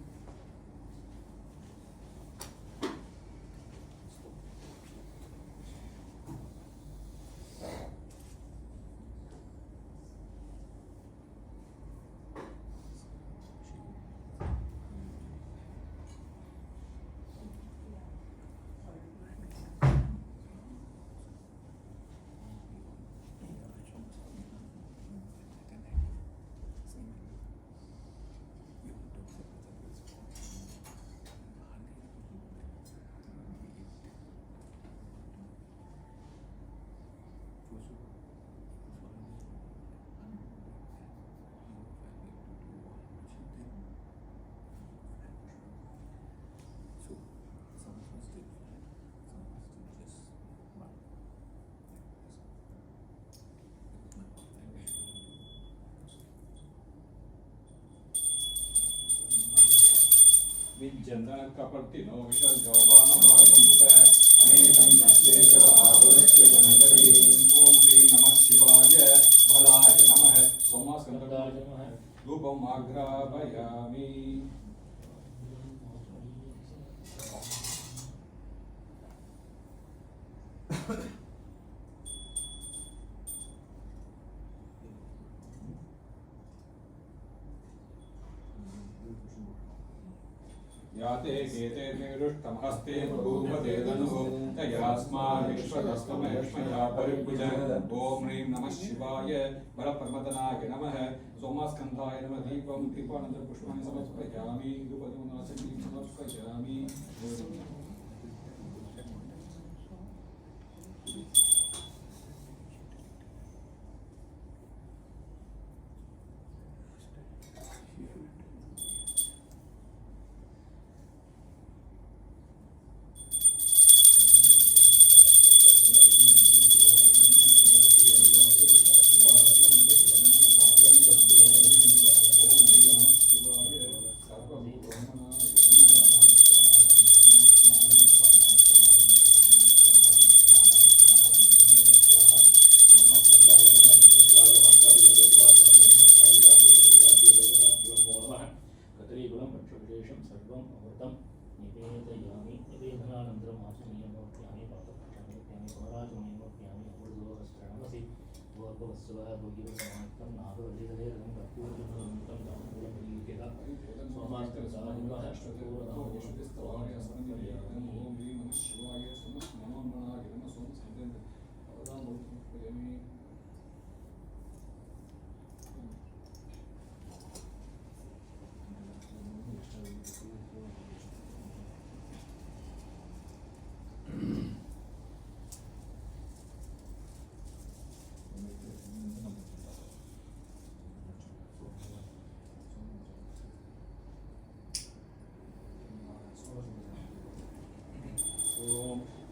विजंदन कपर्तिनो विशर्जोवानवानुमुख अनेकं प्रत्येकव आगुरस्य गणगति ओम ह्रीं नमः शिवाय बलाय नमः सोमास्कंदाय नमः धूपम् आघ्रापयामि याते केते निरुष्टमहस्ते भूपते धनुः तयास्माविश्वतस्तमहेक्ष्मया परिभुजन् ॐ ह्रीं नमः शिवाय बलप्रमदनाय नमः सोमास्कन्धाय नमः दीपं दीपानन्तरपुष्पाणि समर्पयामि धूपदीपनाचनीं समर्पयामि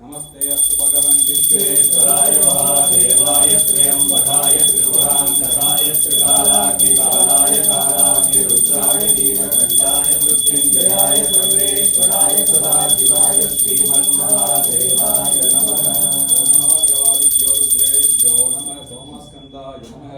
नमस्ते अस्तु भगवन् विश्वेश्वराय महादेवाय त्र्यम्बकाय त्रिपुरान्तकाय त्रिकालाग्निकालाय कालाग्निरुद्राय नीलकण्ठाय मृत्युञ्जयाय सर्वेश्वराय सदाशिवाय श्रीमन्महादेवाय नमः महादेवादिभ्यो रुद्रेभ्यो नमः सोमस्कन्धाय नमः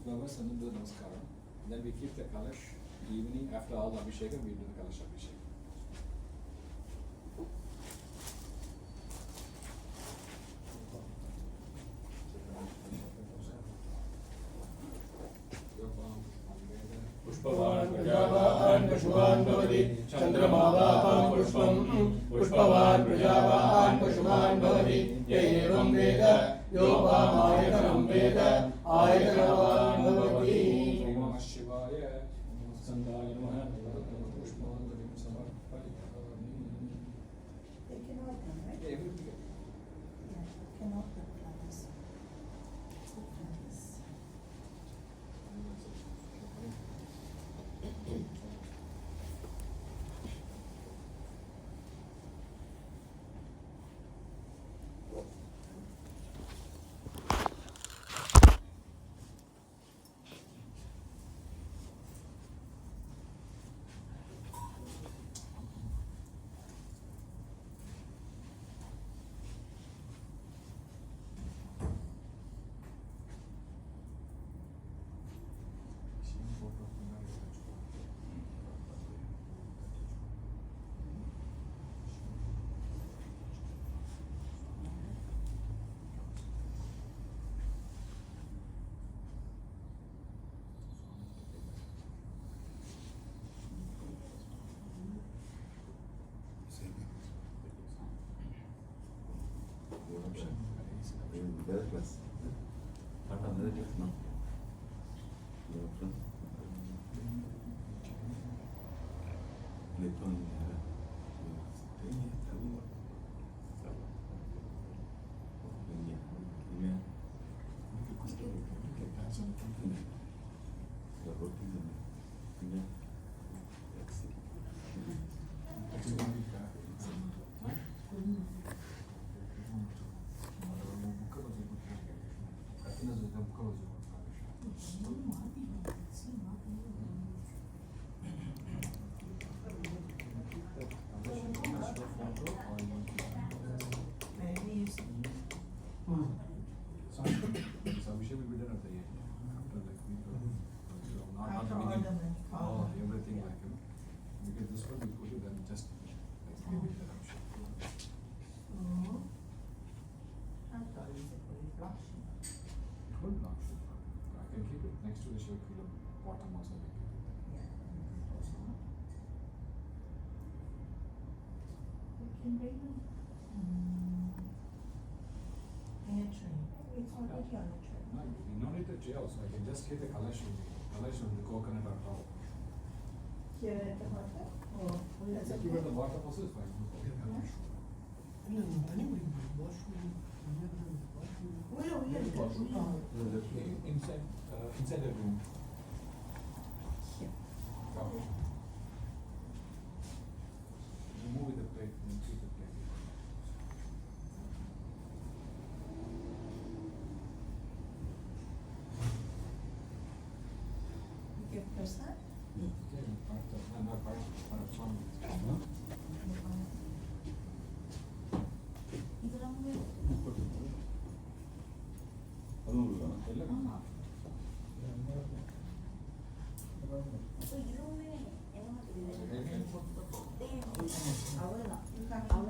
Flowers and do the namaskaram. Then we keep the kalash. Evening after all the abhishekam, we do the kalash abhishekam. शुभान् भवति चन्द्रमावाहं पुष्पं पुष्पवान् प्रजावान् पशुमान् भवति य एवं वेद योपामायतनं वेद आयतनवान् भवति ओम नमः शिवाय स्कन्धाय नमः पुष्पाञ्जलिं समर्पयामि They can all come, right? everything Yeah, can all put flowers. Put flowers. Better class. Not another class, no. Can bring them. In a tray. It's already on a tray. No, you don't need the tray also. I can just keep the kalash on the coconut on top. Here at the bottom? Or that's Just okay? keep it at the bottom also is fine. Where? Inside the room. Here. Remove with the plate and keep the plate. You give prasad? Okay, part of fun. ಅವಲ್ಲ